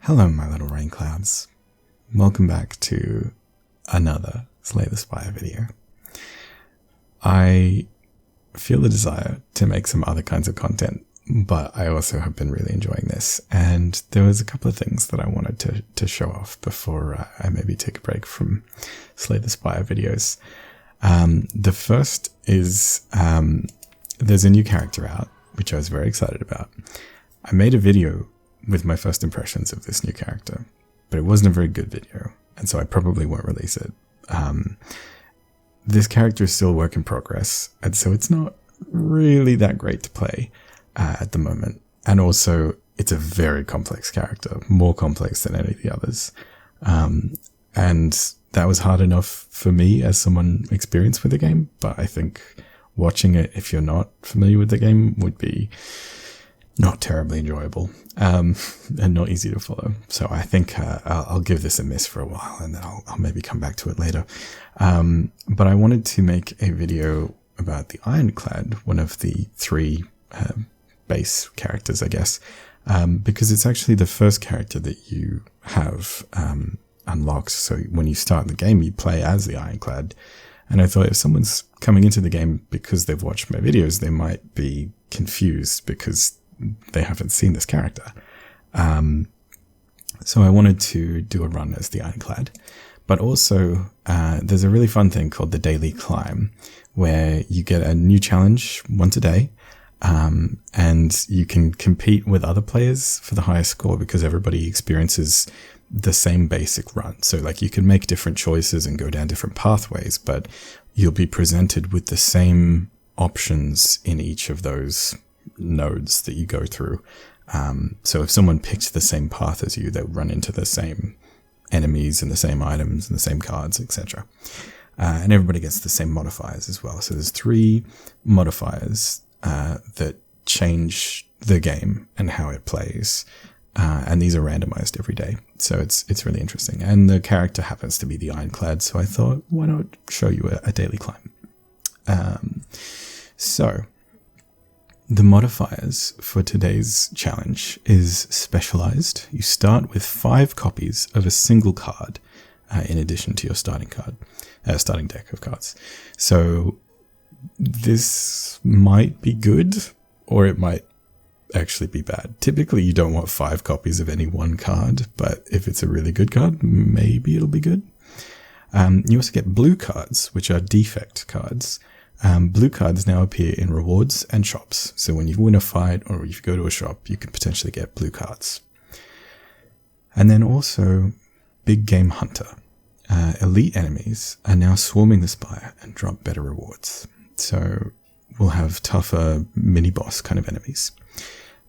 Hello, my little rain clouds. Welcome back to another Slay the Spire video. I feel the desire to make some other kinds of content, but I also have been really enjoying this, and there was a couple of things that I wanted to show off before I maybe take a break from Slay the Spire videos. The first is there's a new character out, which I was very excited about. I made a video with my first impressions of this new character, but it wasn't a very good video, and so I probably won't release it. This character is still a work in progress, and so it's not really that great to play at the moment. And also, it's a very complex character, more complex than any of the others. And that was hard enough for me as someone experienced with the game, but I think watching it, if you're not familiar with the game, would be not terribly enjoyable, and not easy to follow. So I think I'll give this a miss for a while, and then I'll maybe come back to it later. But I wanted to make a video about the Ironclad, one of the three base characters, I guess, because it's actually the first character that you have unlocked. So when you start the game, you play as the Ironclad. And I thought if someone's coming into the game because they've watched my videos, they might be confused because they haven't seen this character. So I wanted to do a run as the Ironclad. But also, there's a really fun thing called the Daily Climb, where you get a new challenge once a day, and you can compete with other players for the highest score because everybody experiences the same basic run. So like you can make different choices and go down different pathways, but you'll be presented with the same options in each of those nodes that you go through. So if someone picked the same path as you, they'll run into the same enemies and the same items and the same cards, etc. And everybody gets the same modifiers as well. So there's 3 modifiers that change the game and how it plays. And these are randomized every day. So it's really interesting. And the character happens to be the Ironclad, so I thought, why not show you a daily climb? So the modifiers for today's challenge is specialized. You start with 5 copies of a single card, in addition to your starting deck of cards. So this might be good, or it might actually be bad. Typically, you don't want 5 copies of any one card, but if it's a really good card, maybe it'll be good. You also get blue cards, which are defect cards. Blue cards now appear in rewards and shops. So when you win a fight or if you go to a shop, you can potentially get blue cards. And then also Big Game Hunter. Elite enemies are now swarming the spire and drop better rewards. So we'll have tougher mini-boss kind of enemies.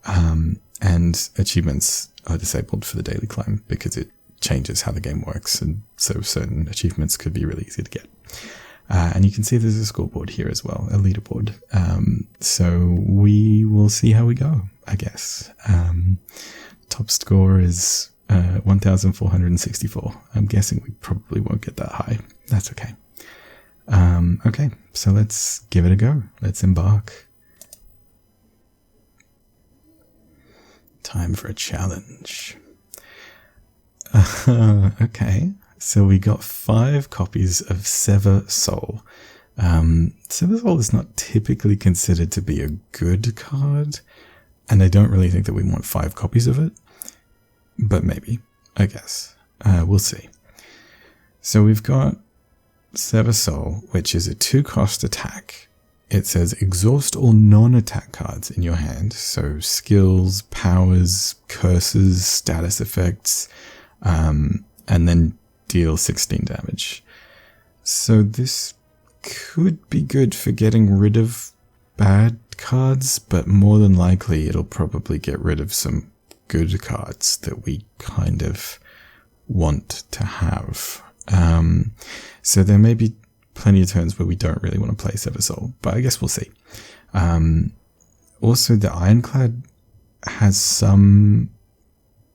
And achievements are disabled for the daily climb because it changes how the game works. And so certain achievements could be really easy to get. And you can see there's a scoreboard here as well, a leaderboard. So we will see how we go, I guess. Top score is 1,464. I'm guessing we probably won't get that high. That's okay. Okay, so let's give it a go. Let's embark. Time for a challenge. Okay. So we got 5 copies of Sever Soul. Sever Soul is not typically considered to be a good card, and I don't really think that we want 5 copies of it, but maybe, I guess. We'll see. So we've got Sever Soul, which is a 2-cost attack. It says exhaust all non-attack cards in your hand, so skills, powers, curses, status effects, and then deal 16 damage. So this could be good for getting rid of bad cards, but more than likely it'll probably get rid of some good cards that we kind of want to have. So there may be plenty of turns where we don't really want to play Sever Soul, but I guess we'll see. Also, the Ironclad has some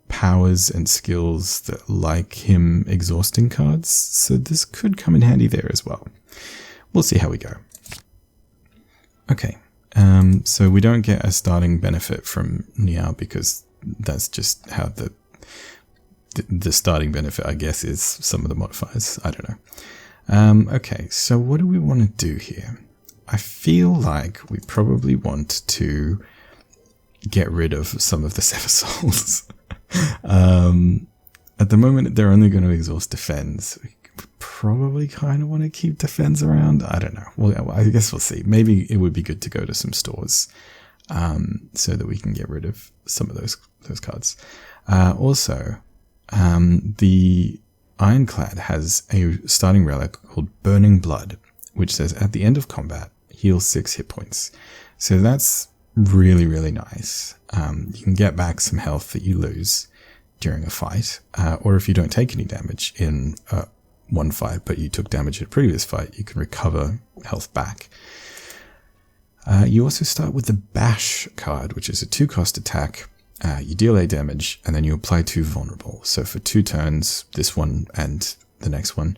powers and skills that like him exhausting cards, so this could come in handy there as well. We'll see how we go. Okay, so we don't get a starting benefit from Niao because that's just how the the starting benefit, I guess, is some of the modifiers. I don't know. Okay, so what do we want to do here? I feel like we probably want to get rid of some of the Sever Souls. At the moment, they're only going to exhaust defense. We probably kind of want to keep defense around. I don't know. Well, I guess we'll see. Maybe it would be good to go to some stores so that we can get rid of some of those cards. Also, the Ironclad has a starting relic called Burning Blood, which says at the end of combat, heal 6 hit points. So that's really, really nice. You can get back some health that you lose during a fight, or if you don't take any damage in one fight, but you took damage in a previous fight, you can recover health back. You also start with the Bash card, which is a 2-cost attack. You deal 8 damage, and then you apply 2 vulnerable. So for 2 turns, this one and the next one,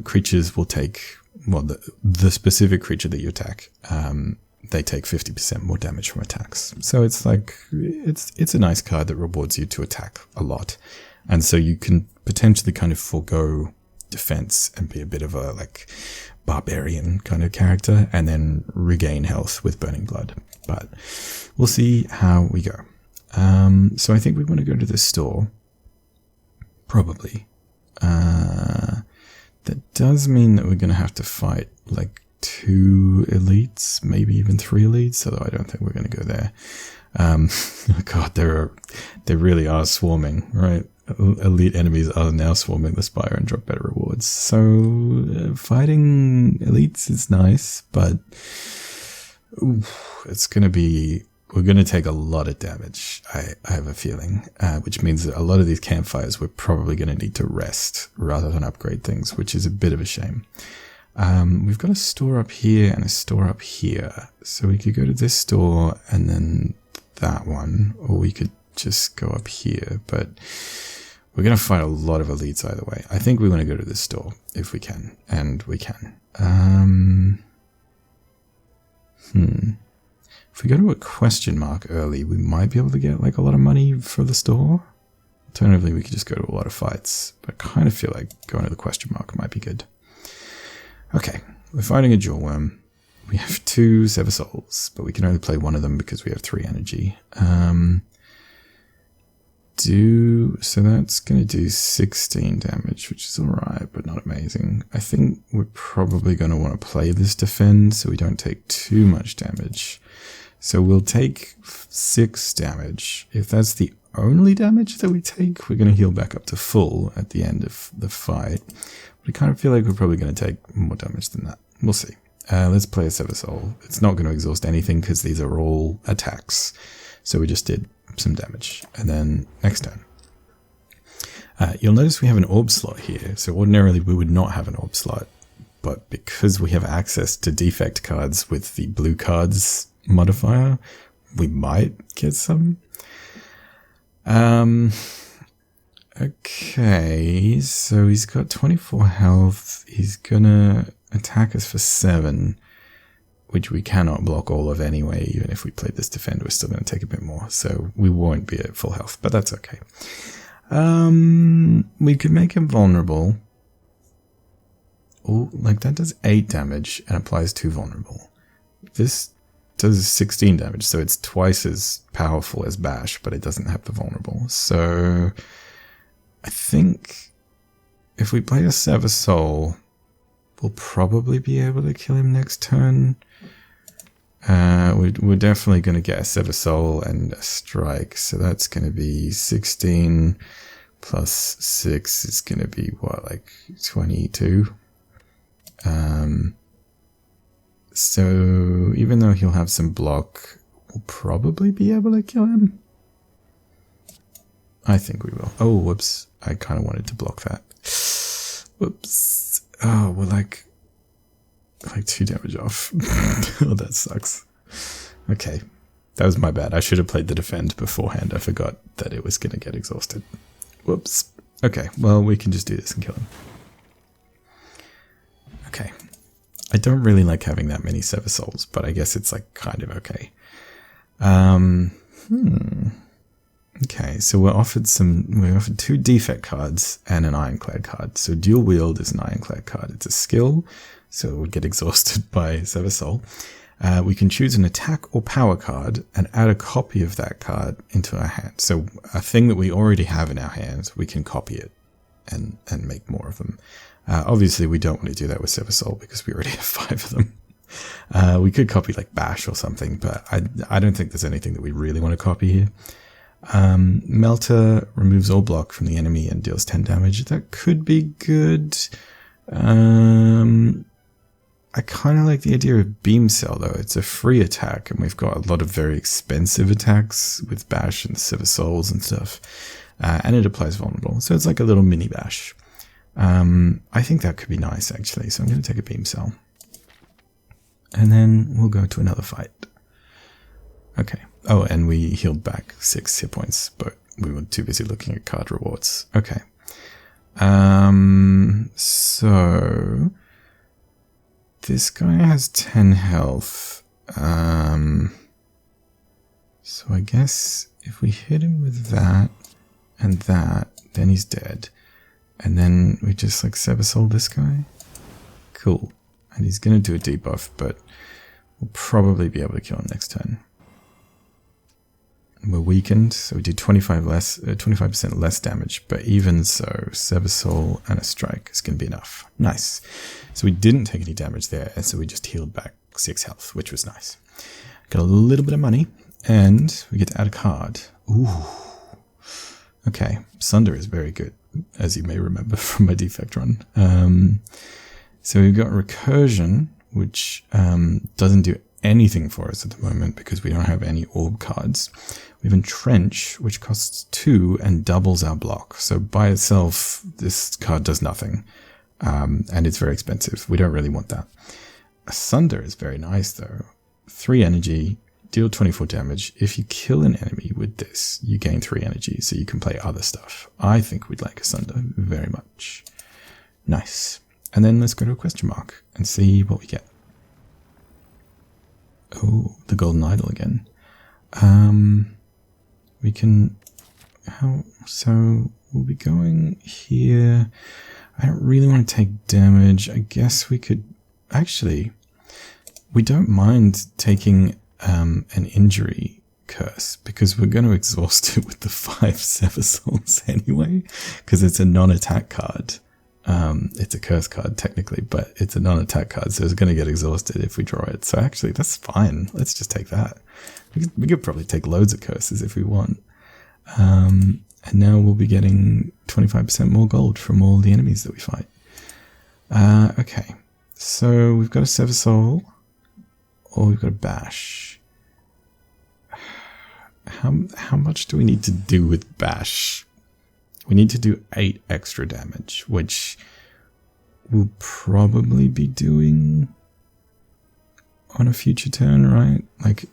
creatures will take, well, the specific creature that you attack, they take 50% more damage from attacks. So it's like, it's a nice card that rewards you to attack a lot. And so you can potentially kind of forego defense and be a bit of a like barbarian kind of character and then regain health with Burning Blood. But we'll see how we go. So I think we want to go to the store. Probably. That does mean that we're going to have to fight like 2 elites, maybe even 3 elites, although I don't think we're going to go there. God, they really are swarming, right? Elite enemies are now swarming the Spire and drop better rewards. So fighting elites is nice, but it's going to be... We're going to take a lot of damage, I have a feeling, which means that a lot of these campfires we're probably going to need to rest rather than upgrade things, which is a bit of a shame. We've got a store up here and a store up here. So we could go to this store and then that one, or we could just go up here. But we're going to fight a lot of elites either way. I think we want to go to this store if we can, and we can. If we go to a question mark early, we might be able to get like a lot of money for the store. Alternatively, we could just go to a lot of fights. But I kind of feel like going to the question mark might be good. Okay, we're fighting a Jawworm. We have 2 Sever Souls, but we can only play one of them because we have 3 energy. So that's going to do 16 damage, which is alright, but not amazing. I think we're probably going to want to play this defend so we don't take too much damage. So we'll take 6 damage. If that's the only damage that we take, we're going to heal back up to full at the end of the fight. But I kind of feel like we're probably going to take more damage than that. We'll see. Let's play a Sever Soul. It's not going to exhaust anything because these are all attacks. So we just did some damage. And then next turn. You'll notice we have an orb slot here. So ordinarily we would not have an orb slot. But because we have access to defect cards with the blue cards modifier, we might get some. Okay, so he's got 24 health. He's gonna attack us for 7, which we cannot block all of anyway. Even if we played this defend, we're still gonna take a bit more, so we won't be at full health, but that's okay. We could make him vulnerable. Oh, like that does 8 damage and applies 2 vulnerable. This does 16 damage, so it's twice as powerful as Bash, but it doesn't have the vulnerable. So I think if we play a Sever Soul, we'll probably be able to kill him next turn. We're definitely going to get a Sever Soul and a Strike, so that's going to be 16 plus 6 is going to be, what, like 22? So even though he'll have some block, we'll probably be able to kill him. I think we will. Oh, whoops. I kind of wanted to block that. Whoops. Oh, we're like 2 damage off. Oh, that sucks. Okay. That was my bad. I should have played the defend beforehand. I forgot that it was going to get exhausted. Whoops. Okay, well, we can just do this and kill him. Okay. I don't really like having that many Sever Souls, but I guess it's like kind of okay. Okay, so we're offered 2 defect cards and an Ironclad card. So Dual Wield is an Ironclad card. It's a skill, so it would get exhausted by Sever Soul. We can choose an attack or power card and add a copy of that card into our hand. So a thing that we already have in our hands, we can copy it and make more of them. Obviously, we don't want to do that with Sever Soul because we already have 5 of them. We could copy like Bash or something, but I don't think there's anything that we really want to copy here. Melter removes all block from the enemy and deals 10 damage. That could be good. I kind of like the idea of Beam Cell though. It's a free attack and we've got a lot of very expensive attacks with Bash and Sever Souls and stuff. And it applies vulnerable. So it's like a little mini Bash. I think that could be nice actually. So I'm going to take a Beam Cell. And then we'll go to another fight. Okay. Oh, and we healed back 6 hit points, but we were too busy looking at card rewards. Okay. So this guy has 10 health. So I guess if we hit him with that and that, then he's dead. And then we just like Sever Soul this guy. Cool. And he's going to do a debuff, but we'll probably be able to kill him next turn. We're weakened, so we do 25% less damage, but even so, Sever Soul and a strike is going to be enough. Nice. So we didn't take any damage there, and so we just healed back 6 health, which was nice. Got a little bit of money, and we get to add a card. Ooh. Okay, Sunder is very good, as you may remember from my defect run. So we've got Recursion, which doesn't do anything for us at the moment because we don't have any orb cards. We have Entrench, which costs 2 and doubles our block. So by itself, this card does nothing. And it's very expensive. We don't really want that. Asunder is very nice though. 3 energy, deal 24 damage. If you kill an enemy with this, you gain 3 energy, so you can play other stuff. I think we'd like Asunder very much. Nice. And then let's go to a question mark and see what we get. Oh, the golden idol again. We can, so we'll be going here. I don't really want to take damage. I guess we could, actually, we don't mind taking an injury curse because we're going to exhaust it with the 5 Sever Souls anyway, because it's a non-attack card. It's a curse card technically, but it's a non-attack card, so it's going to get exhausted if we draw it. So actually, that's fine. Let's just take that. We could probably take loads of curses if we want. And now we'll be getting 25% more gold from all the enemies that we fight. Okay, so we've got a Sever Soul, or we've got a Bash. How much do we need to do with Bash? We need to do 8 extra damage, which we'll probably be doing on a future turn, right? Like,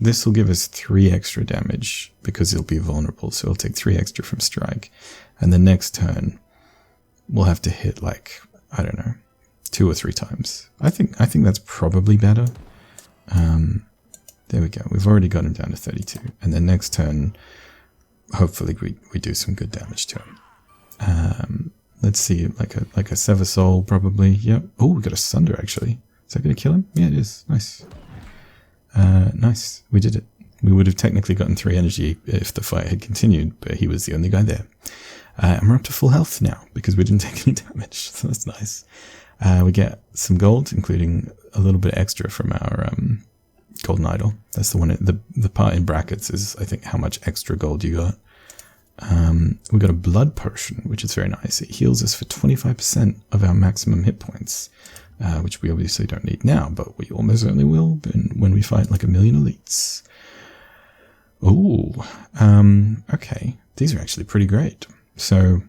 this will give us 3 extra damage because it'll be vulnerable, so it'll take 3 extra from strike. And the next turn, we'll have to hit, like, I don't know, 2 or 3 times. I think that's probably better. There we go. We've already got him down to 32. And the next turn, hopefully we do some good damage to him. Let's see, like a Sever Soul probably. Yep. Oh, we got a Sunder actually. Is that going to kill him? Yeah, it is. Nice. Nice. We did it. We would have technically gotten 3 energy if the fight had continued, but he was the only guy there. And we're up to full health now because we didn't take any damage, so that's nice. We get some gold, including a little bit extra from our golden idol. That's the one. The part in brackets is, I think, how much extra gold you got. We got a blood potion, which is very nice. It heals us for 25% of our maximum hit points, which we obviously don't need now, but we almost certainly will when we fight like 1,000,000 elites. Oh, okay. These are actually pretty great. So,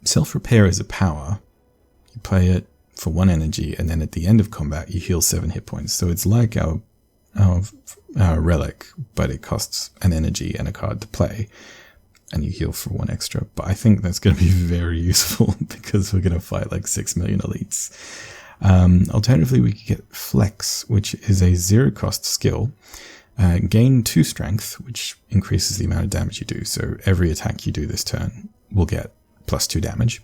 self-repair is a power. You play it for 1 energy, and then at the end of combat, you heal 7 hit points. So it's like our relic, but it costs an energy and a card to play, and you heal for 1 extra. But I think that's going to be very useful because we're going to fight like 6,000,000 elites. Alternatively, we could get Flex, which is a 0-cost skill. gain 2 strength, which increases the amount of damage you do. So every attack you do this turn will get plus 2 damage.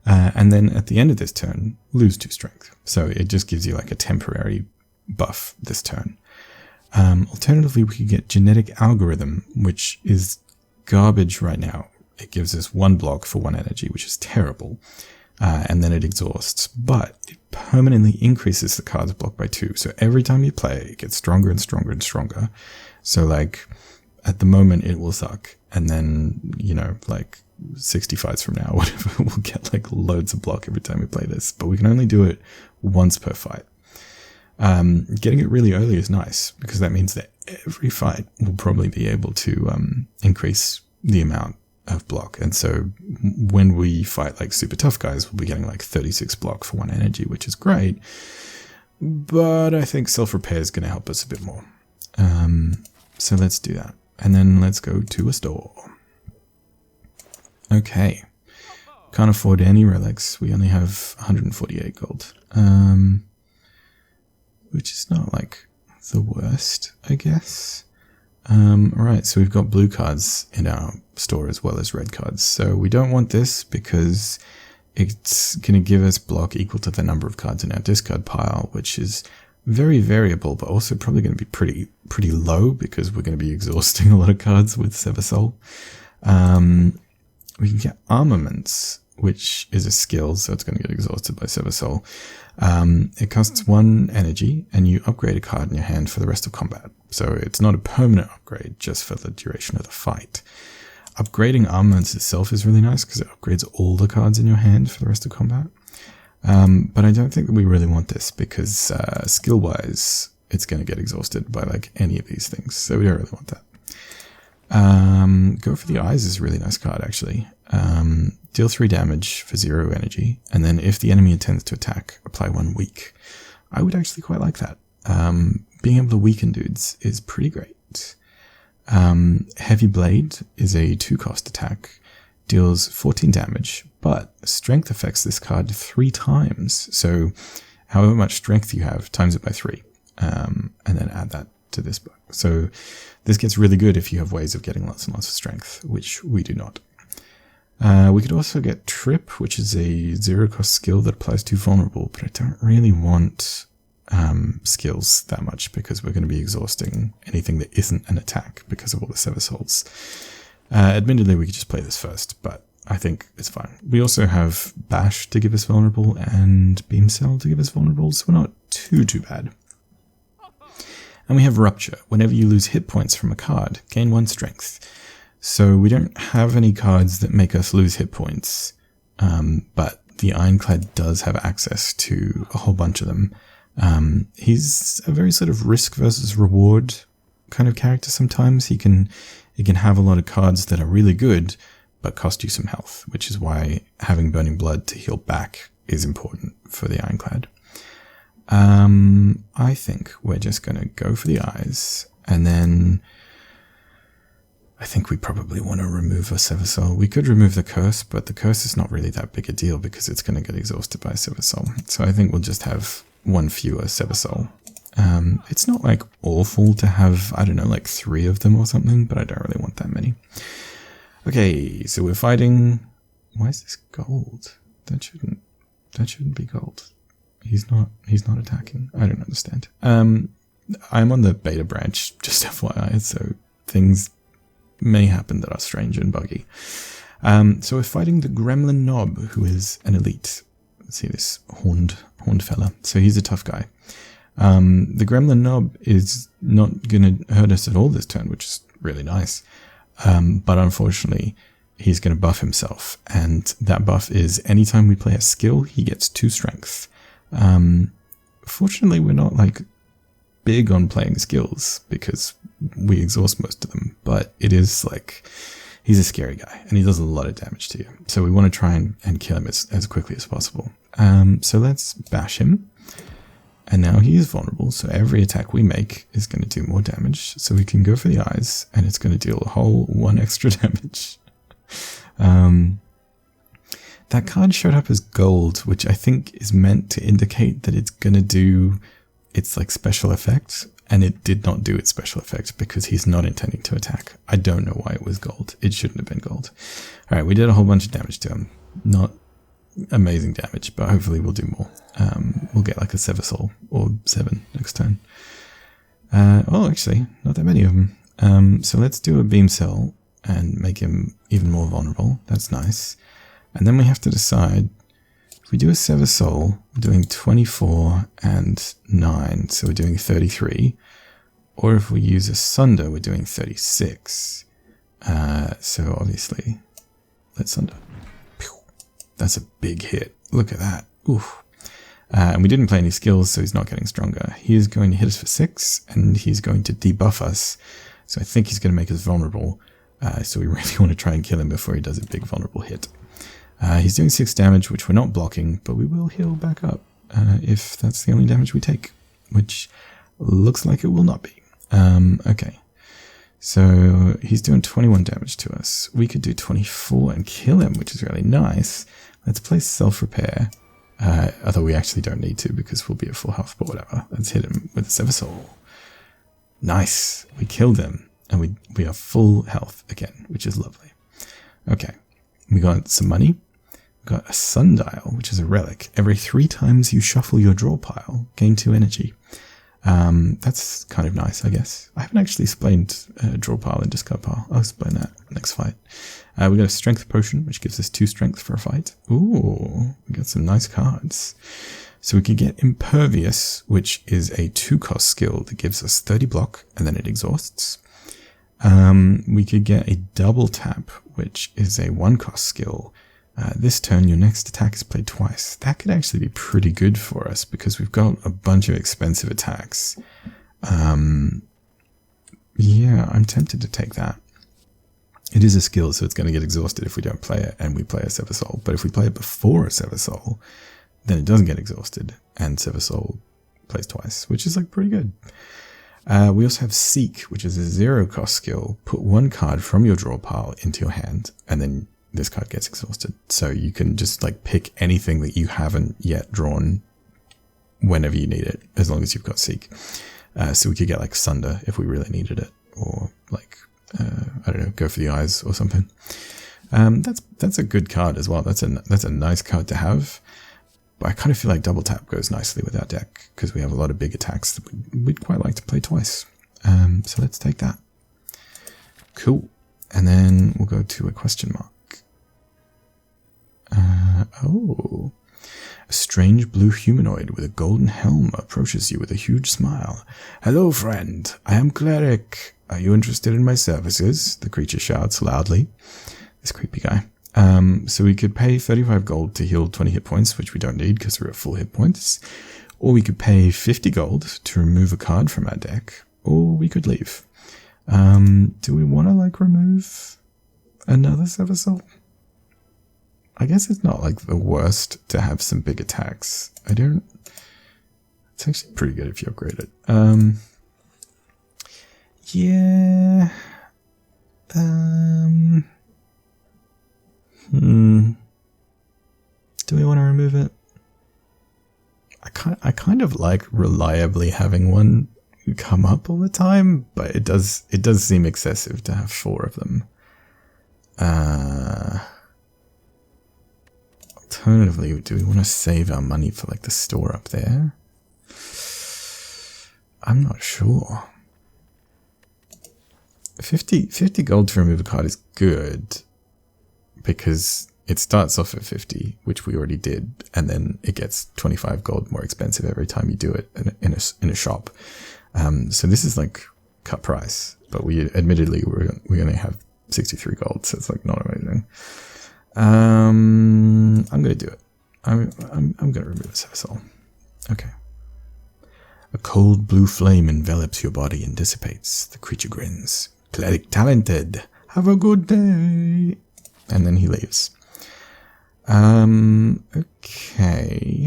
And then at the end of this turn, lose 2 strength. So it just gives you like a temporary buff this turn. Alternatively, we could get Genetic Algorithm, which is garbage right now. It gives us 1 block for 1 energy, which is terrible. And then it exhausts, but it permanently increases the card's block by 2. So every time you play, it gets stronger and stronger and stronger. So like at the moment it will suck. And then, you know, like 60 fights from now, whatever, we'll get like loads of block every time we play this, but we can only do it once per fight. Getting it really early is nice because that means that every fight will probably be able to increase the amount of block. And so when we fight like super tough guys, we'll be getting like 36 block for 1 energy, which is great. But I think self-repair is going to help us a bit more. So let's do that. And then let's go to a store. Okay. Can't afford any relics. We only have 148 gold. Which is not like the worst, I guess. Right, so we've got blue cards in our store as well as red cards. So we don't want this because it's going to give us block equal to the number of cards in our discard pile, which is very variable, but also probably going to be pretty low because we're going to be exhausting a lot of cards with Sever Soul. We can get Armaments, which is a skill, so it's going to get exhausted by Sever Soul. It costs 1 energy, and you upgrade a card in your hand for the rest of combat. So it's not a permanent upgrade, just for the duration of the fight. Upgrading Armaments itself is really nice because it upgrades all the cards in your hand for the rest of combat. But I don't think that we really want this because skill-wise, it's going to get exhausted by like any of these things. So we don't really want that. Go for the Eyes is a really nice card, actually. Deal 3 damage for 0 energy, and then if the enemy intends to attack, apply 1 weak. I would actually quite like that. Being able to weaken dudes is pretty great. Heavy Blade is a 2-cost attack, deals 14 damage, but strength affects this card 3 times. So however much strength you have, times it by 3, and then add that to this book. So this gets really good if you have ways of getting lots and lots of strength, which we do not. We could also get Trip, which is a 0-cost skill that applies to vulnerable, but I don't really want skills that much because we're going to be exhausting anything that isn't an attack because of all the Sever Souls. Admittedly, we could just play this first, but I think it's fine. We also have Bash to give us vulnerable and Beam Cell to give us vulnerable, so we're not too bad. And we have Rupture. Whenever you lose hit points from a card, gain 1 strength. So we don't have any cards that make us lose hit points, but the Ironclad does have access to a whole bunch of them. He's a very sort of risk versus reward kind of character sometimes. He can have a lot of cards that are really good, but cost you some health, which is why having Burning Blood to heal back is important for the Ironclad. I think we're just going to go for the Eyes, and then I think we probably want to remove a Sever Soul. We could remove the Curse, but the Curse is not really that big a deal because it's going to get exhausted by a Sever Soul. So I think we'll just have 1 fewer Sever Soul. It's not like awful to have, I don't know, like 3 of them or something, but I don't really want that many. Okay, so we're fighting. Why is this gold? That shouldn't be gold. He's not attacking. I don't understand. I'm on the beta branch, just FYI, so things may happen that are strange and buggy. So we're fighting the Gremlin Knob, who is an elite. Let's see this horned fella. So he's a tough guy. The Gremlin Knob is not going to hurt us at all this turn, which is really nice. But unfortunately, he's going to buff himself. And that buff is anytime we play a skill, he gets 2 strength. Fortunately, we're not like big on playing skills because we exhaust most of them, but it is like, he's a scary guy and he does a lot of damage to you. So we want to try and kill him as quickly as possible. So let's bash him. And now he is vulnerable, so every attack we make is going to do more damage. So we can go for the Eyes, and it's going to deal a whole 1 extra damage. That card showed up as gold, which I think is meant to indicate that it's going to do its like special effect. and it did not do its special effect because he's not intending to attack. I don't know why it was gold. It shouldn't have been gold. Alright, we did a whole bunch of damage to him. Not amazing damage, but hopefully we'll do more. We'll get like a Sever Soul or 7 next turn. Oh, actually, not that many of them. So let's do a Beam Cell and make him even more vulnerable. That's nice. And then we have to decide, if we do a Sever Soul, we're doing 24 and 9, so we're doing 33. Or if we use a Sunder, we're doing 36. So obviously, let's Sunder. That's a big hit. Look at that. Oof. And we didn't play any skills, so he's not getting stronger. He is going to hit us for 6, and he's going to debuff us. So I think he's going to make us vulnerable. So we really want to try and kill him before he does a big vulnerable hit. He's doing 6 damage, which we're not blocking, but we will heal back up if that's the only damage we take, which looks like it will not be. Okay. So he's doing 21 damage to us. We could do 24 and kill him, which is really nice. Let's play Self-Repair. Although we actually don't need to because we'll be at full health, but whatever. Let's hit him with a Sever Soul. Nice. We killed him, and we are full health again, which is lovely. Okay. We got some money. We got a Sundial, which is a relic. Every 3 times you shuffle your draw pile, gain 2 energy. That's kind of nice, I guess. I haven't actually explained draw pile and discard pile. I'll explain that next fight. We got a strength potion, which gives us 2 strength for a fight. Ooh, we got some nice cards. So we could get Impervious, which is a 2-cost skill that gives us 30 block, and then it exhausts. We could get a Double Tap, which is a 1-cost skill. This turn, your next attack is played twice. That could actually be pretty good for us because we've got a bunch of expensive attacks. Yeah, I'm tempted to take that. It is a skill, so it's going to get exhausted if we don't play it and we play a Sever Soul. But if we play it before a Sever Soul, then it doesn't get exhausted and Sever Soul plays twice, which is like pretty good. We also have Seek, which is a 0-cost skill. Put 1 card from your draw pile into your hand, and then this card gets exhausted. So you can just like pick anything that you haven't yet drawn whenever you need it, as long as you've got Seek. So we could get like Sunder if we really needed it, or like, I don't know, go for the eyes or something. That's a good card as well. That's a nice card to have. But I kind of feel like Double Tap goes nicely with our deck because we have a lot of big attacks that we'd quite like to play twice. So let's take that. Cool. And then we'll go to a question mark. Oh. A strange blue humanoid with a golden helm approaches you with a huge smile. Hello, friend. I am Cleric. Are you interested in my services? The creature shouts loudly. This creepy guy. So we could pay 35 gold to heal 20 hit points, which we don't need because we're at full hit points. Or we could pay 50 gold to remove a card from our deck. Or we could leave. Do we want to like remove another Sever Soul? I guess it's not like the worst to have some big attacks. It's actually pretty good if you upgrade it. Yeah. Do we want to remove it? I kind of like reliably having one come up all the time, but it does seem excessive to have 4 of them. Alternatively, do we want to save our money for like the store up there? I'm not sure. 50 gold to remove a card is good because it starts off at 50, which we already did, and then it gets 25 gold more expensive every time you do it in a shop. So this is like cut price, but we only have 63 gold, so it's like not amazing. I'm gonna do it. I'm gonna remove a Sever Soul. Okay. A cold blue flame envelops your body and dissipates. The creature grins. Cleric talented. Have a good day. And then he leaves. Okay.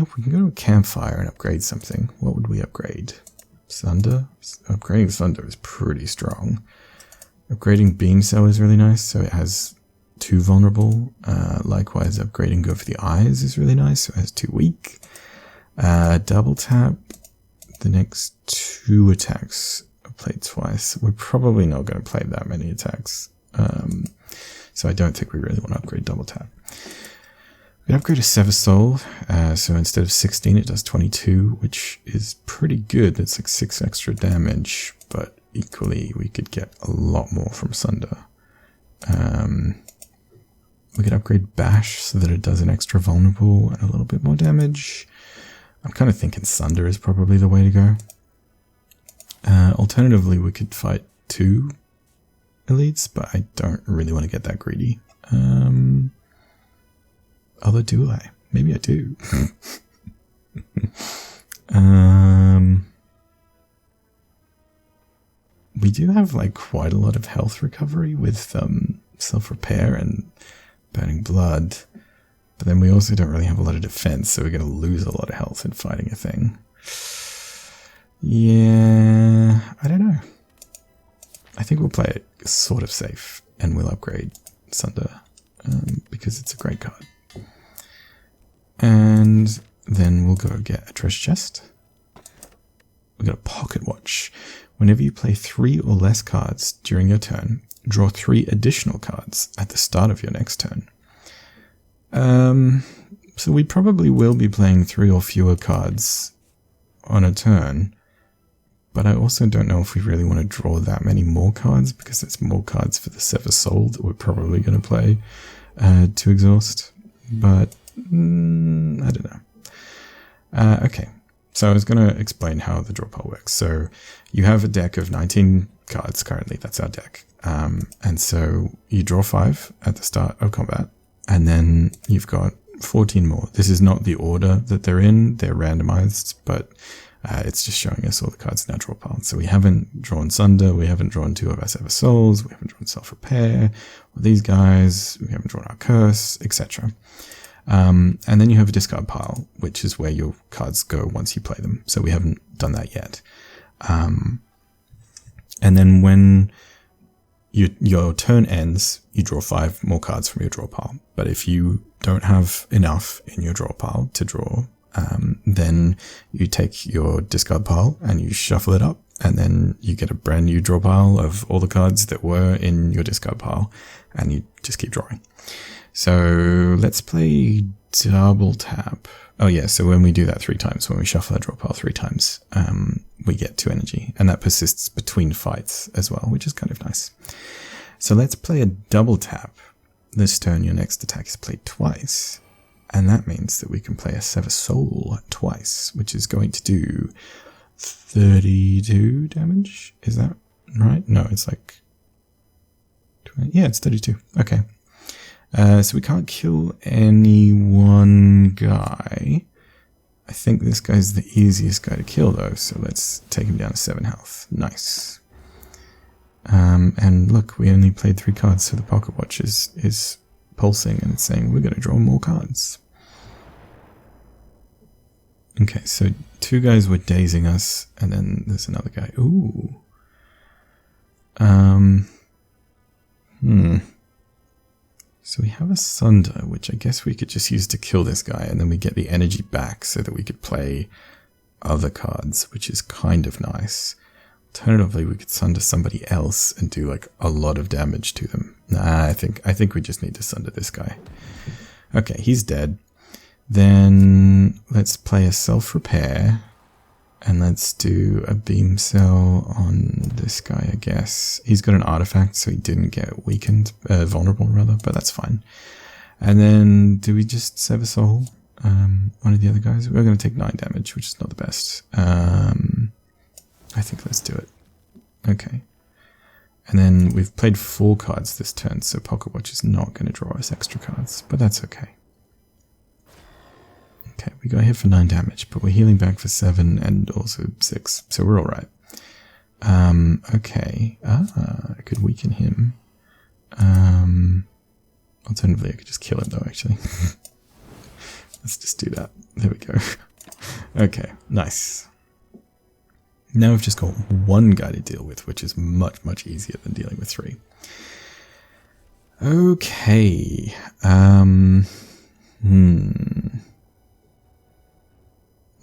If we can go to a campfire and upgrade something, what would we upgrade? Sunder? Upgrading Sunder is pretty strong. Upgrading Beam Cell is really nice, so it has 2 vulnerable. Likewise, upgrading Go for the Eyes is really nice, so it has 2 weak. Double Tap the next 2 attacks are played twice. We're probably not going to play that many attacks. So I don't think we really want to upgrade double tap. We upgrade a Sever Soul, so instead of 16 it does 22, which is pretty good. It's like 6 extra damage, but equally we could get a lot more from Sunder. We could upgrade Bash so that it does an extra vulnerable and a little bit more damage. I'm kind of thinking Sunder is probably the way to go. Alternatively, we could fight 2 elites, but I don't really want to get that greedy. Although do I? Maybe I do. We do have like quite a lot of health recovery with self-repair and burning blood, but then we also don't really have a lot of defense, so we're going to lose a lot of health in fighting a thing. Yeah, I don't know. I think we'll play it sort of safe, and we'll upgrade Sunder, because it's a great card. And then we'll go get a treasure chest. We've got a pocket watch. Whenever you play 3 or less cards during your turn, draw 3 additional cards at the start of your next turn. So we probably will be playing 3 or fewer cards on a turn, but I also don't know if we really want to draw that many more cards, because it's more cards for the Sever Soul that we're probably going to play to exhaust. But I don't know. Okay, so I was going to explain how the draw pile works. So you have a deck of 19 cards currently. That's our deck. And so you draw 5 at the start of combat, and then you've got 14 more. This is not the order that they're in. They're randomized, but it's just showing us all the cards in our draw pile. So we haven't drawn Sunder, we haven't drawn 2 of our Sever Souls, we haven't drawn Self-Repair, or these guys, we haven't drawn our Curse, etc. And then you have a discard pile, which is where your cards go once you play them. So we haven't done that yet. And then when your turn ends, you draw 5 more cards from your draw pile. But if you don't have enough in your draw pile to draw, then you take your discard pile and you shuffle it up, and then you get a brand new draw pile of all the cards that were in your discard pile, and you just keep drawing. So let's play double tap. Oh yeah, so when we do that 3 times, when we shuffle our draw pile 3 times, we get 2 energy, and that persists between fights as well, which is kind of nice. So let's play a double tap. This turn your next attack is played twice, and that means that we can play a Sever Soul twice, which is going to do 32 damage. Is that right? No, it's like 20. Yeah, it's 32. Okay. So we can't kill any one guy. I think this guy's the easiest guy to kill though, so let's take him down to 7 health. Nice. And look, we only played 3 cards, so the pocket watch is pulsing and it's saying we're going to draw more cards. Okay, so 2 guys were dazing us, and then there's another guy. Ooh. So we have a Sunder, which I guess we could just use to kill this guy, and then we get the energy back so that we could play other cards, which is kind of nice. Alternatively, we could Sunder somebody else and do like a lot of damage to them. Nah, I think we just need to Sunder this guy. Okay, he's dead. Then let's play a Self-Repair, and let's do a Beam Cell on this guy, I guess. He's got an artifact, so he didn't get weakened, vulnerable rather, but that's fine. And then do we just Sever Soul one of the other guys? We're going to take 9 damage, which is not the best. I think let's do it. Okay. And then we've played 4 cards this turn, so Pocket Watch is not going to draw us extra cards, but that's okay. Okay, we got hit for 9 damage, but we're healing back for 7 and also 6, so we're alright. Okay. I could weaken him. Alternatively, I could just kill him though, actually. Let's just do that. There we go. Okay, nice. Now we've just got 1 guy to deal with, which is much, much easier than dealing with 3. Okay.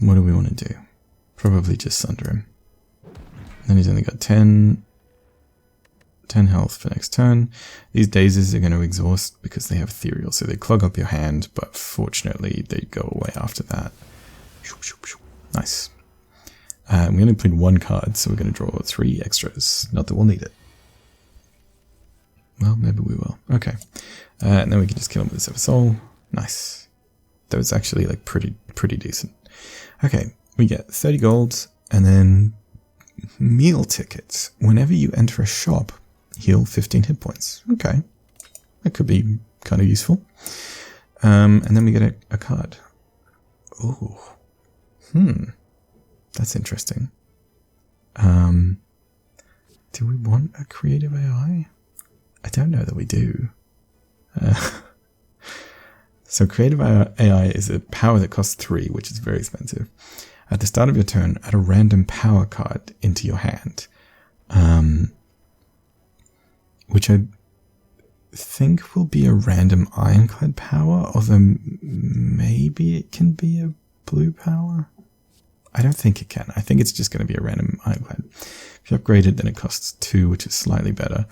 What do we want to do? probably just sunder him. Then he's only got 10 health for next turn. These dazes are going to exhaust because they have ethereal, so they clog up your hand, but fortunately they go away after that. Nice. We only played one card, so we're going to draw 3 extras. Not that we'll need it. Well, maybe we will. Okay. And then we can just kill him with Sever Soul. Nice. That was actually like pretty decent. Okay, we get 30 gold, and then meal tickets. Whenever you enter a shop, heal 15 hit points. Okay. That could be kind of useful. And then we get a card. Ooh. That's interesting. Do we want a creative AI? I don't know that we do. So creative AI is a power that costs 3, which is very expensive. At the start of your turn, add a random power card into your hand. Which I think will be a random Ironclad power, although maybe it can be a blue power. I don't think it can. I think it's just going to be a random Ironclad. If you upgrade it, then it costs 2, which is slightly better.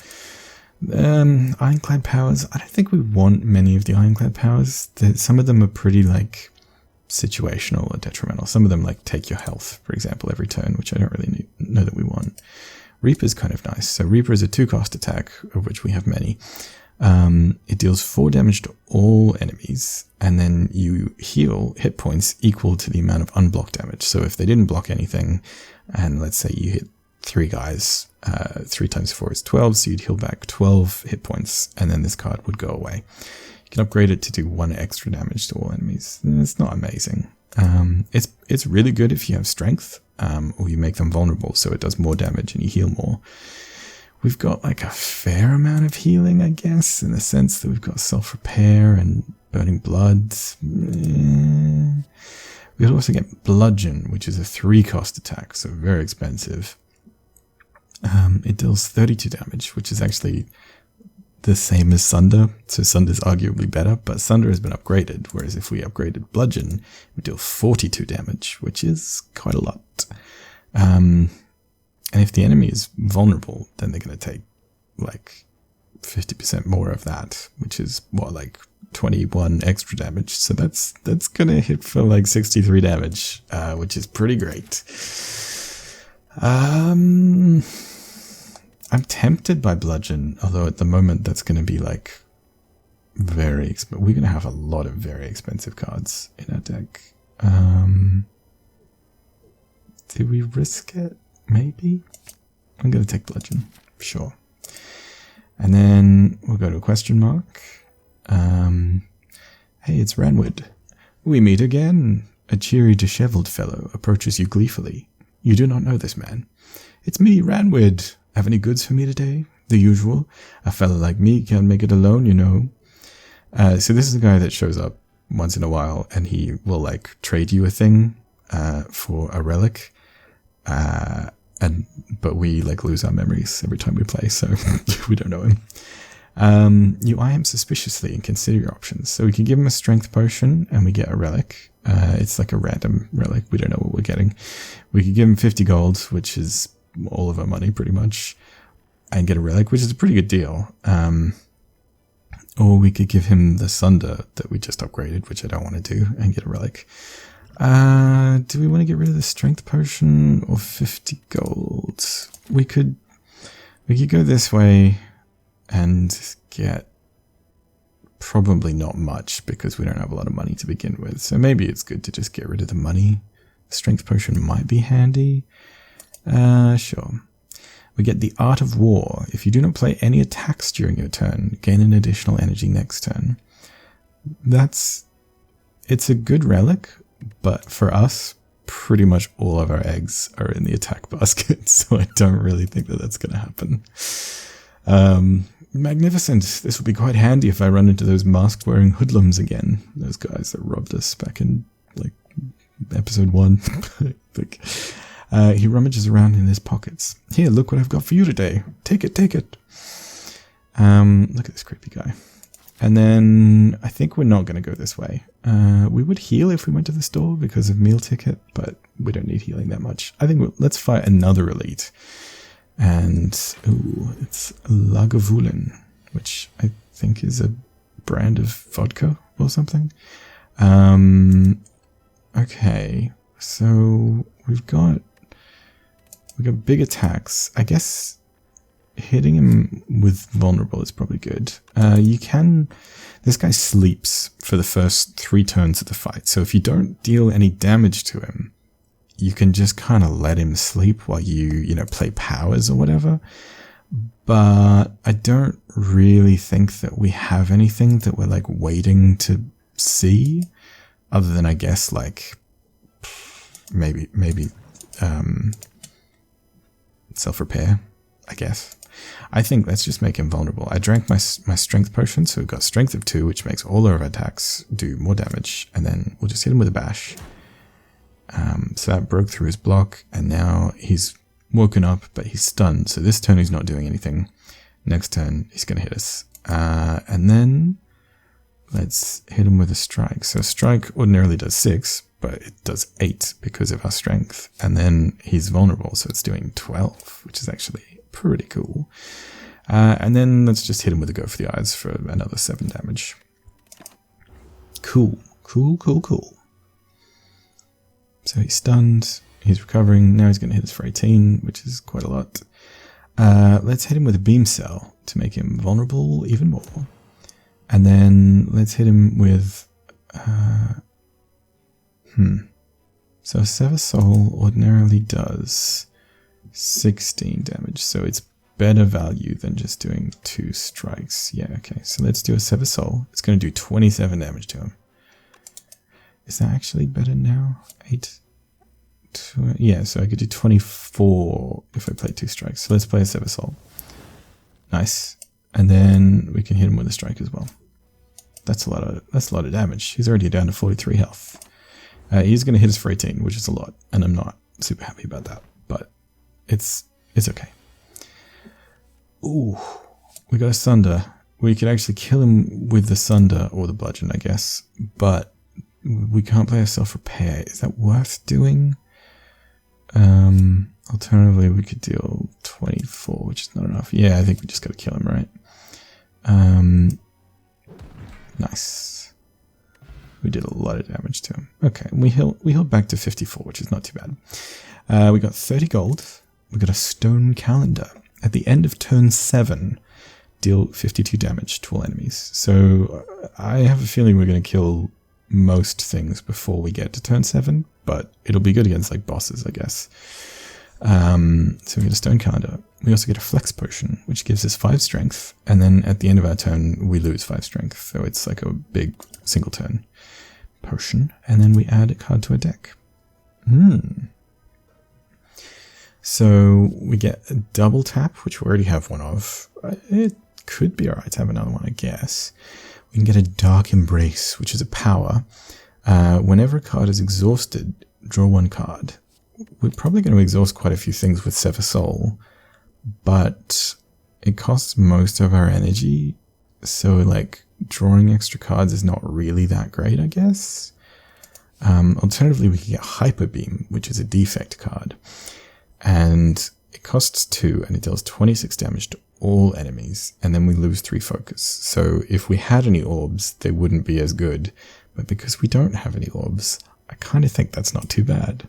Ironclad powers, I don't think we want many of the Ironclad powers. Some of them are pretty like situational or detrimental. Some of them like take your health, for example, every turn, which I don't really know that we want. Reaper's kind of nice. So Reaper is a 2-cost attack, of which we have many. It deals 4 damage to all enemies, and then you heal hit points equal to the amount of unblocked damage. So if they didn't block anything, and let's say you hit 3 guys, 3 times 4 is 12, so you'd heal back 12 hit points, and then this card would go away. You can upgrade it to do 1 extra damage to all enemies. It's not amazing. It's really good if you have strength, or you make them vulnerable, so it does more damage and you heal more. We've got like a fair amount of healing, I guess, in the sense that we've got self-repair and burning blood. We could also get bludgeon, which is a 3-cost attack, so very expensive. It deals 32 damage, which is actually the same as Sunder, so Sunder's arguably better, but Sunder has been upgraded, whereas if we upgraded bludgeon, we deal 42 damage, which is quite a lot. And if the enemy is vulnerable, then they're going to take like 50% more of that, which is what, like 21 extra damage. So that's going to hit for like 63 damage, which is pretty great. I'm tempted by bludgeon, although at the moment that's going to be like very expensive. We're going to have a lot of very expensive cards in our deck. Do we risk it? Maybe. I'm going to take bludgeon. Sure. And then we'll go to a question mark. Hey, it's Ranwood. We meet again. A cheery, disheveled fellow approaches you gleefully. You do not know this man. It's me, Ranwood. Have any goods for me today? The usual. A fellow like me can't make it alone, you know. So this is a guy that shows up once in a while, and he will like trade you a thing for a relic. But we like lose our memories every time we play, so we don't know him. You eye him suspiciously and consider your options. So we can give him a strength potion and we get a relic. It's like a random relic. We don't know what we're getting. We could give him 50 gold, which is all of our money pretty much, and get a relic, which is a pretty good deal. Or we could give him the Sunder that we just upgraded, which I don't want to do, and get a relic. Do we want to get rid of the strength potion or 50 gold? We could go this way and get probably not much because we don't have a lot of money to begin with. So maybe it's good to just get rid of the money. The strength potion might be handy. Sure. We get the Art of War. If you do not play any attacks during your turn, gain an additional energy next turn. It's a good relic. But for us, pretty much all of our eggs are in the attack basket, so I don't really think that that's going to happen. Magnificent. This will be quite handy if I run into those mask-wearing hoodlums again. Those guys that robbed us back in, like, episode 1. He rummages around in his pockets. Here, look what I've got for you today. Take it, take it. Look at this creepy guy. And then I think we're not going to go this way. We would heal if we went to the store because of meal ticket, but we don't need healing that much. I think let's fight another elite. And, ooh, it's Lagavulin, which I think is a brand of vodka or something. Okay, so we've got big attacks. I guess hitting him with vulnerable is probably good. This guy sleeps for the first 3 turns of the fight. So if you don't deal any damage to him, you can just kind of let him sleep while you play powers or whatever. But I don't really think that we have anything that we're like waiting to see, other than I guess like maybe self-repair, I guess. I think let's just make him vulnerable. I drank my strength potion, so we've got strength of 2, which makes all our attacks do more damage, and then we'll just hit him with a bash. So that broke through his block, and now he's woken up, but he's stunned. So this turn he's not doing anything. Next turn he's going to hit us. And then let's hit him with a strike. So strike ordinarily does 6, but it does 8 because of our strength. And then he's vulnerable, so it's doing 12, which is actually pretty cool. And then let's just hit him with a go for the eyes for another 7 damage. Cool. So he's stunned, he's recovering, now he's going to hit us for 18, which is quite a lot. Let's hit him with a beam cell to make him vulnerable even more. And then let's hit him with... So Sever Soul ordinarily does 16 damage, so it's better value than just doing 2 strikes. Yeah, okay, so let's do a Sever Soul. It's going to do 27 damage to him. Is that actually better now? 8? Yeah, so I could do 24 if I play 2 strikes. So let's play a Sever Soul. Nice. And then we can hit him with a strike as well. That's a lot of damage. He's already down to 43 health. He's going to hit us for 18, which is a lot, and I'm not super happy about that, but it's okay. Ooh, we got a Sunder. We could actually kill him with the Sunder or the Bludgeon, I guess, but we can't play a self-repair. Is that worth doing? Alternatively, we could deal 24, which is not enough. Yeah, I think we just got to kill him, right? Nice. We did a lot of damage to him. Okay, we healed back to 54, which is not too bad. We got 30 gold. We got a stone calendar. At the end of turn 7, deal 52 damage to all enemies. So I have a feeling we're going to kill most things before we get to turn 7, but it'll be good against like bosses, I guess. So we get a stone calendar. We also get a flex potion, which gives us 5 strength, and then at the end of our turn we lose 5 strength, so it's like a big single turn potion, and then we add a card to a deck. So we get a double tap, which we already have one of. It could be alright to have another one, I guess. We can get a Dark Embrace, which is a power. Whenever a card is exhausted, draw 1 card. We're probably going to exhaust quite a few things with Sever Soul, but it costs most of our energy, so like drawing extra cards is not really that great, I guess. Alternatively, we can get Hyper Beam, which is a defect card, and it costs 2 and it deals 26 damage to all enemies, and then we lose 3 focus. So if we had any orbs, they wouldn't be as good, but because we don't have any orbs, I kind of think that's not too bad.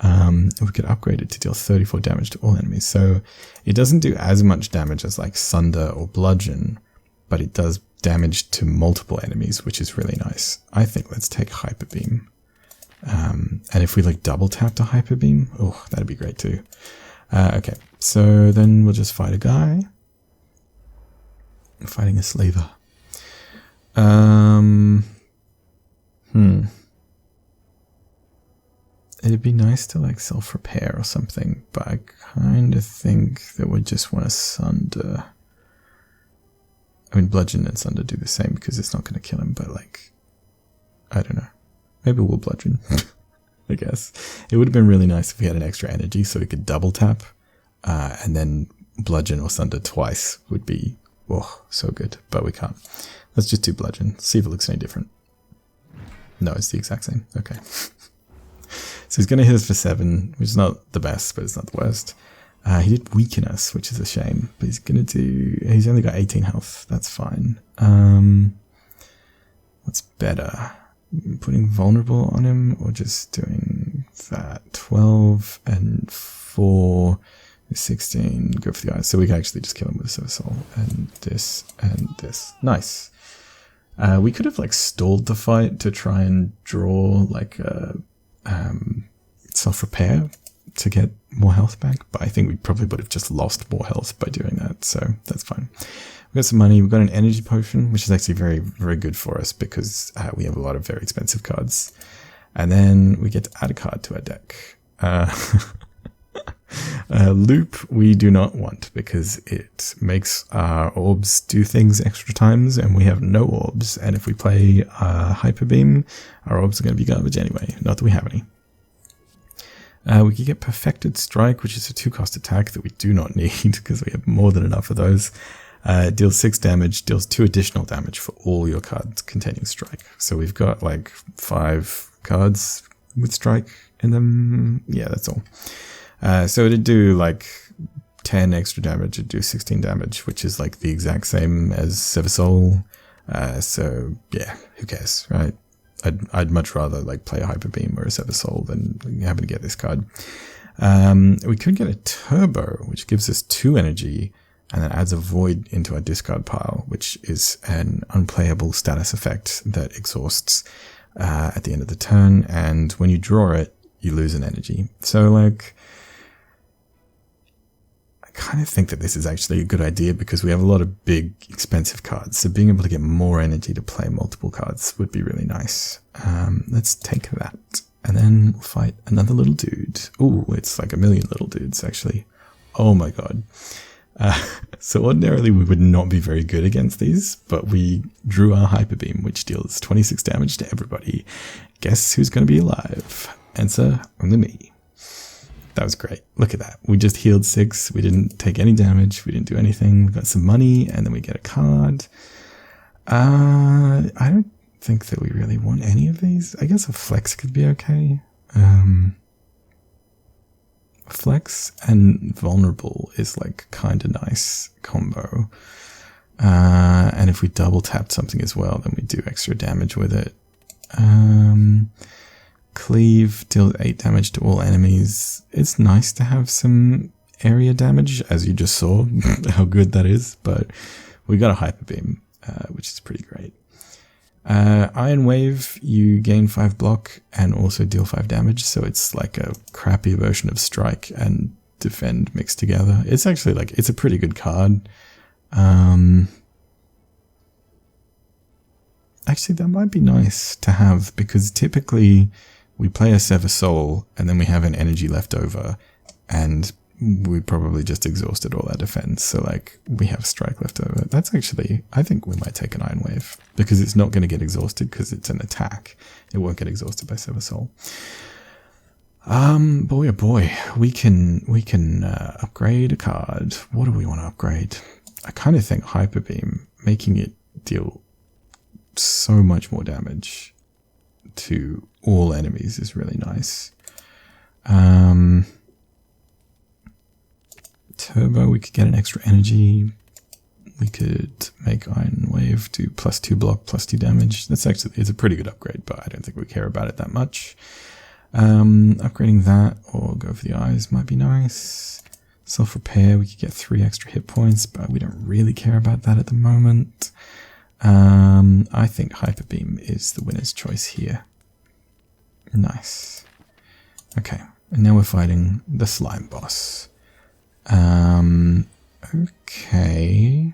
We could upgrade it to deal 34 damage to all enemies. So it doesn't do as much damage as like Sunder or Bludgeon, but it does damage to multiple enemies, which is really nice. I think let's take Hyper Beam. And if we like double tap to Hyper Beam, oh, that'd be great too. Okay, so then we'll just fight a guy. I'm fighting a slaver. It'd be nice to like self-repair or something, but I kind of think that we just want to Sunder. I mean, Bludgeon and Sunder do the same because it's not going to kill him, but like, I don't know. Maybe we'll Bludgeon, I guess. It would have been really nice if we had an extra energy so we could double tap, and then Bludgeon or Sunder twice would be Oh, so good, but we can't. Let's just do bludgeon, see if it looks any different. No, it's the exact same. Okay. So he's going to hit us for 7, which is not the best, but it's not the worst. He did weaken us, which is a shame. But he's only got 18 health. That's fine. What's better? Putting vulnerable on him or just doing that? 12 and 4 is 16. Go for the eyes. So we can actually just kill him with a Silver Soul. And this and this. Nice. We could have like stalled the fight to try and draw like a self-repair to get more health back, but I think we probably would have just lost more health by doing that, so that's fine. We've got some money, we've got an energy potion, which is actually very, very good for us because we have a lot of very expensive cards. And then we get to add a card to our deck. Loop we do not want because it makes our orbs do things extra times and we have no orbs, and if we play Hyper Beam, our orbs are going to be garbage anyway, not that we have any. We could get Perfected Strike, which is a 2-cost attack that we do not need because we have more than enough of those. Deals 6 damage, deals 2 additional damage for all your cards containing Strike. So we've got like 5 cards with Strike in them. Yeah, that's all. So it'd do like 10 extra damage, it'd do 16 damage, which is like the exact same as Sever Soul. So yeah, who cares, right? I'd much rather like play a Hyper Beam or a Sever Soul than having to get this card. We could get a Turbo, which gives us 2 energy and then adds a Void into our discard pile, which is an unplayable status effect that exhausts at the end of the turn, and when you draw it, you lose an energy. So like, I kind of think that this is actually a good idea because we have a lot of big, expensive cards. So being able to get more energy to play multiple cards would be really nice. Let's take that. And then we'll fight another little dude. Ooh, it's like a million little dudes, actually. Oh my god. So ordinarily we would not be very good against these, but we drew our Hyper Beam, which deals 26 damage to everybody. Guess who's going to be alive? Answer, only me. That was great. Look at that. We just healed 6. We didn't take any damage. We didn't do anything. We got some money, and then we get a card. I don't think that we really want any of these. I guess a Flex could be okay. Flex and Vulnerable is like kind of nice combo. And if we double tap something as well, then we do extra damage with it. Cleave deals 8 damage to all enemies. It's nice to have some area damage, as you just saw how good that is, but we got a Hyper Beam, which is pretty great. Iron Wave, you gain 5 block and also deal 5 damage, so it's like a crappy version of Strike and Defend mixed together. It's actually like, it's a pretty good card. Actually, that might be nice to have because typically we play a Sever Soul and then we have an energy left over and we probably just exhausted all our defense. So like we have Strike left over. That's actually, I think we might take an Iron Wave because it's not going to get exhausted because it's an attack. It won't get exhausted by Sever Soul. Boy, oh boy, we can upgrade a card. What do we want to upgrade? I kind of think Hyper Beam, making it deal so much more damage to all enemies is really nice. Turbo, we could get an extra energy. We could make Iron Wave do +2 block, +2 damage. That's actually, it's a pretty good upgrade, but I don't think we care about it that much. Upgrading that or go for the eyes might be nice. Self-repair, we could get 3 extra hit points, but we don't really care about that at the moment. I think Hyper Beam is the winner's choice here. Nice. Okay, and now we're fighting the slime boss. Okay.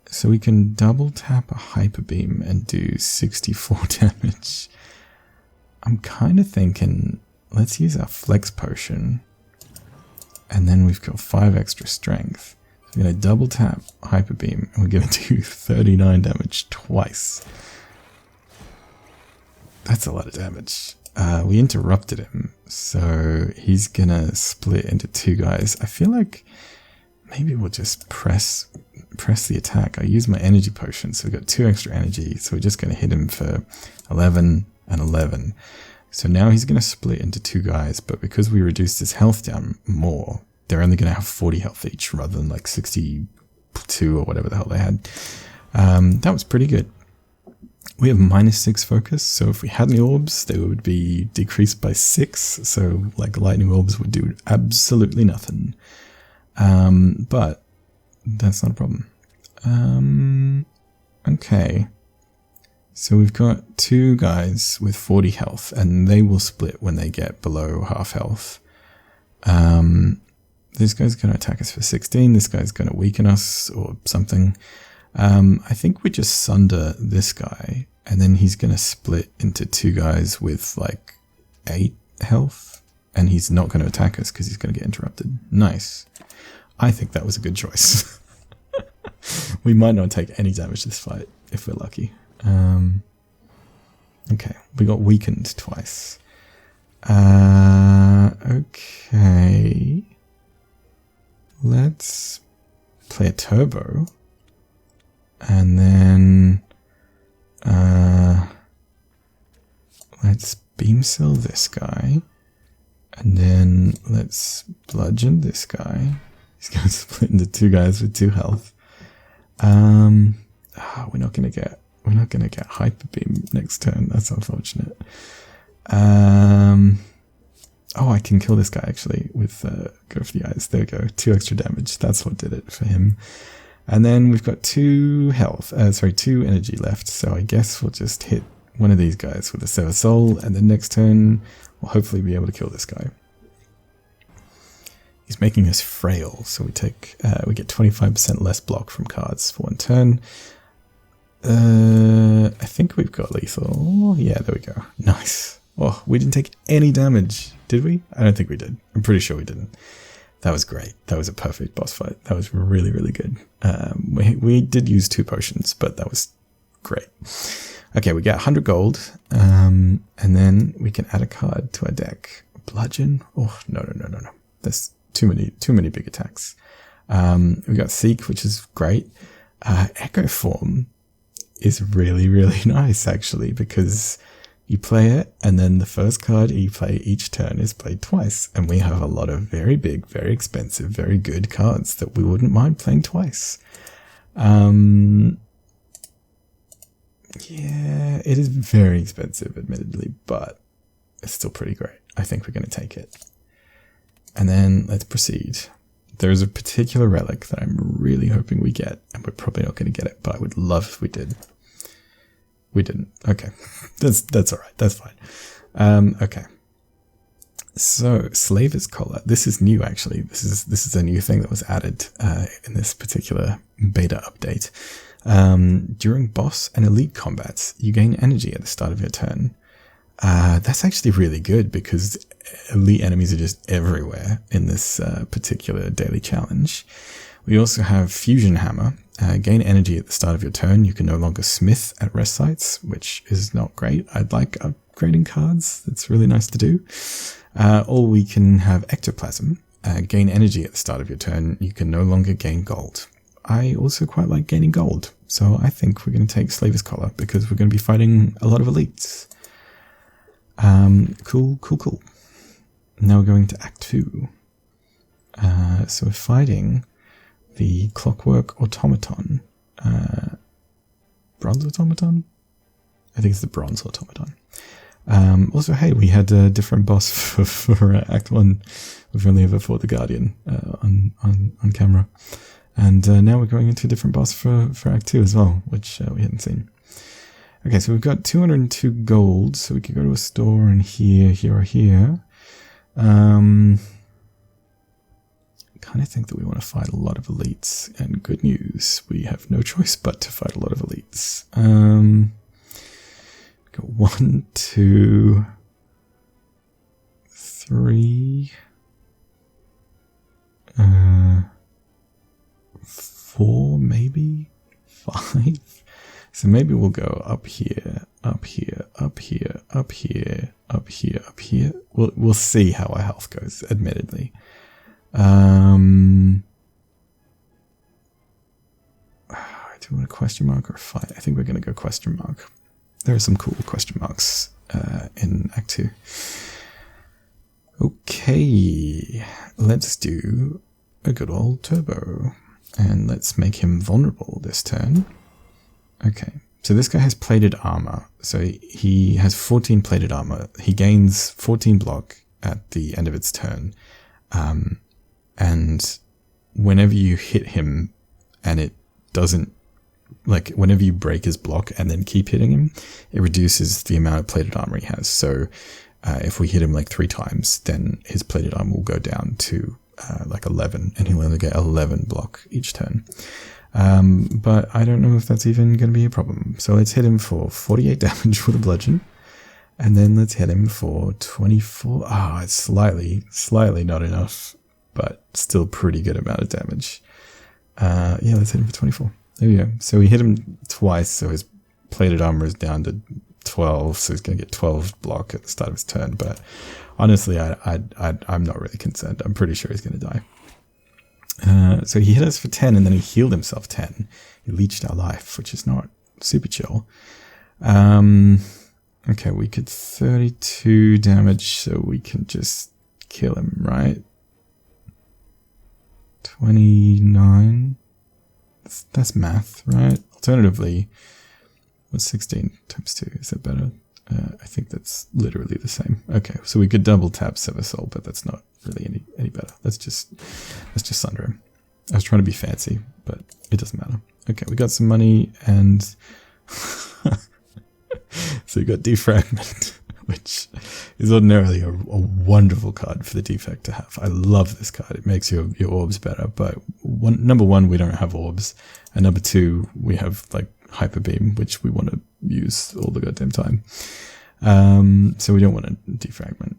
So we can double tap a Hyper Beam and do 64 damage. I'm kind of thinking, let's use our Flex Potion. And then we've got 5 extra strength. So we're going to double tap Hyper Beam and we're going to do 39 damage twice. That's a lot of damage. We interrupted him, so he's gonna split into 2 guys. I feel like maybe we'll just press the attack. I use my energy potion, so we've got 2 extra energy, so we're just going to hit him for 11 and 11. So now he's going to split into 2 guys, but because we reduced his health down more, they're only going to have 40 health each rather than like 62 or whatever the hell they had. That was pretty good. We have -6 focus, so if we had any orbs, they would be decreased by 6, so like lightning orbs would do absolutely nothing. But that's not a problem. Okay. So we've got 2 guys with 40 health, and they will split when they get below half health. This guy's going to attack us for 16. This guy's going to weaken us or something. I think we just sunder this guy, and then he's going to split into 2 guys with like 8 health, and he's not going to attack us because he's going to get interrupted. Nice. I think that was a good choice. We might not take any damage this fight if we're lucky. Okay, we got weakened twice. Okay. Let's play a turbo. And then let's beam cell this guy. And then let's bludgeon this guy. He's going to split into 2 guys with 2 health. We're not going to get hyper beam next turn. That's unfortunate. Oh, I can kill this guy actually with go for the eyes. There we go. 2 extra damage. That's what did it for him. And then we've got 2 energy left. So I guess we'll just hit one of these guys with a Sever Soul, and then next turn we'll hopefully be able to kill this guy. He's making us frail, so we get 25% less block from cards for 1 turn. I think we've got lethal. Yeah, there we go. Nice. Oh, we didn't take any damage, did we? I don't think we did. I'm pretty sure we didn't. That was great. That was a perfect boss fight. That was really, really good. We did use 2 potions, but that was great. Okay, we get 100 gold, and then we can add a card to our deck. Bludgeon? Oh, no. There's too many big attacks. We got Seek, which is great. Echo Form is really, really nice, actually, because you play it, and then the first card you play each turn is played twice, and we have a lot of very big, very expensive, very good cards that we wouldn't mind playing twice. Yeah, it is very expensive, admittedly, but it's still pretty great. I think we're going to take it. And then let's proceed. There's a particular relic that I'm really hoping we get, and we're probably not going to get it, but I would love if we did. We didn't. Okay. That's all right. That's fine. Okay. So, Slaver's Collar. This is new, actually. This is a new thing that was added in this particular beta update. During boss and elite combats, you gain energy at the start of your turn. That's actually really good because elite enemies are just everywhere in this particular daily challenge. We also have Fusion Hammer. Gain energy at the start of your turn. You can no longer smith at rest sites, which is not great. I'd like upgrading cards. That's really nice to do. Or we can have Ectoplasm. Gain energy at the start of your turn. You can no longer gain gold. I also quite like gaining gold. So I think we're going to take Slaver's Collar because we're going to be fighting a lot of elites. Cool. Now we're going to Act 2. So we're fighting the Clockwork Automaton. Bronze Automaton? I think it's the Bronze Automaton. Also, hey, we had a different boss for Act 1. We've only ever fought the Guardian on camera. And now we're going into a different boss for Act 2 as well, which we hadn't seen. Okay, so we've got 202 gold, so we could go to a store and here or here. Kind of think that we want to fight a lot of elites, and good news, we have no choice but to fight a lot of elites. Got 1, 2, 3, 4, maybe 5. So maybe we'll go up here, up here, up here, up here, up here, up here. We'll see how our health goes, admittedly. Do we want a question mark or a fight? I think we're going to go question mark. There are some cool question marks in Act 2. Okay, let's do a good old turbo. And let's make him vulnerable this turn. Okay, so this guy has plated armor. So he has 14 plated armor. He gains 14 block at the end of its turn. And whenever you hit him and it doesn't, like whenever you break his block and then keep hitting him, it reduces the amount of plated armor he has. So if we hit him like 3 times, then his plated armor will go down to like 11, and he'll only get 11 block each turn. But I don't know if that's even going to be a problem. So let's hit him for 48 damage with a bludgeon, and then let's hit him for 24. It's slightly not enough, but still pretty good amount of damage. Yeah, let's hit him for 24. There we go. So we hit him twice, so his plated armor is down to 12, so he's going to get 12 block at the start of his turn. But honestly, I'm not really concerned. I'm pretty sure he's going to die. So he hit us for 10, and then he healed himself 10. He leeched our life, which is not super chill. Okay, we could 32 damage, so we can just kill him, right? 29. That's math, right? Alternatively, what's 16 times 2? Is that better? I think that's literally the same. Okay, so we could double tap Sever Soul, but that's not really any better. Let's just sunder him. I was trying to be fancy, but it doesn't matter. Okay, we got some money, and so we got Defragment, which is ordinarily a wonderful card for the defect to have. I love this card. It makes your orbs better, but number one, we don't have orbs, and number two, we have like Hyper Beam, which we want to use all the goddamn time. So we don't want to Defragment.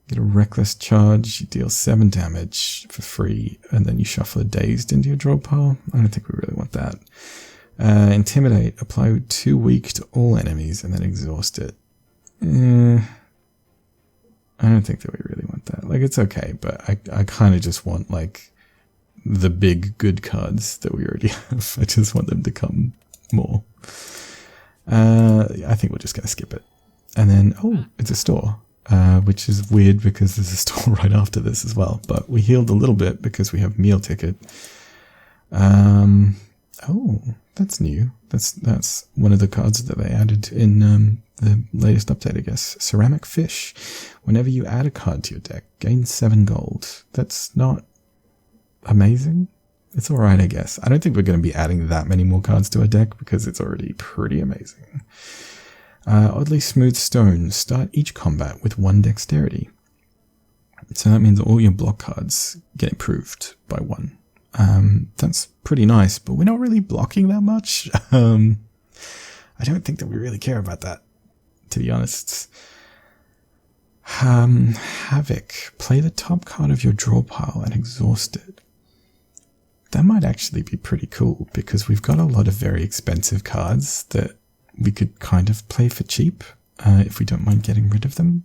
Get a Reckless Charge, you deal 7 damage for free, and then you shuffle a Dazed into your draw pile. I don't think we really want that. Intimidate, apply 2 weak to all enemies, and then exhaust it. I don't think that we really want that. Like, it's okay, but I kind of just want, like, the big good cards that we already have. I just want them to come more. I think we're just going to skip it. And then, it's a store. Which is weird because there's a store right after this as well. But we healed a little bit because we have Meal Ticket. That's new. That's one of the cards that they added in the latest update, I guess. Ceramic Fish. Whenever you add a card to your deck, gain 7 gold. That's not amazing. It's alright, I guess. I don't think we're going to be adding that many more cards to our deck because it's already pretty amazing. Oddly Smooth Stone. Start each combat with 1 dexterity. So that means all your block cards get improved by 1. That's pretty nice, but we're not really blocking that much. I don't think that we really care about that, to be honest. Havoc. Play the top card of your draw pile and exhaust it. That might actually be pretty cool because we've got a lot of very expensive cards that we could kind of play for cheap if we don't mind getting rid of them.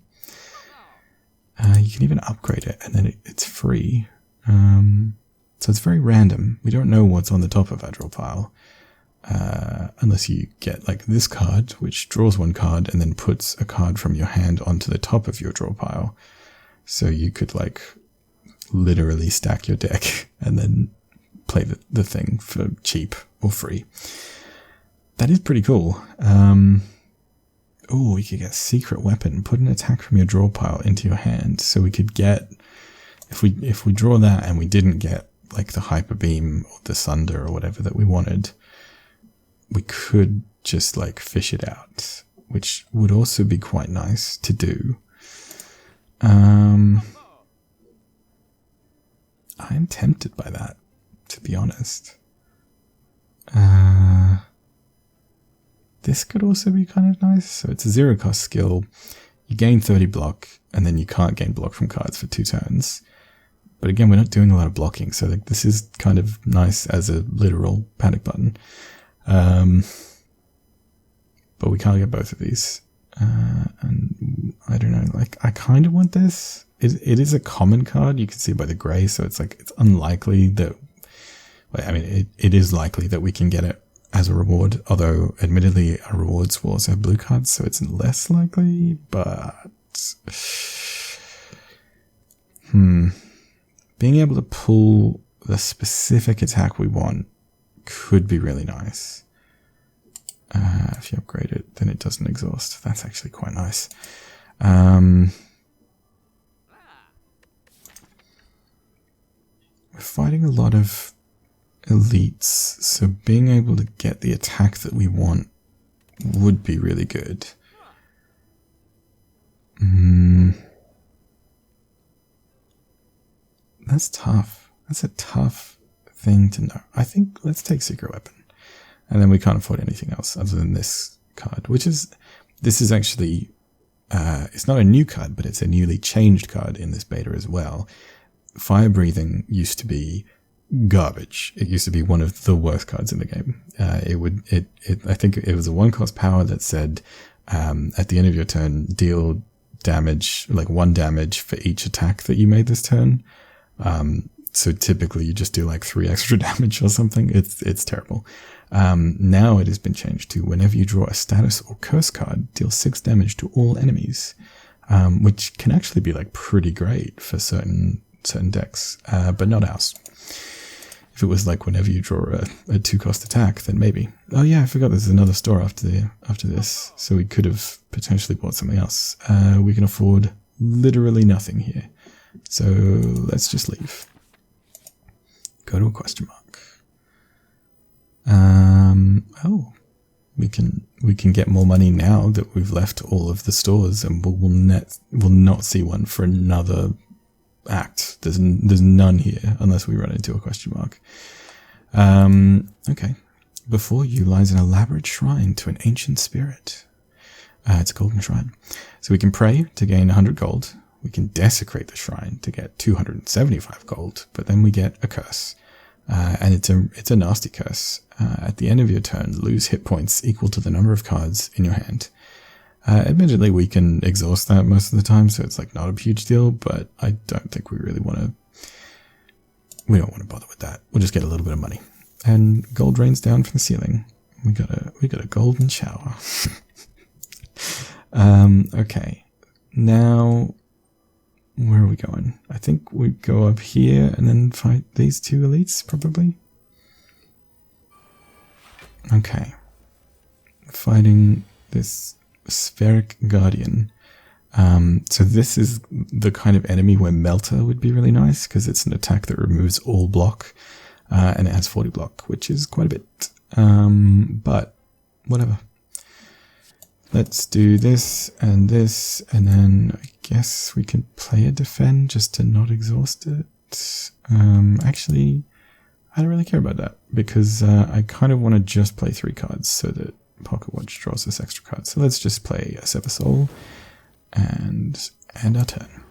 You can even upgrade it and then it's free. So it's very random. We don't know what's on the top of our draw pile unless you get like this card, which draws 1 card and then puts a card from your hand onto the top of your draw pile. So you could like literally stack your deck and then play the thing for cheap or free. That is pretty cool. We could get Secret Weapon. Put an attack from your draw pile into your hand. So we could get, if we draw that and we didn't get like the Hyper Beam or the Sunder or whatever that we wanted, we could just like fish it out, which would also be quite nice to do. I am tempted by that, to be honest. This could also be kind of nice. So it's a 0 cost skill. You gain 30 block, and then you can't gain block from cards for 2 turns. But again, we're not doing a lot of blocking, so like, this is kind of nice as a literal panic button. But we can't get both of these. And I don't know, like, I kind of want this. It is a common card, you can see by the grey, so it's like, it's unlikely that, I mean, it is likely that we can get it as a reward, although admittedly our rewards will also have blue cards, so it's less likely, but being able to pull the specific attack we want could be really nice. If you upgrade it, then it doesn't exhaust. That's actually quite nice. We're fighting a lot of elites, so being able to get the attack that we want would be really good. That's tough. That's a tough thing to know. I think let's take Secret Weapon. And then we can't afford anything else other than this card, this is actually, it's not a new card, but it's a newly changed card in this beta as well. Fire Breathing used to be garbage. It used to be one of the worst cards in the game. I think it was a 1-cost power that said, at the end of your turn, deal damage, like 1 damage for each attack that you made this turn. So typically you just do like 3 extra damage or something. It's terrible. Now it has been changed to whenever you draw a status or curse card, deal 6 damage to all enemies, which can actually be like pretty great for certain decks, but not ours. If it was like whenever you draw a 2-cost attack, then maybe. Oh yeah, I forgot there's another store after this, so we could have potentially bought something else. We can afford literally nothing here, so let's just leave. Go to a question mark. Oh, we can get more money now that we've left all of the stores, and we'll not see one for another act. There's none here unless we run into a question mark. Okay. Before you lies an elaborate shrine to an ancient spirit. It's a golden shrine. So we can pray to gain 100 gold. We can desecrate the shrine to get 275 gold, but then we get a curse. And it's a nasty curse. At the end of your turn, lose hit points equal to the number of cards in your hand. Admittedly, we can exhaust that most of the time, so it's like not a huge deal, but I don't think we really want to. We don't want to bother with that. We'll just get a little bit of money, and gold rains down from the ceiling. We got a golden shower. Okay, now where are we going? I think we go up here and then fight these 2 elites, probably. Okay, fighting this Spheric Guardian. So this is the kind of enemy where Melter would be really nice, because it's an attack that removes all block, and it has 40 block, which is quite a bit. But whatever. Let's do this, and then I guess we can play a defend just to not exhaust it. Actually, I don't really care about that, because I kind of want to just play 3 cards so that Pocket Watch draws this extra card. So let's just play a Sever Soul and our turn.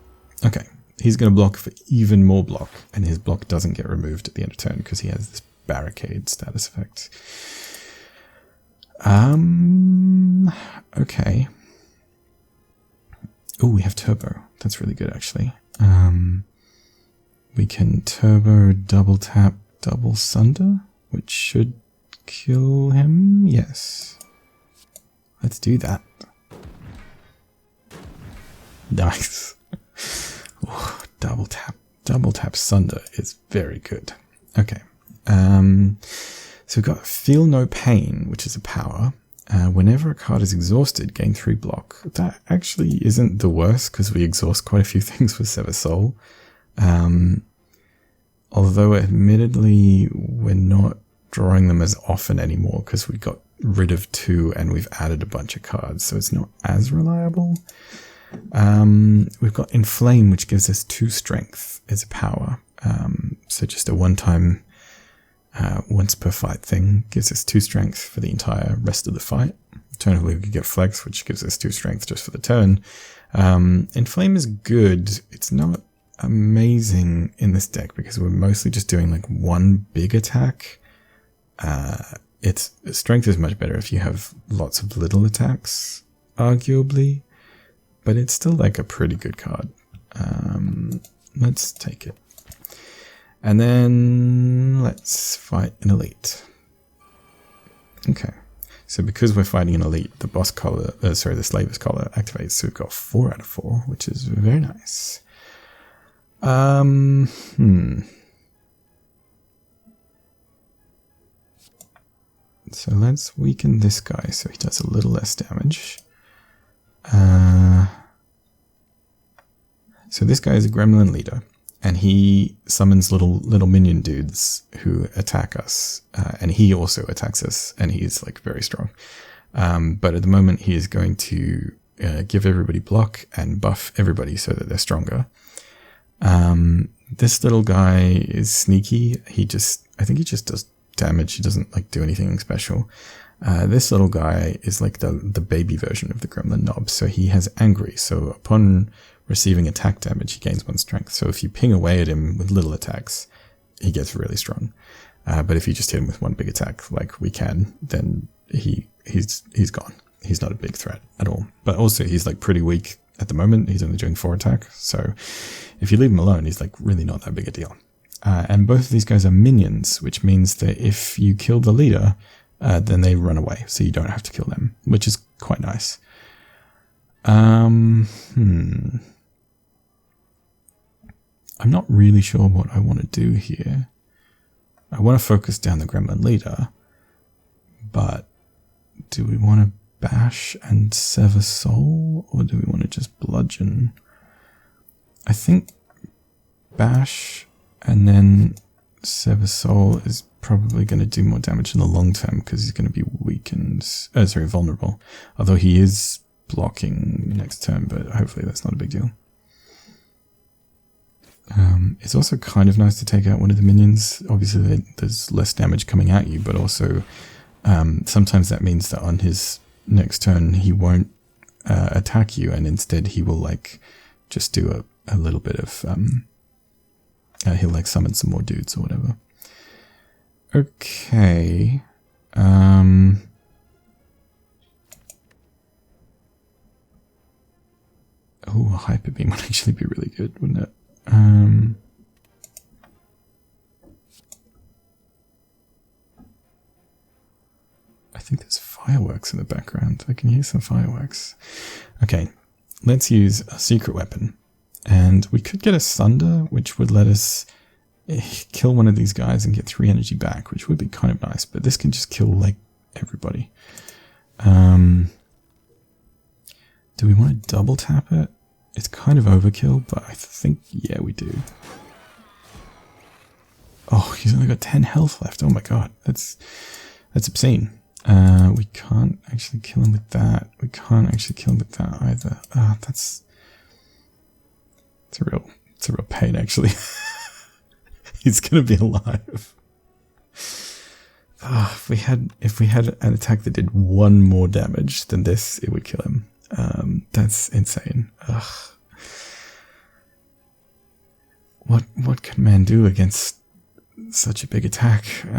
Okay, he's going to block for even more block, and his block doesn't get removed at the end of turn because he has this barricade status effect. Okay. Oh, we have turbo. That's really good, actually. We can turbo, double tap, double sunder, which should kill him. Yes. Let's do that. Nice. Ooh, double tap sunder is very good. Okay. So we've got Feel No Pain, which is a power. Whenever a card is exhausted, gain 3 block. That actually isn't the worst, because we exhaust quite a few things with Sever Soul. Although admittedly, we're not drawing them as often anymore, because we got rid of 2 and we've added a bunch of cards, so it's not as reliable. We've got Inflame, which gives us 2 strength as a power. So just a one-time, once per fight thing, gives us 2 strength for the entire rest of the fight. Alternatively, we could get Flex, which gives us 2 strength just for the turn. Inflame is good. It's not amazing in this deck because we're mostly just doing like 1 big attack. Its strength is much better if you have lots of little attacks, arguably, but it's still like a pretty good card. Let's take it. And then let's fight an elite. Okay. So because we're fighting an elite, the boss collar, the slaver's collar activates. So we've got 4 out of 4, which is very nice. So let's weaken this guy so he does a little less damage. So this guy is a gremlin leader, and he summons little minion dudes who attack us, and he also attacks us, and he's like very strong. But at the moment, he is going to give everybody block and buff everybody so that they're stronger. This little guy is sneaky. I think he just does damage. He doesn't like do anything special. This little guy is like the baby version of the gremlin knob. So he has angry. So upon receiving attack damage, he gains 1 strength. So if you ping away at him with little attacks, he gets really strong. But if you just hit him with 1 big attack, like we can, then he's gone. He's not a big threat at all. But also he's like pretty weak at the moment. He's only doing 4 attack. So if you leave him alone, he's like really not that big a deal. And both of these guys are minions, which means that if you kill the leader, then they run away. So you don't have to kill them, which is quite nice. I'm not really sure what I want to do here. I want to focus down the gremlin leader, but do we want to bash and sever soul, or do we want to just bludgeon? I think bash and then sever soul is probably going to do more damage in the long term because he's going to be weakened. Vulnerable. Although he is blocking next turn, but hopefully that's not a big deal. It's also kind of nice to take out one of the minions. Obviously, there's less damage coming at you, but also sometimes that means that on his next turn he won't attack you, and instead he will like just do a little bit of he'll like summon some more dudes or whatever. Okay. Oh, a hyper beam would actually be really good, wouldn't it? I think there's fireworks in the background. I can hear some fireworks. Okay, let's use a secret weapon. And we could get a thunder, which would let us kill one of these guys and get 3 energy back, which would be kind of nice. But this can just kill, like, everybody. Do we want to double tap it? It's kind of overkill, but I think, yeah, we do. Oh, he's only got 10 health left. Oh my god, that's obscene. We can't actually kill him with that. We can't actually kill him with that either. It's a real pain, actually. He's gonna be alive. If we had an attack that did 1 more damage than this, it would kill him. That's insane. Ugh. What can man do against such a big attack? We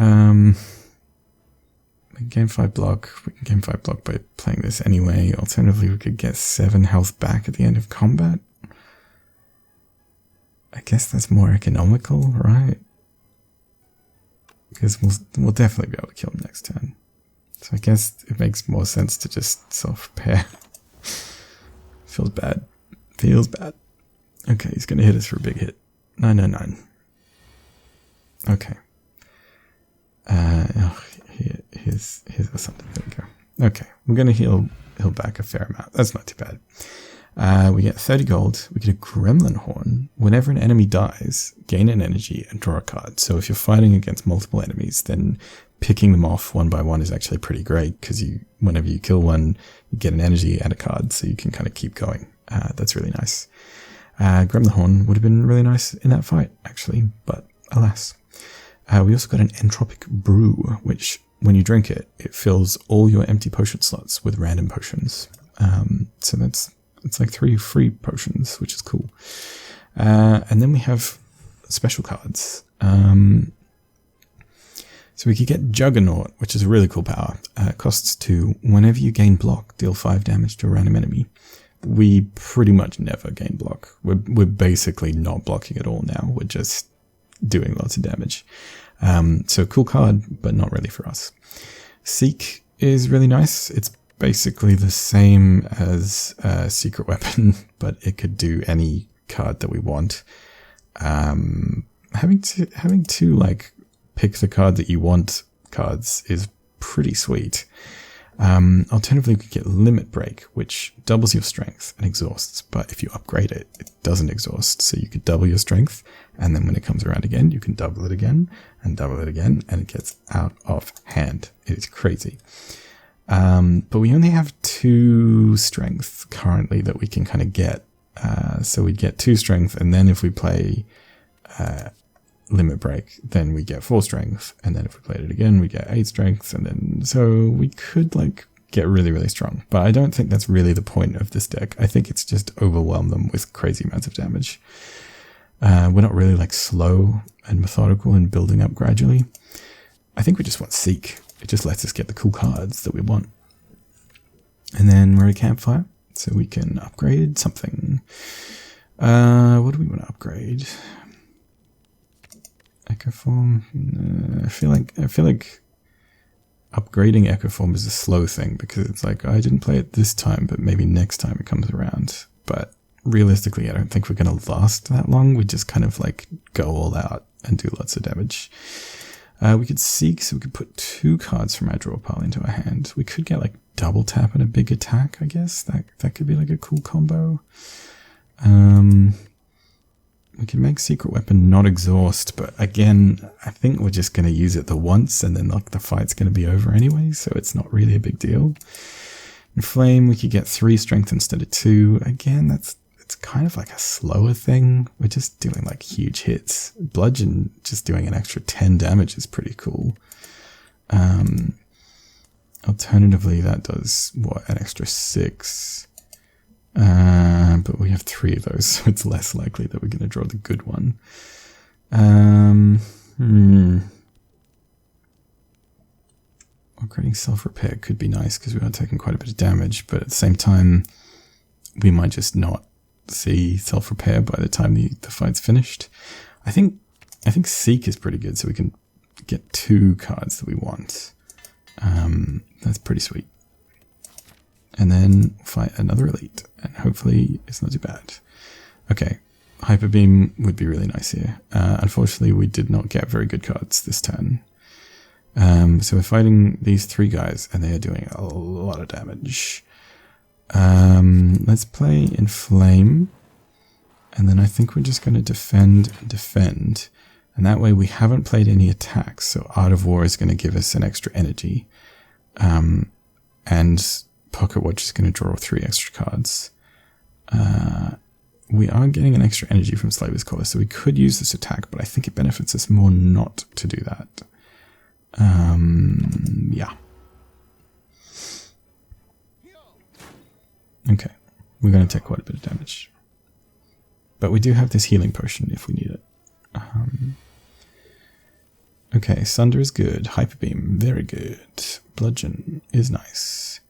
can gain 5 block. We can gain 5 block by playing this anyway. Alternatively, we could get 7 health back at the end of combat. I guess that's more economical, right? Because we'll definitely be able to kill him next turn. So I guess it makes more sense to just self-repair. Feels bad. Feels bad. Okay, he's going to hit us for a big hit. 999. Okay. Here's something. There we go. Okay, we're going to heal back a fair amount. That's not too bad. We get 30 gold. We get a gremlin horn. Whenever an enemy dies, gain an energy and draw a card. So if you're fighting against multiple enemies, then picking them off one by one is actually pretty great because whenever you kill one, you get an energy and a card, so you can kind of keep going. That's really nice. Gremlin horn would have been really nice in that fight, actually, but alas. We also got an entropic brew, which when you drink it, it fills all your empty potion slots with random potions. So it's like 3 free potions, which is cool. And then we have special cards. So we could get Juggernaut, which is a really cool power. It costs 2. Whenever you gain block, deal 5 damage to a random enemy. We pretty much never gain block. We're basically not blocking at all now. We're just doing lots of damage. So cool card, but not really for us. Seek is really nice. It's basically the same as Secret Weapon, but it could do any card that we want. Having to like pick the card that you want cards is pretty sweet. Alternatively, we could get Limit Break, which doubles your strength and exhausts, but if you upgrade it, it doesn't exhaust. So you could double your strength, and then when it comes around again, you can double it again, and double it again, and it gets out of hand. It is crazy. But we only have 2 strength currently that we can kind of get. So we'd get 2 strength, and then if we play Limit Break, then we get 4 strength, and then if we played it again, we get 8 strength, and then so we could like get really, really strong. But I don't think that's really the point of this deck. I think it's just overwhelm them with crazy amounts of damage. We're not really like slow and methodical in building up gradually. I think we just want Seek. It just lets us get the cool cards that we want. And then we're at a campfire, so we can upgrade something. What do we want to upgrade? Echoform. I feel like upgrading Echoform is a slow thing because it's like I didn't play it this time, but maybe next time it comes around. But realistically, I don't think we're going to last that long. We just kind of like go all out and do lots of damage. We could Seek, so we could put 2 cards from our draw pile into our hand. We could get like double tap and a big attack, I guess. That could be like a cool combo. We can make Secret Weapon not exhaust, but again, I think we're just going to use it the once, and then like the fight's going to be over anyway, so it's not really a big deal. In Flame, we could get 3 strength instead of 2. Again, it's kind of like a slower thing. We're just doing like huge hits. Bludgeon, just doing an extra 10 damage is pretty cool. Alternatively, that does, what, an extra 6. But we have 3 of those, so it's less likely that we're going to draw the good one. Upgrading Self-Repair could be nice because we are taking quite a bit of damage, but at the same time, we might just not see Self-Repair by the time the fight's finished. I think Seek is pretty good, so we can get 2 cards that we want. That's pretty sweet. And then fight another elite, and hopefully it's not too bad. Okay, Hyper Beam would be really nice here. Unfortunately, we did not get very good cards this turn. So we're fighting these 3 guys, and they are doing a lot of damage. Let's play Inflame, and then I think we're just going to defend and defend. And that way we haven't played any attacks, so Art of War is going to give us an extra energy. And Pocket Watch is going to draw 3 extra cards. We are getting an extra energy from Slaver's Collar, so we could use this attack, but I think it benefits us more not to do that. Yeah. Okay, we're going to take quite a bit of damage. But we do have this healing potion if we need it. Okay, Sunder is good. Hyper Beam, very good. Bludgeon is nice.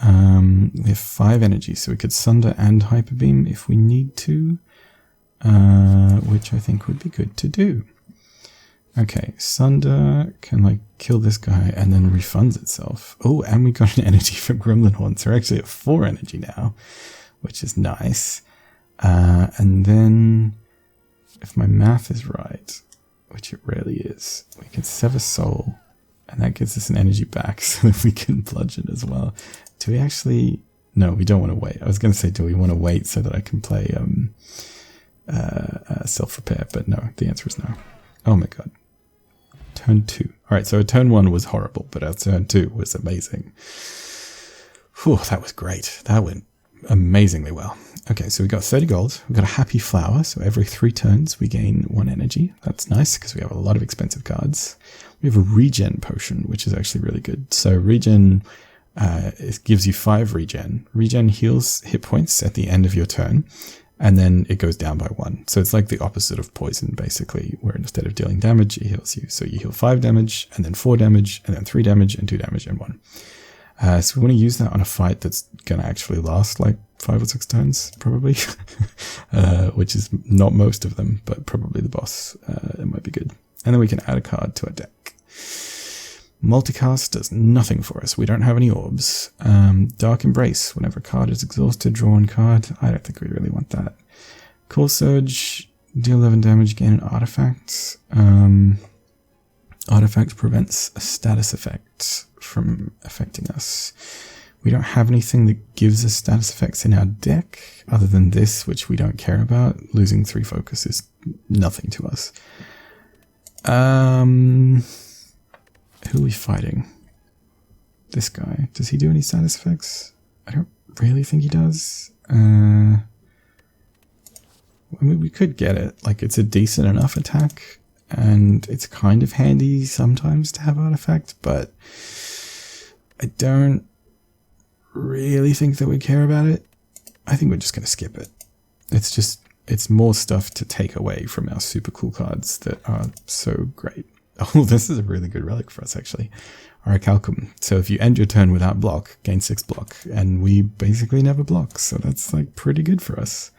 We have 5 energy, so we could Sunder and Hyper Beam if we need to, which I think would be good to do. Okay, Sunder can like kill this guy and then refunds itself. Oh, and we got an energy from Gremlin Horn, so we're actually at 4 energy now, which is nice. And then, if my math is right, which it rarely is, we can Sever Soul, and that gives us an energy back so that we can Bludgeon as well. Do we actually... No, we don't want to wait. I was going to say, do we want to wait so that I can play Self-Repair? But no, the answer is no. Oh my god. Turn 2. Alright, so turn 1 was horrible, but our turn 2 was amazing. Whew, that was great. That went amazingly well. Okay, so we got 30 gold. We've got a Happy Flower, so every 3 turns we gain 1 energy. That's nice, because we have a lot of expensive cards. We have a Regen Potion, which is actually really good. So Regen... it gives you 5 regen. Regen heals hit points at the end of your turn, and then it goes down by 1. So it's like the opposite of poison, basically, where instead of dealing damage, it heals you. So you heal 5 damage, and then 4 damage, and then 3 damage, and 2 damage, and 1. So we want to use that on a fight that's going to actually last like 5 or 6 turns, probably, which is not most of them, but probably the boss. It might be good. And then we can add a card to our deck. Multicast does nothing for us. We don't have any orbs. Dark Embrace, whenever a card is exhausted, draw one card. I don't think we really want that. Core Surge, deal 11 damage, gain an artifact. Artifact prevents a status effect from affecting us. We don't have anything that gives us status effects in our deck other than this, which we don't care about. Losing 3 focus is nothing to us. Who are we fighting? This guy. Does he do any status effects? I don't really think he does. I mean, we could get it. Like, it's a decent enough attack, and it's kind of handy sometimes to have artifact, but I don't really think that we care about it. I think we're just going to skip it. It's more stuff to take away from our super cool cards that are so great. Oh, this is a really good relic for us, actually. Orichalcum. So if you end your turn without block, gain 6 block, and we basically never block, so that's like pretty good for us.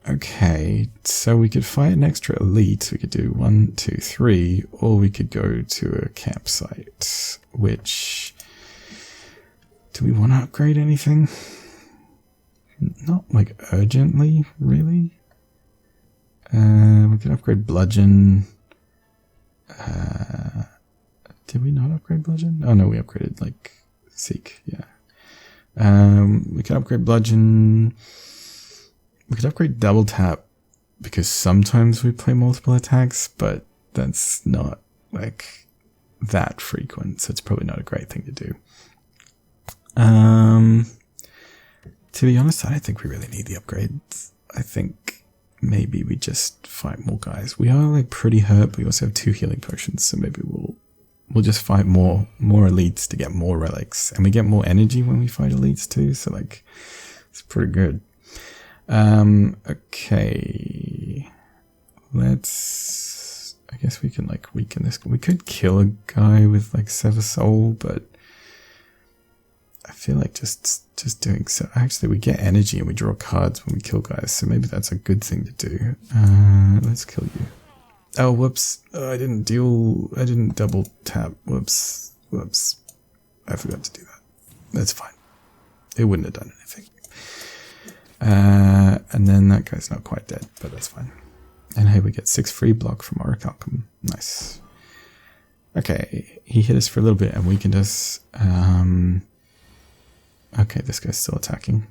Okay, so we could fight an extra elite. We could do 1, 2, 3, or we could go to a campsite, which... Do we want to upgrade anything? Not like urgently, really. We could upgrade Bludgeon. Did we not upgrade Bludgeon? Oh no, we upgraded like Seek, yeah. We could upgrade Bludgeon. We could upgrade Double Tap because sometimes we play multiple attacks, but that's not like that frequent, so it's probably not a great thing to do. To be honest, I don't think we really need the upgrades. I think maybe we just fight more guys. We are like pretty hurt, but we also have 2 healing potions, so maybe we'll just fight more elites to get more relics, and we get more energy when we fight elites too. So like, it's pretty good. Okay, I guess we can like weaken this. We could kill a guy with like Sever Soul, but I feel like just doing so. Actually, we get energy and we draw cards when we kill guys, so maybe that's a good thing to do. Let's kill you. Oh, whoops. I didn't double tap. Whoops. I forgot to do that. That's fine. It wouldn't have done anything. And then that guy's not quite dead, but that's fine. And hey, we get 6 free block from Orichalcum. Nice. Okay, he hit us for a little bit and weakened us. Okay, this guy's still attacking.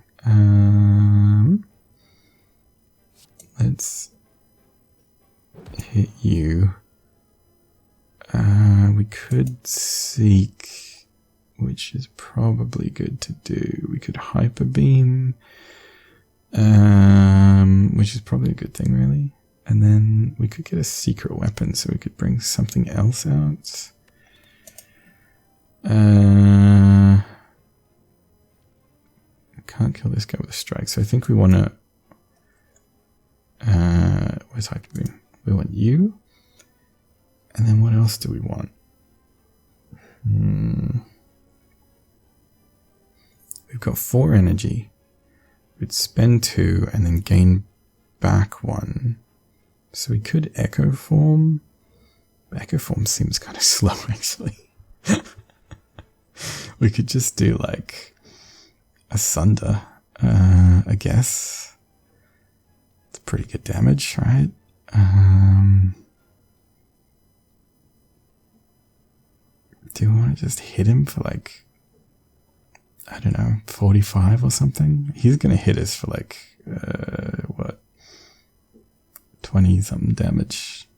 Let's hit you. We could Seek, which is probably good to do. We could Hyper Beam, which is probably a good thing, really. And then we could get a secret weapon, so we could bring something else out. Can't kill this guy with a strike, so I think we want to... where's Hyper Beam? We want you. And then what else do we want? We've got 4 energy. We'd spend 2 and then gain back 1. So we could Echo Form. Echo Form seems kind of slow, actually. We could just do like Asunder, I guess. It's pretty good damage, right? Do we want to just hit him for like, I don't know, 45 or something? He's going to hit us for like, what? 20 something damage.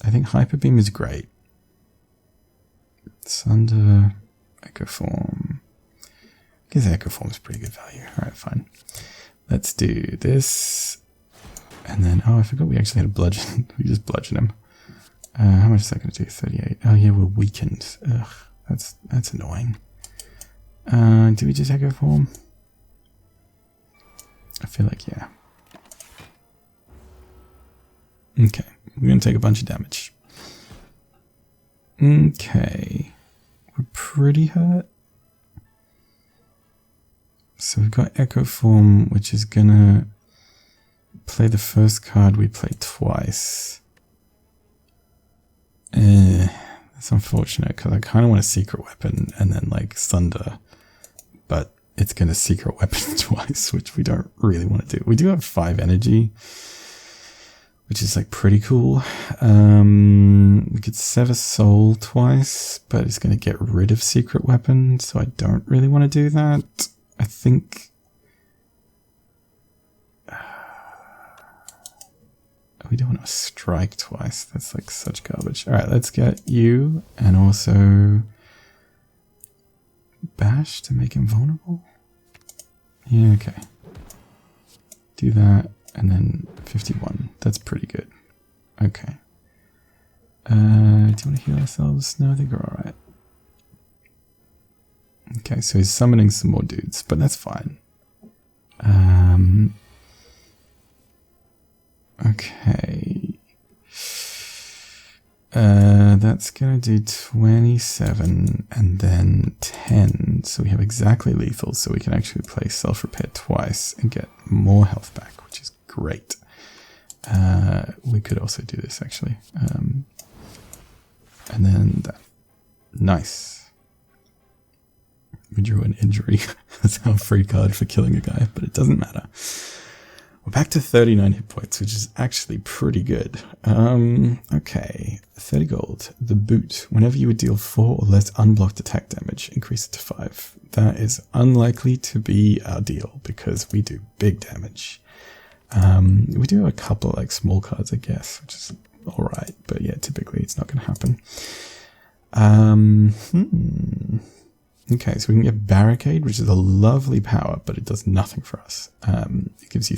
I think Hyper Beam is great. Sunder, Echo Form. I guess Echo Form is pretty good value. Alright, fine. Let's do this. And then, oh, I forgot we actually had a bludgeon. We just bludgeon him. How much is that going to do? 38. Oh yeah, we're weakened. Ugh, that's annoying. Do we just Echo Form? I feel like, yeah. Okay, we're going to take a bunch of damage. Okay, we're pretty hurt. So we've got Echo Form, which is going to play the first card we played twice. That's unfortunate because I kind of want a secret weapon and then like thunder, but it's going to secret weapon twice, which we don't really want to do. We do have 5 energy, which is like pretty cool. We could sever soul twice, but it's going to get rid of secret weapon, so I don't really want to do that. I think we don't want to strike twice. That's like such garbage. All right, let's get you and also bash to make him vulnerable. Yeah, okay. Do that and then 51. That's pretty good. Okay. Do you want to heal ourselves? No, I think we're all right. Okay, so he's summoning some more dudes, but that's fine. Okay. That's going to do 27 and then 10. So we have exactly lethal, so we can actually play self-repair twice and get more health back, which is great. We could also do this, actually. And then that. Nice. We drew an injury. That's our free card for killing a guy, but it doesn't matter. We're back to 39 hit points, which is actually pretty good. Okay, 30 gold. The boot. Whenever you would deal 4 or less unblocked attack damage, increase it to 5. That is unlikely to be our deal because we do big damage. We do have a couple like small cards, I guess, which is alright, but yeah, typically it's not going to happen. Okay, so we can get Barricade, which is a lovely power, but it does nothing for us. It gives you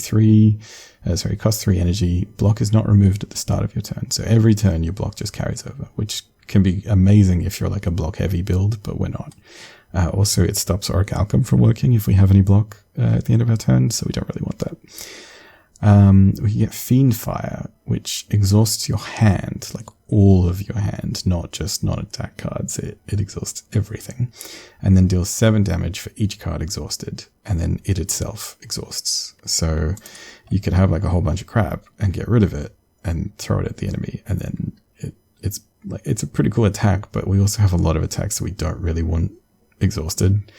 it costs 3 energy. Block is not removed at the start of your turn. So every turn your block just carries over, which can be amazing if you're like a block heavy build, but we're not. Also, it stops Auric Alchem from working if we have any block at the end of our turn, so we don't really want that. We can get Fiend Fire, which exhausts your hand, like all of your hand, not just non-attack cards. It exhausts everything. And then deals 7 damage for each card exhausted, and then it itself exhausts. So you could have like a whole bunch of crap and get rid of it and throw it at the enemy, and then it's a pretty cool attack, but we also have a lot of attacks that we don't really want exhausted.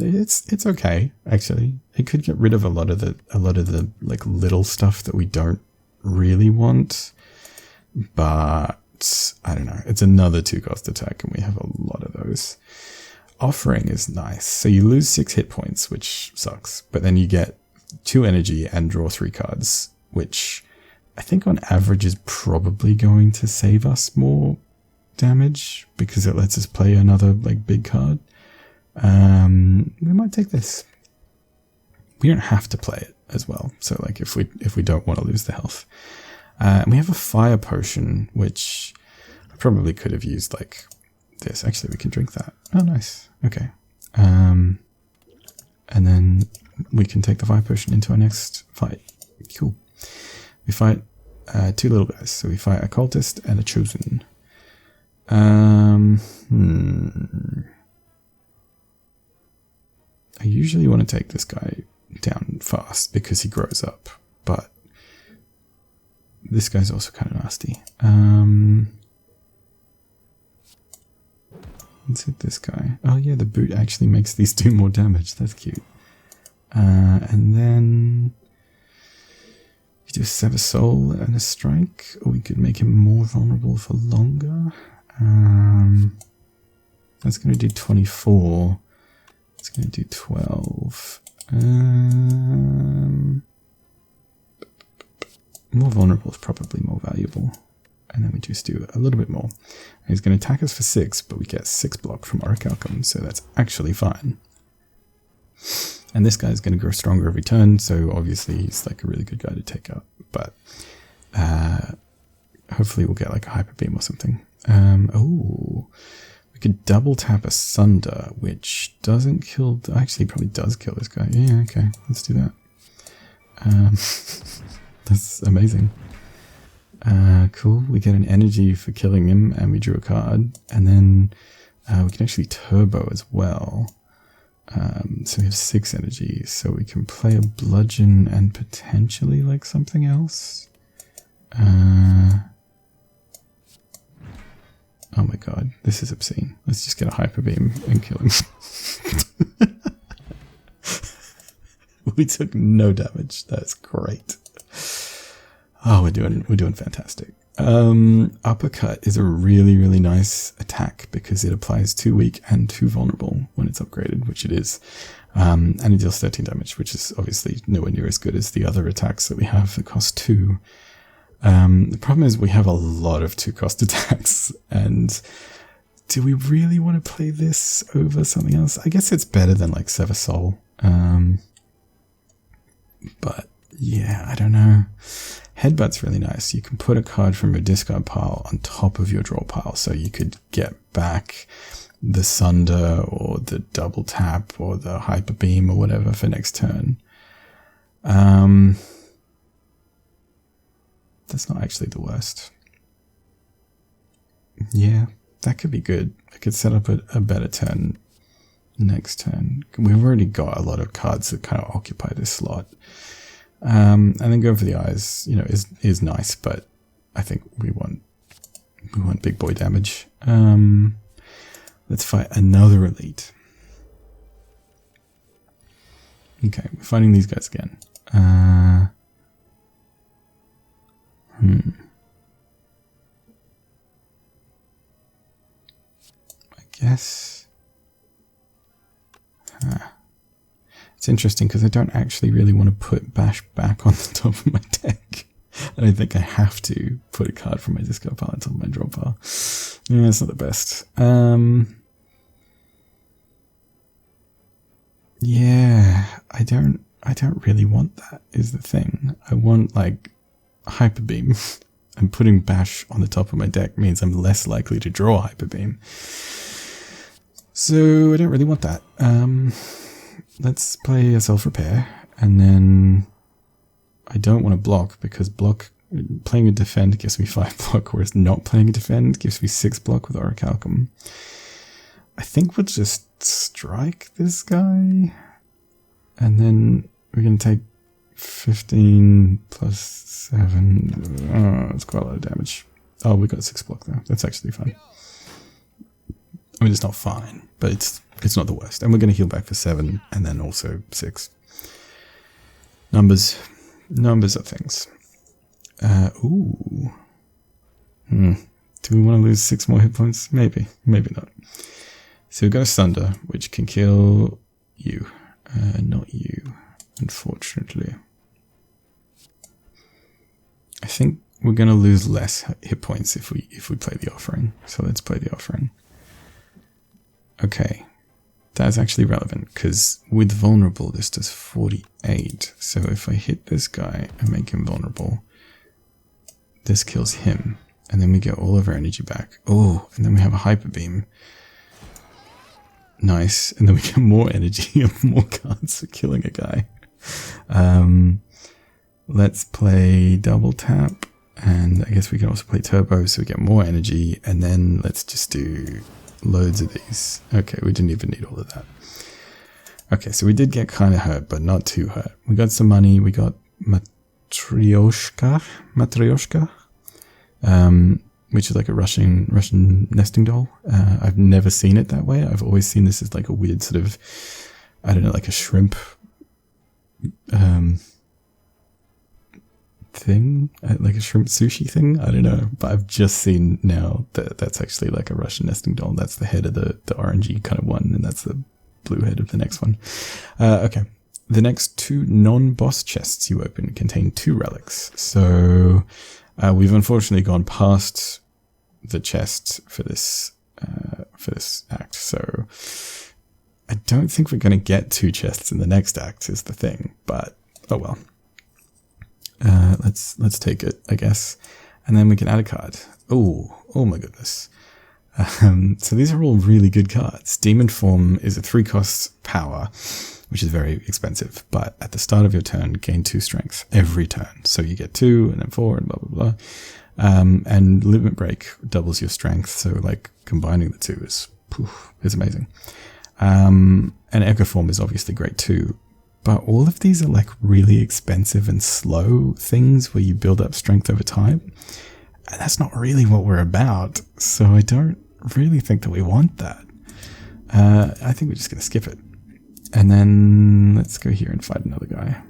It's okay, actually. It could get rid of a lot of the like little stuff that we don't really want, but I don't know. It's another 2-cost attack, and we have a lot of those. Offering is nice. So you lose 6 hit points, which sucks, but then you get 2 energy and draw 3 cards, which I think on average is probably going to save us more damage because it lets us play another like big card. We might take this. We don't have to play it as well. So like if we don't want to lose the health. And we have a fire potion, which I probably could have used like this. Actually, we can drink that. Oh, nice. Okay. And then we can take the fire potion into our next fight. Cool. We fight 2 little guys. So we fight a cultist and a chosen. I usually want to take this guy down fast because he grows up, but this guy's also kind of nasty. Let's hit this guy. Oh yeah, the boot actually makes these do more damage. That's cute. And then we do a Sever Soul and a Strike, or we could make him more vulnerable for longer. That's going to do 24. It's going to do 12. More vulnerable is probably more valuable. And then we just do a little bit more. And he's going to attack us for 6, but we get 6 block from Auric Alchem, so that's actually fine. And this guy's going to grow stronger every turn, so obviously he's like a really good guy to take out. But hopefully we'll get like a Hyper Beam or something. We could double tap a Sunder, which doesn't kill... Actually, probably does kill this guy. Yeah, okay, let's do that. That's amazing. Cool, we get an energy for killing him, and we drew a card. And then we can actually turbo as well. So we have 6 energy, so we can play a bludgeon and potentially like something else. Oh my god, this is obscene. Let's just get a hyper beam and kill him. We took no damage. That's great. Oh, we're doing fantastic. Uppercut is a really, really nice attack because it applies 2 weak and 2 vulnerable when it's upgraded, which it is. And it deals 13 damage, which is obviously nowhere near as good as the other attacks that we have that cost 2. The problem is we have a lot of 2-cost attacks, and do we really want to play this over something else? I guess it's better than like Sever Soul. But yeah, I don't know. Headbutt's really nice. You can put a card from your discard pile on top of your draw pile, so you could get back the Sunder or the double tap or the hyper beam or whatever for next turn. That's not actually the worst. Yeah, that could be good. I could set up a better turn next turn. We've already got a lot of cards that kind of occupy this slot. And then going for the eyes, you know, is nice, but I think we want big boy damage. Let's fight another elite. Okay, we're fighting these guys again. I guess. It's interesting because I don't actually really want to put Bash back on the top of my deck. And I think I have to put a card from my discard pile on top of my draw pile. Yeah, it's not the best. Yeah, I don't really want that, is the thing. I want like Hyper Beam. And putting Bash on the top of my deck means I'm less likely to draw Hyper Beam. So I don't really want that. Let's play a self-repair, and then I don't want to block because playing a defend gives me 5 block, whereas not playing a defend gives me 6 block with Orichalcum. I think we'll just strike this guy, and then we're going to take 15 plus 7. Oh, that's quite a lot of damage. Oh, we got 6 block though. That's actually fine. I mean, it's not fine, but it's not the worst. And we're going to heal back for 7 and then also 6. Numbers are things. Ooh. Do we want to lose 6 more hit points? Maybe. Maybe not. So we've got a Sunder, which can kill you. Not you, unfortunately. I think we're going to lose less hit points if we play the Offering. So let's play the Offering. Okay. That's actually relevant, because with vulnerable, this does 48. So if I hit this guy and make him vulnerable, this kills him. And then we get all of our energy back. Oh, and then we have a Hyper Beam. Nice. And then we get more energy and more cards for killing a guy. Let's play double tap. And I guess we can also play turbo, so we get more energy. And then let's just do loads of these. Okay, we didn't even need all of that. Okay, so we did get kind of hurt, but not too hurt. We got some money. We got Matryoshka, which is like a Russian nesting doll. I've never seen it that way. I've always seen this as like a weird sort of, I don't know, like a shrimp thing, like a shrimp sushi thing. I don't know, but I've just seen now that that's actually like a Russian nesting doll. That's the head of the orangey kind of one, and that's the blue head of the next one. Okay, the next 2 non-boss chests you open contain 2 relics. So we've unfortunately gone past the chest for this act. So I don't think we're going to get 2 chests in the next act is the thing, but oh well. Let's take it, I guess. And then we can add a card. Oh my goodness. So these are all really good cards. Demon Form is a 3-cost power, which is very expensive. But at the start of your turn, gain 2 strength every turn. So you get 2 and then 4 and blah, blah, blah. And Limit Break doubles your strength. So like combining the 2 is amazing. And Echo Form is obviously great too. But all of these are like really expensive and slow things where you build up strength over time. And that's not really what we're about. So I don't really think that we want that. I think we're just going to skip it. And then let's go here and fight another guy.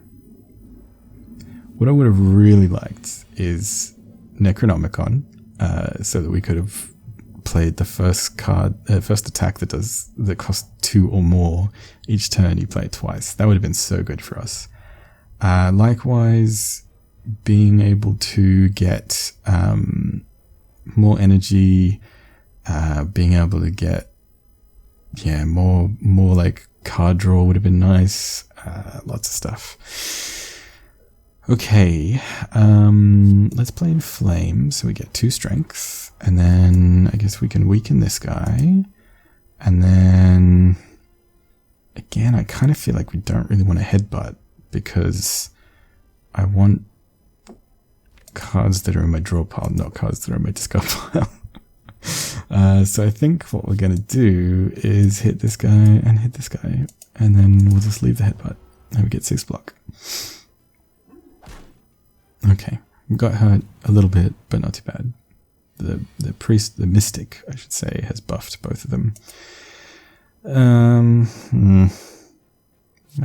What I would have really liked is Necronomicon, so that we could have played the first attack that costs 2 or more each turn. You play it twice. That would have been so good for us. Likewise, being able to get more energy, being able to get more like card draw would have been nice. Lots of stuff. Okay, let's play in Flame, so we get 2 strength, and then I guess we can weaken this guy, and then again, I kind of feel like we don't really want to headbutt, because I want cards that are in my draw pile, not cards that are in my discard pile. So I think what we're going to do is hit this guy, and then we'll just leave the headbutt, and we get 6 block. Okay, got hurt a little bit, but not too bad. The priest, the mystic, I should say, has buffed both of them. I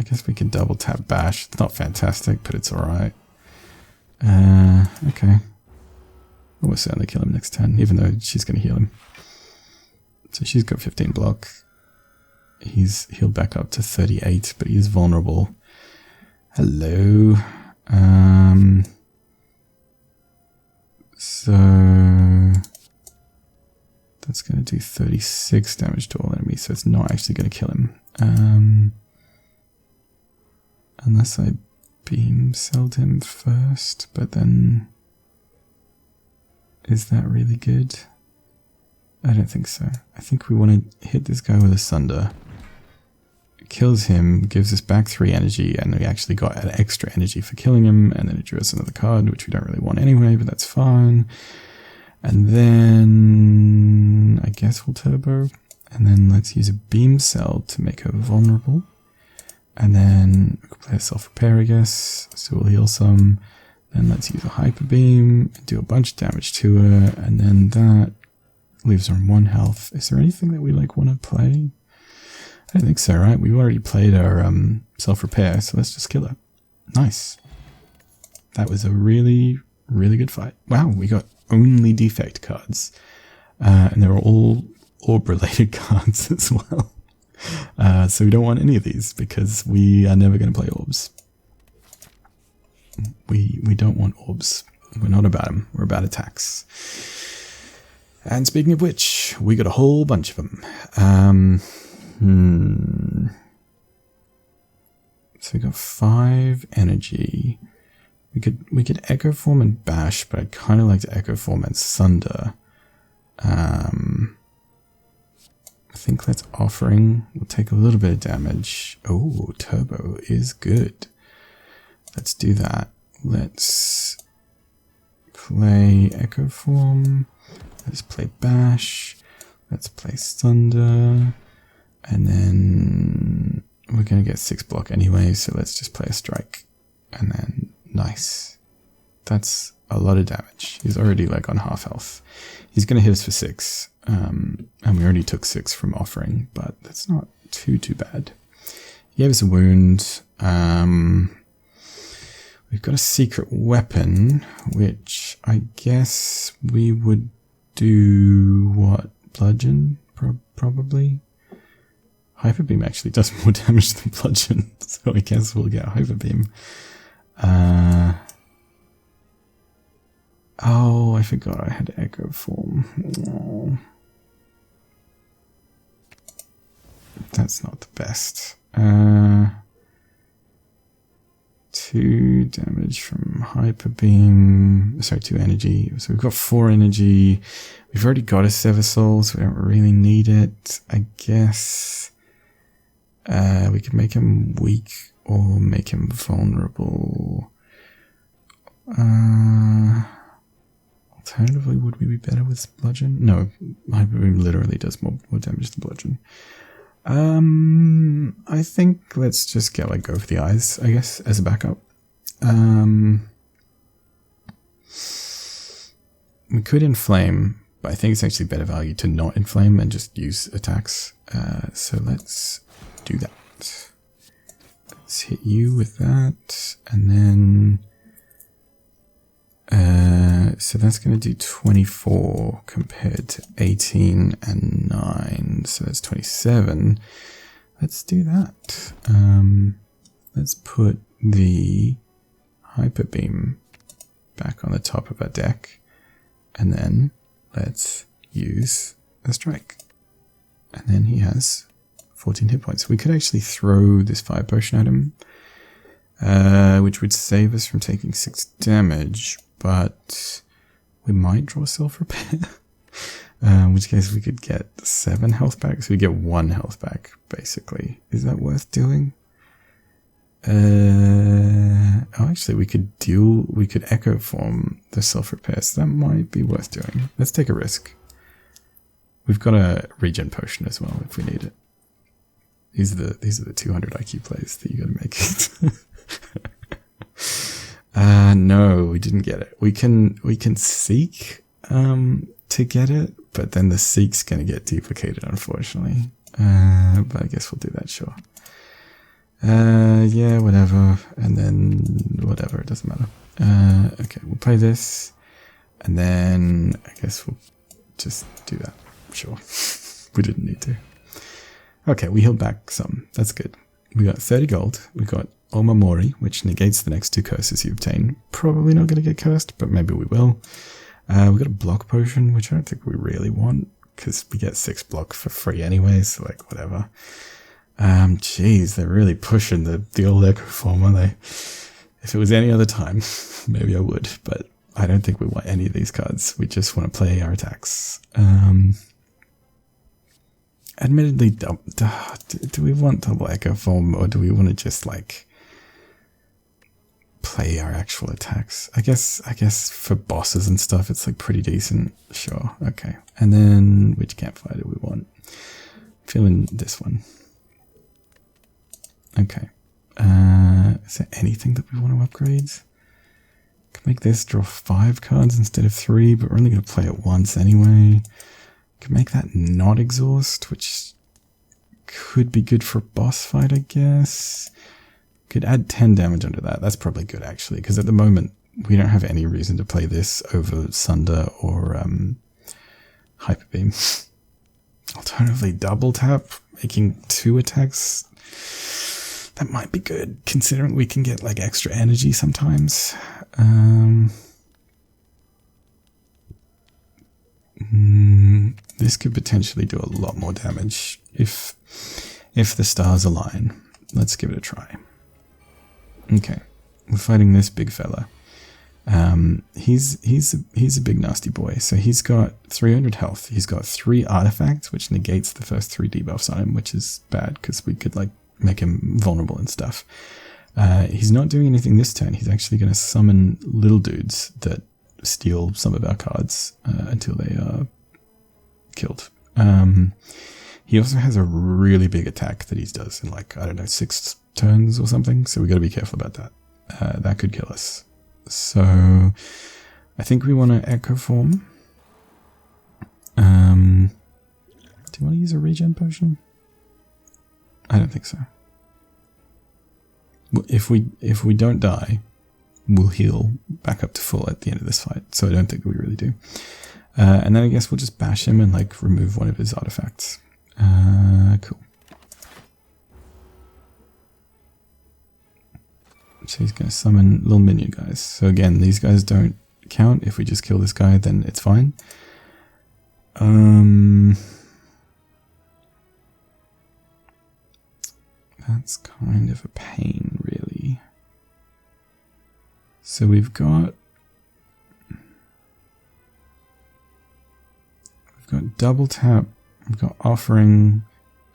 guess we can double tap bash. It's not fantastic, but it's alright. Okay. We'll certainly kill him next turn, even though she's going to heal him. So she's got 15 block. He's healed back up to 38, but he is vulnerable. Hello. So that's going to do 36 damage to all enemies, so it's not actually going to kill him. Unless I beam celled him first, but then is that really good? I don't think so. I think we want to hit this guy with a Sunder. Kills him, gives us back 3 energy, and we actually got an extra energy for killing him, and then it drew us another card, which we don't really want anyway, but that's fine. And then I guess we'll turbo, and then let's use a beam cell to make her vulnerable, and then we can play a self-repair, I guess, so we'll heal some. Then let's use a hyper beam, do a bunch of damage to her, and then that leaves her on 1 health. Is there anything that we like want to play? I don't think so, right? We've already played our self-repair, so let's just kill her. Nice. That was a really, really good fight. Wow, we got only defect cards. And they were all orb-related cards as well. So we don't want any of these, because we are never going to play orbs. We don't want orbs. We're not about them. We're about attacks. And speaking of which, we got a whole bunch of them. So we got 5 energy. We could Echo Form and Bash, but I'd kind of like to Echo Form and Sunder. I think let's Offering. We'll take a little bit of damage. Oh, Turbo is good. Let's do that. Let's play Echo Form. Let's play Bash. Let's play Sunder. And then we're going to get 6 block anyway, so let's just play a Strike. And then, nice. That's a lot of damage. He's already like on half health. He's going to hit us for 6. And we already took 6 from Offering, but that's not too bad. He gave us a wound. We've got a secret weapon, which I guess we would do, what, Bludgeon? Probably? Hyper Beam actually does more damage than Bludgeon, so I guess we'll get Hyper Beam. Oh, I forgot I had Echo Form. Oh. That's not the best. 2 damage from Hyper Beam. Sorry, 2 energy. So we've got 4 energy. We've already got a Sever Soul, so we don't really need it. I guess we could make him weak or make him vulnerable. Alternatively, would we be better with Bludgeon? No, Hyper Beam literally does more damage than Bludgeon. I think let's just go for the eyes, I guess, as a backup. We could inflame, but I think it's actually better value to not inflame and just use attacks. So let's do that. Let's hit you with that, and then so that's going to do 24 compared to 18 and 9, so that's 27. Let's do that. Let's put the hyper beam back on the top of our deck, and then let's use a strike. And then he has 14 hit points. We could actually throw this fire potion at him, which would save us from taking 6 damage, but we might draw self-repair. In which case we could get 7 health back, so we get 1 health back, basically. Is that worth doing? Actually, we could echo form the self-repair, so that might be worth doing. Let's take a risk. We've got a regen potion as well if we need it. These are the 200 IQ plays that you gotta make it. No, we didn't get it. We can seek to get it, but then the seek's gonna get duplicated, unfortunately. But I guess we'll do that, sure. Yeah, whatever, and then whatever, it doesn't matter. Okay, we'll play this, and then I guess we'll just do that, sure. We didn't need to. Okay, we healed back some, that's good. We got 30 gold, we got Omamori, which negates the next 2 curses you obtain. Probably not going to get cursed, but maybe we will. We got a block potion, which I don't think we really want, because we get 6 block for free anyway, so like, whatever. Jeez, they're really pushing the old echo form, aren't they? If it was any other time, maybe I would, but I don't think we want any of these cards. We just want to play our attacks. Admittedly, do we want double echo form, or do we want to just like play our actual attacks? I guess for bosses and stuff, it's like pretty decent. Sure, okay. And then which campfire do we want? Feeling this one. Okay. Is there anything that we want to upgrade? Could make this draw 5 cards instead of 3, but we're only going to play it once anyway. Could make that not exhaust, which could be good for a boss fight, I guess. Could add 10 damage under that. That's probably good, actually, because at the moment, we don't have any reason to play this over Sunder or Hyper Beam. Alternatively, double tap, making 2 attacks. That might be good, considering we can get like extra energy sometimes. This could potentially do a lot more damage if the stars align. Let's give it a try. Okay, we're fighting this big fella. He's a big nasty boy. So he's got 300 health. He's got 3 artifacts, which negates the first 3 debuffs on him, which is bad because we could like make him vulnerable and stuff. He's not doing anything this turn. He's actually going to summon little dudes that steal some of our cards until they are killed. He also has a really big attack that he does in like, I don't know, 6 turns or something. So we got to be careful about that. That could kill us. So I think we want to echo form. Do you want to use a regen potion? I don't think so. If we don't die, we'll heal back up to full at the end of this fight. So I don't think we really do. And then I guess we'll just bash him and like remove one of his artifacts. Cool. So he's going to summon little minion guys. So again, these guys don't count. If we just kill this guy, then it's fine. That's kind of a pain, really. So we've got double tap, we've got offering,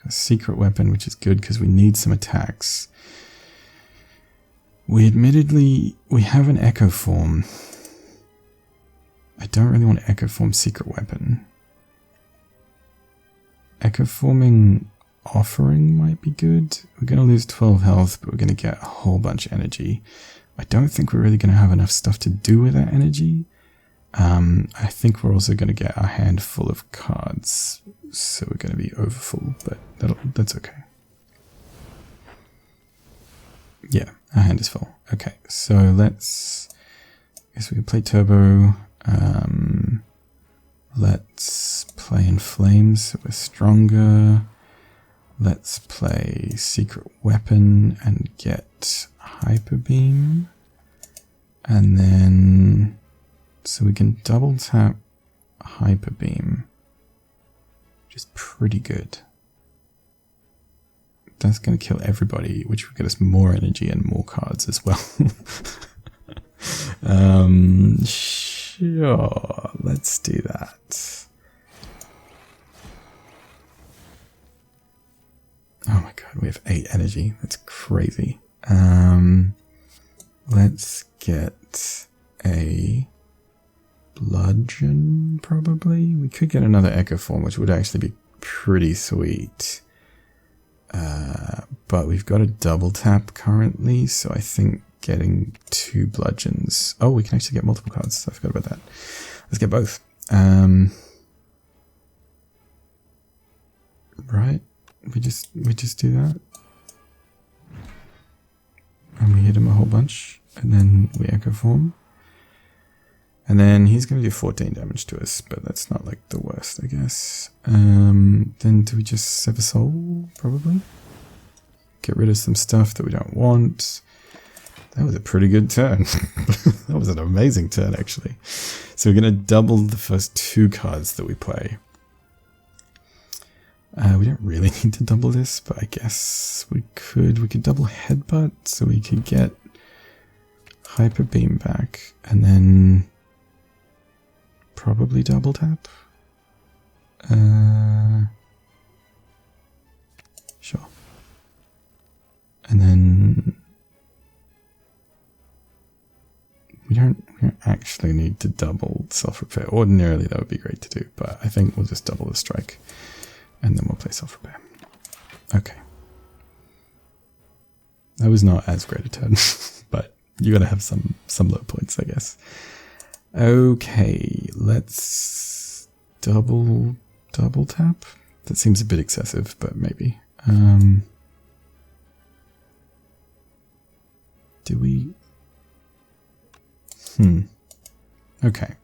a secret weapon, which is good because we need some attacks. We have an echo form. I don't really want to echo form secret weapon. Echo forming Offering might be good. We're going to lose 12 health, but we're going to get a whole bunch of energy. I don't think we're really going to have enough stuff to do with that energy. I think we're also going to get a handful of cards, so we're going to be overfull, but that's okay. Yeah, our hand is full. Okay, so I guess we can play Turbo. Let's play in Flames, so we're stronger. Let's play Secret Weapon and get Hyper Beam. And then, so we can double tap Hyper Beam, which is pretty good. That's going to kill everybody, which will get us more energy and more cards as well. Sure, let's do that. Oh my god, we have 8 energy. That's crazy. Let's get a bludgeon, probably. We could get another Echo Form, which would actually be pretty sweet. But we've got a double tap currently, so I think getting 2 bludgeons. Oh, we can actually get multiple cards. I forgot about that. Let's get both. Right. We just do that. And we hit him a whole bunch. And then we Echo Form. And then he's going to do 14 damage to us, but that's not like the worst, I guess. Then do we just Sever Soul, probably? Get rid of some stuff that we don't want. That was a pretty good turn. That was an amazing turn, actually. So we're going to double the first 2 cards that we play. We don't really need to double this, but I guess we could. We could double Headbutt, so we could get Hyper Beam back, and then probably double tap. Sure. And then we don't actually need to double Self-Repair. Ordinarily that would be great to do, but I think we'll just double the strike. And then we'll play Self-Repair. Okay. That was not as great a turn, but you gotta have some low points, I guess. Okay, let's double tap. That seems a bit excessive, but maybe. Do we? Okay.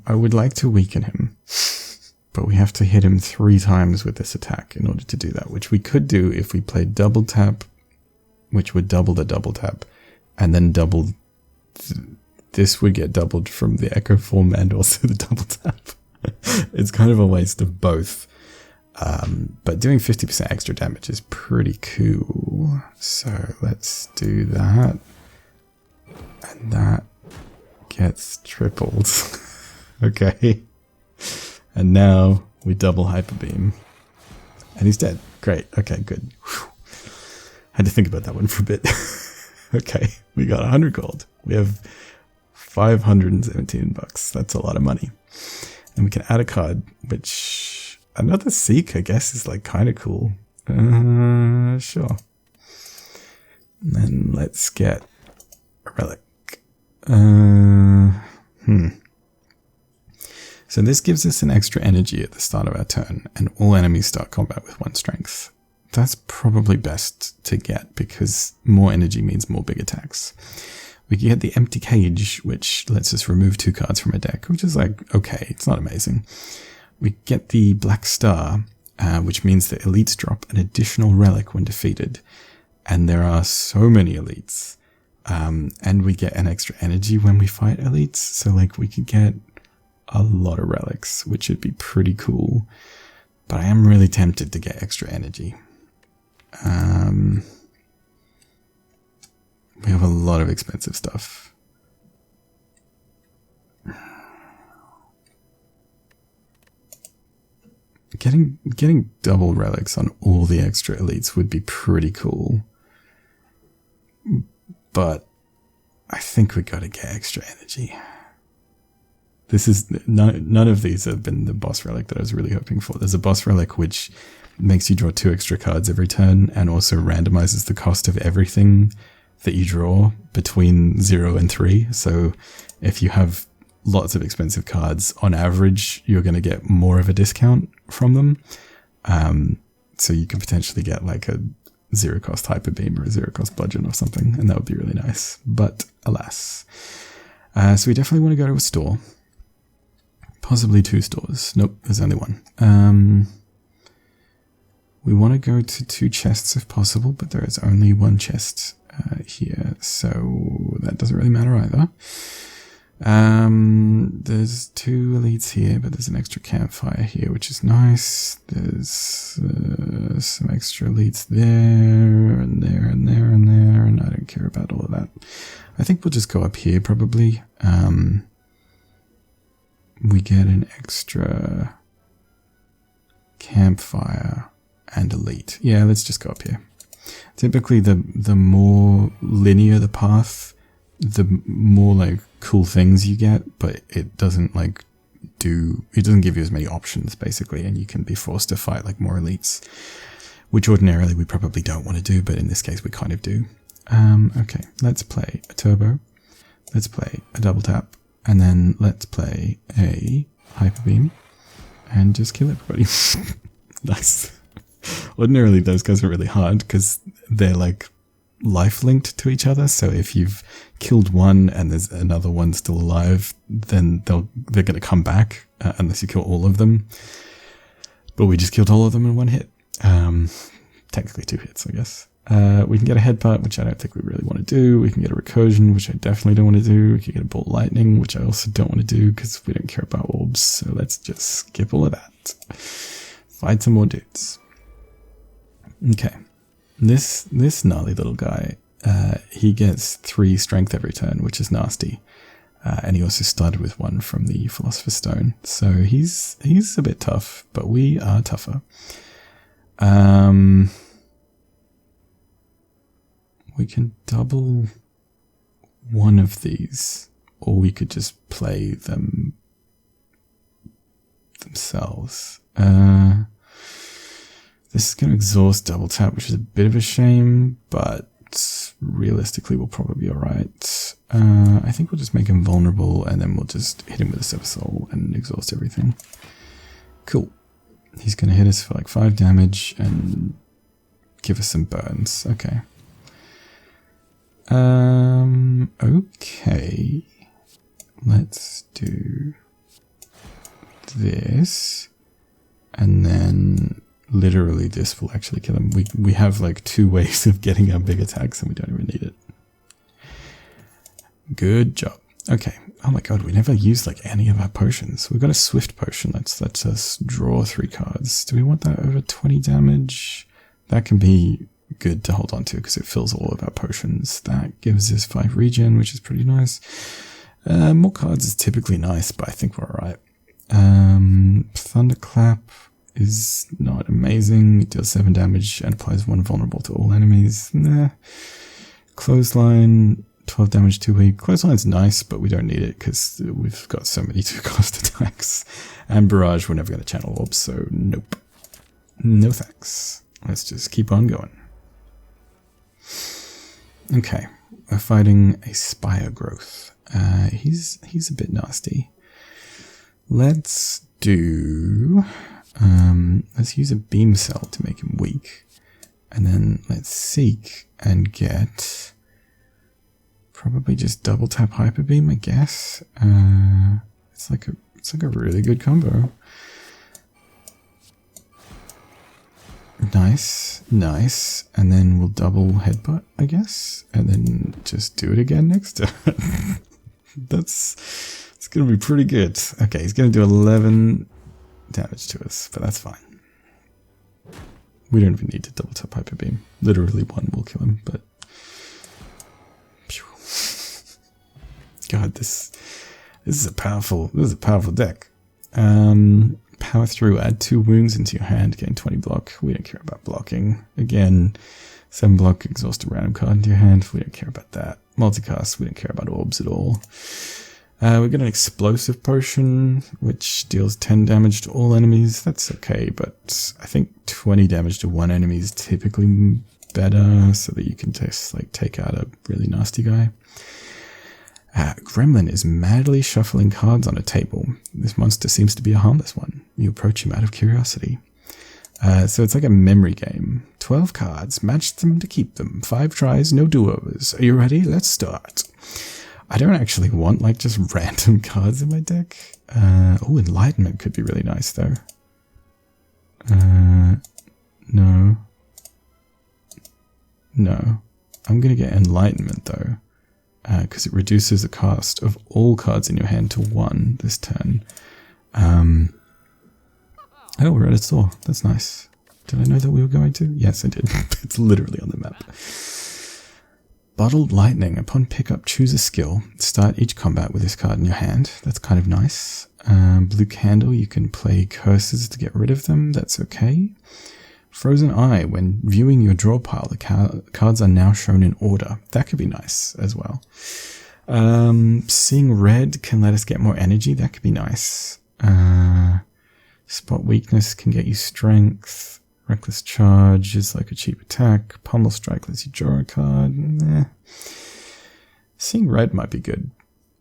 I would like to weaken him, but we have to hit him 3 times with this attack in order to do that, which we could do if we played double tap, which would double the double tap, and then double. This would get doubled from the Echo Form and also the double tap. It's kind of a waste of both. But doing 50% extra damage is pretty cool. So let's do that. And that gets tripled. Okay. And now we double Hyper Beam. And he's dead. Great. Okay, good. Whew. Had to think about that one for a bit. Okay, we got 100 gold. We have 517 bucks. That's a lot of money. And we can add a card, which another Seek, I guess, is like kind of cool. Sure. And then let's get a relic. So this gives us an extra energy at the start of our turn, and all enemies start combat with 1 strength. That's probably best to get because more energy means more big attacks. We can get the Empty Cage, which lets us remove 2 cards from a deck, which is like, okay, it's not amazing. We get the Black Star, which means that elites drop an additional relic when defeated. And there are so many elites. And we get an extra energy when we fight elites. So like we could get a lot of relics, which would be pretty cool. But I am really tempted to get extra energy. We have a lot of expensive stuff. Getting double relics on all the extra elites would be pretty cool. But I think we gotta get extra energy. This is none of these have been the boss relic that I was really hoping for. There's a boss relic which makes you draw 2 extra cards every turn and also randomizes the cost of everything that you draw between 0 and 3. So if you have lots of expensive cards, on average, you're going to get more of a discount from them. So you can potentially get like a 0 cost hyper beam or a 0 cost bludgeon or something, and that would be really nice. But alas. So we definitely want to go to a store. Possibly 2 stores. Nope, there's only one. We want to go to 2 chests if possible, but there is only 1 chest here, so that doesn't really matter either. There's 2 elites here, but there's an extra campfire here, which is nice. There's some extra elites there, and there, and there, and there, and I don't care about all of that. I think we'll just go up here, probably. We get an extra campfire and elite. Yeah, let's just go up here. Typically, the more linear the path, the more like cool things you get, but it doesn't give you as many options basically, and you can be forced to fight like more elites, which ordinarily we probably don't want to do, but in this case we kind of do. Okay, let's play a turbo, let's play a double tap, and then let's play a hyper beam and just kill everybody. Nice. Ordinarily those guys are really hard because they're like life linked to each other, so if you've killed one and there's another one still alive, then they're going to come back unless you kill all of them. But we just killed all of them in 1 hit. Technically 2 hits, I guess. We can get a headbutt, which I don't think we really want to do. We can get a recursion, which I definitely don't want to do. We can get a bolt lightning, which I also don't want to do because we don't care about orbs. So let's just skip all of that. Fight some more dudes. Okay. This gnarly little guy, he gets 3 strength every turn, which is nasty. And he also started with 1 from the Philosopher's Stone. So he's a bit tough, but we are tougher. We can double one of these, or we could just play them themselves. This is going to exhaust double tap, which is a bit of a shame, but realistically we'll probably be alright. I think we'll just make him vulnerable, and then we'll just hit him with a Sever Soul and exhaust everything. Cool. He's going to hit us for like 5 damage and give us some burns. Okay. Okay. Let's do this, and then literally this will actually kill him. We have like 2 ways of getting our big attacks and we don't even need it. Good job. Okay. Oh my god, we never used like any of our potions. We've got a swift potion. Let's us draw 3 cards. Do we want that over 20 damage? That can be good to hold on to because it fills all of our potions. That gives us 5 regen, which is pretty nice. More cards is typically nice, but I think we're alright. Thunderclap is not amazing. It deals 7 damage and applies 1 vulnerable to all enemies. Nah. Clothesline, 12 damage, 2 weak. Clothesline's nice, but we don't need it because we've got so many 2-cost attacks. And Barrage, we're never going to channel orbs, so nope. No thanks. Let's just keep on going. Okay, we're fighting a Spire Growth. He's a bit nasty. Let's do... let's use a Beam Cell to make him weak. And then let's Seek and get... probably just double tap Hyper Beam, I guess. It's like a really good combo. Nice, nice. And then we'll double Headbutt, I guess. And then just do it again next turn. It's going to be pretty good. Okay, he's going to do 11 damage to us, but that's fine. We don't even need to double tap Hyper Beam. Literally 1 will kill him, but... God, this is a powerful deck. Power through, add 2 wounds into your hand, gain 20 block. We don't care about blocking. Again, 7 block, exhaust a random card into your hand. We don't care about that. Multicast, we don't care about orbs at all. We got an explosive potion, which deals 10 damage to all enemies. That's okay, but I think 20 damage to one enemy is typically better, so that you can just like take out a really nasty guy. Gremlin is madly shuffling cards on a table. This monster seems to be a harmless one. You approach him out of curiosity. So it's like a memory game. 12 cards, match them to keep them. 5 tries, no do-overs. Are you ready? Let's start. I don't actually want like just random cards in my deck. Oh, Enlightenment could be really nice though. No. No. I'm going to get Enlightenment though. Because it reduces the cost of all cards in your hand to 1 this turn. Oh, we're at a store. That's nice. Did I know that we were going to? Yes, I did. It's literally on the map. Bottled Lightning. Upon pickup, choose a skill. Start each combat with this card in your hand. That's kind of nice. Blue Candle. You can play curses to get rid of them. That's okay. Frozen Eye. When viewing your draw pile, the cards are now shown in order. That could be nice as well. Seeing Red can let us get more energy. That could be nice. Spot Weakness can get you Strength. Reckless Charge is like a cheap attack. Pummel Strike lets you draw a card. Nah. Seeing Red might be good.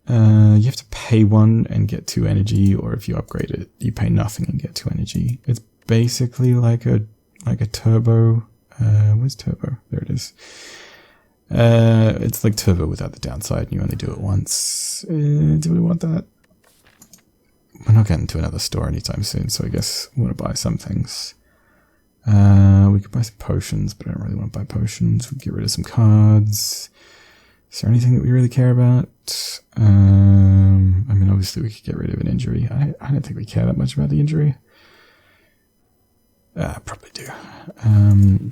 You have to pay 1 and get 2 energy, or if you upgrade it, you pay nothing and get 2 energy. It's basically like a turbo. Where's turbo? There it is. It's like turbo without the downside, and you only do it once. Do we want that? We're not getting to another store anytime soon, so I guess we want to buy some things. We could buy some potions, but I don't really want to buy potions. We can get rid of some cards. Is there anything that we really care about? I mean, obviously we could get rid of an injury. I don't think we care that much about the injury. Probably do.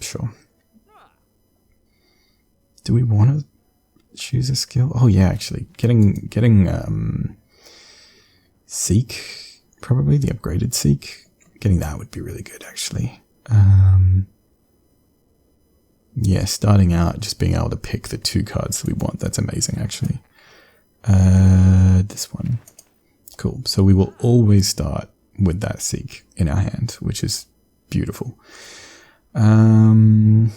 Sure. Do we want to choose a skill? Oh yeah, actually, getting Seek, probably the upgraded Seek. Getting that would be really good, actually. Yeah, starting out, just being able to pick the 2 cards that we want. That's amazing, actually. This one. Cool. So we will always start with that Seek in our hand, which is beautiful. We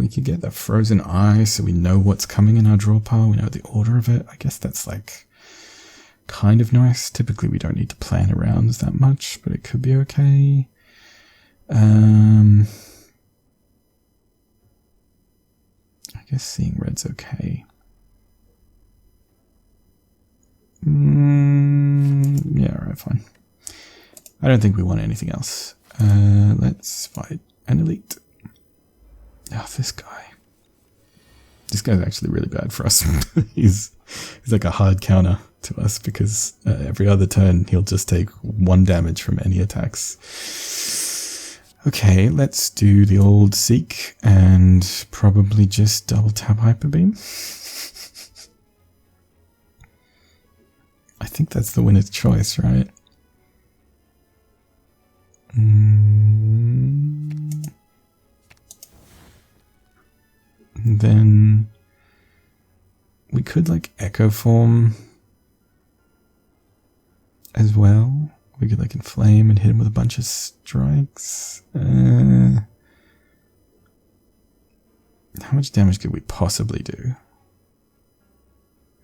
could get the Frozen Eye so we know what's coming in our draw pile. We know the order of it. I guess that's like kind of nice. Typically we don't need to plan around that much, but it could be okay. I guess Seeing Red's okay. Yeah, alright, fine. I don't think we want anything else. Let's fight an elite. Oh, this guy. This guy's actually really bad for us. He's like a hard counter to us because every other turn he'll just take 1 damage from any attacks. Okay, let's do the old Seek and probably just double tap Hyper Beam. I think that's the winner's choice, right? Then we could like Echo Form as well. We could like Inflame and hit him with a bunch of strikes. How much damage could we possibly do?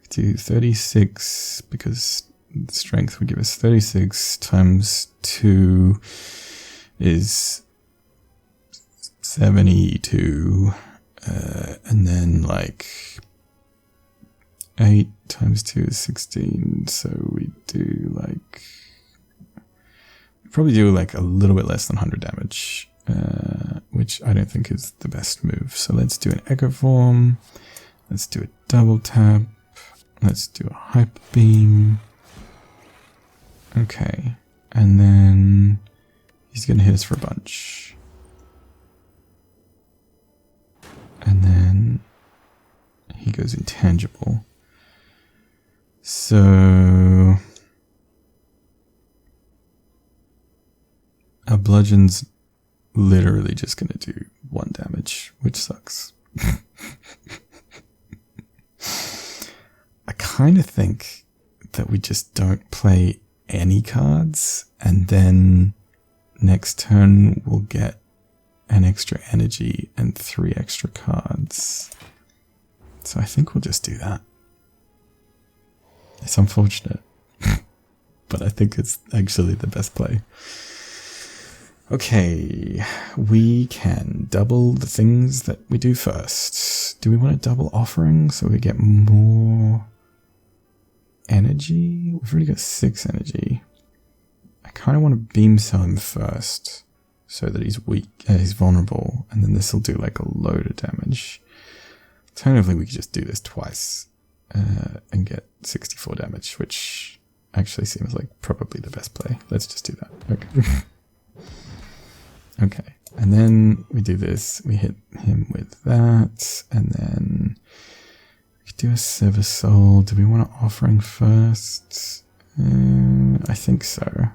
Do 36 because the strength would give us 36 times 2 is 72. And then like 8 times 2 is 16. So we do like, probably do like a little bit less than 100 damage, which I don't think is the best move. So let's do an Echo Form. Let's do a double tap. Let's do a Hyper Beam. Okay. And then he's going to hit us for a bunch. And then he goes intangible. So a bludgeon's literally just going to do 1 damage, which sucks. I kind of think that we just don't play any cards, and then next turn we'll get an extra energy and 3 extra cards. So I think we'll just do that. It's unfortunate, but I think it's actually the best play. Okay, we can double the things that we do first. Do we want to double offering so we get more energy? We've already got 6 energy. I kind of want to beam cell him first so that he's weak, he's vulnerable, and then this will do like a load of damage. Alternatively, we could just do this twice and get 64 damage, which actually seems like probably the best play. Let's just do that. Okay. Okay, and then we do this. We hit him with that, and then we could do a Sever Soul. Do we want to offering first? I think so.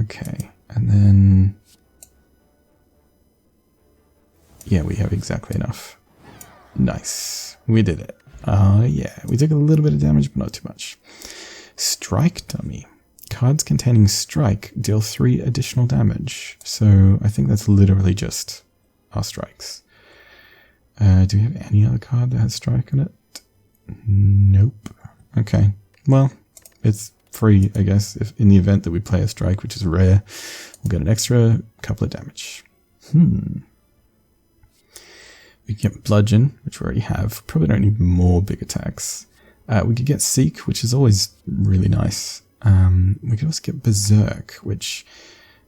Okay, and then yeah, we have exactly enough. Nice, we did it. Yeah, we took a little bit of damage, but not too much. Strike Dummy. Cards containing strike deal 3 additional damage. So I think that's literally just our strikes. Do we have any other card that has strike on it? Nope. Okay. Well, it's free, I guess. If in the event that we play a strike, which is rare, we'll get an extra couple of damage. We get Bludgeon, which we already have. Probably don't need more big attacks. We could get Seek, which is always really nice. We could also get Berserk, which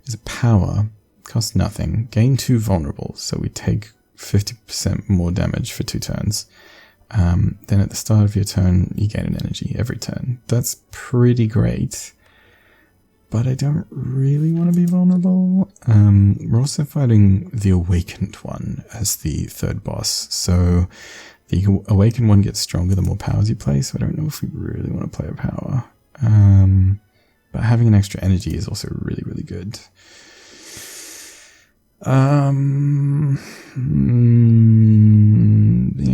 is a power, costs nothing, gain 2 vulnerable, so we take 50% more damage for 2 turns. Then at the start of your turn, you gain an energy every turn. That's pretty great, but I don't really want to be vulnerable. We're also fighting the Awakened one as the 3rd boss, so the Awakened one gets stronger the more powers you play, so I don't know if we really want to play a power. But having an extra energy is also really, really good. Being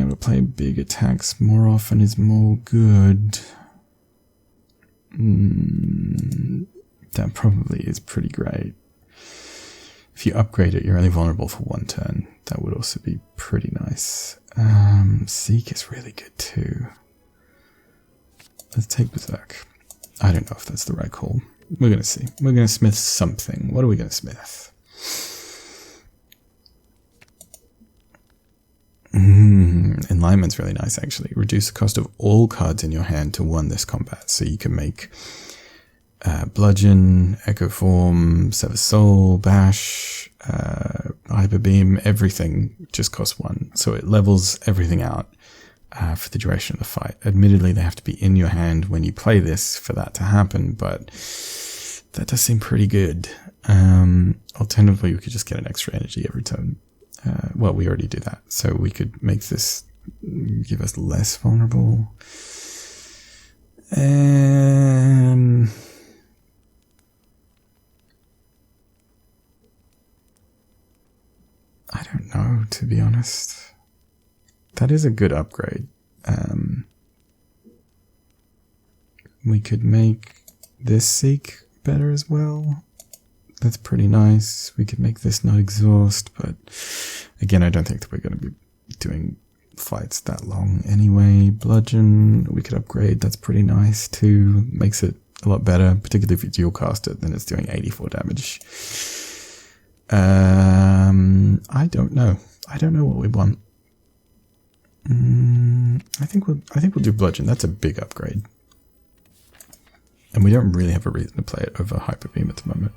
able to play big attacks more often is more good. That probably is pretty great. If you upgrade it, you're only vulnerable for 1 turn. That would also be pretty nice. Seek is really good too. Let's take Berserk. I don't know if that's the right call. We're going to see. We're going to smith something. What are we going to smith? Enlightenment's really nice, actually. Reduce the cost of all cards in your hand to 1 this combat. So you can make Bludgeon, Echo Form, Sever Soul, Bash, Hyper Beam, everything just costs 1. So it levels everything out. For the duration of the fight. Admittedly, they have to be in your hand when you play this for that to happen, but that does seem pretty good. Alternatively, we could just get an extra energy every turn. Well, we already do that, so we could make this give us less vulnerable. I don't know, to be honest. That is a good upgrade. We could make this Seek better as well. That's pretty nice. We could make this not exhaust, but again, I don't think that we're going to be doing fights that long anyway. Bludgeon, we could upgrade. That's pretty nice too. Makes it a lot better, particularly if you dual cast it, then it's doing 84 damage. I don't know. I don't know what we want. I think we'll do Bludgeon. That's a big upgrade. And we don't really have a reason to play it over Hyper Beam at the moment.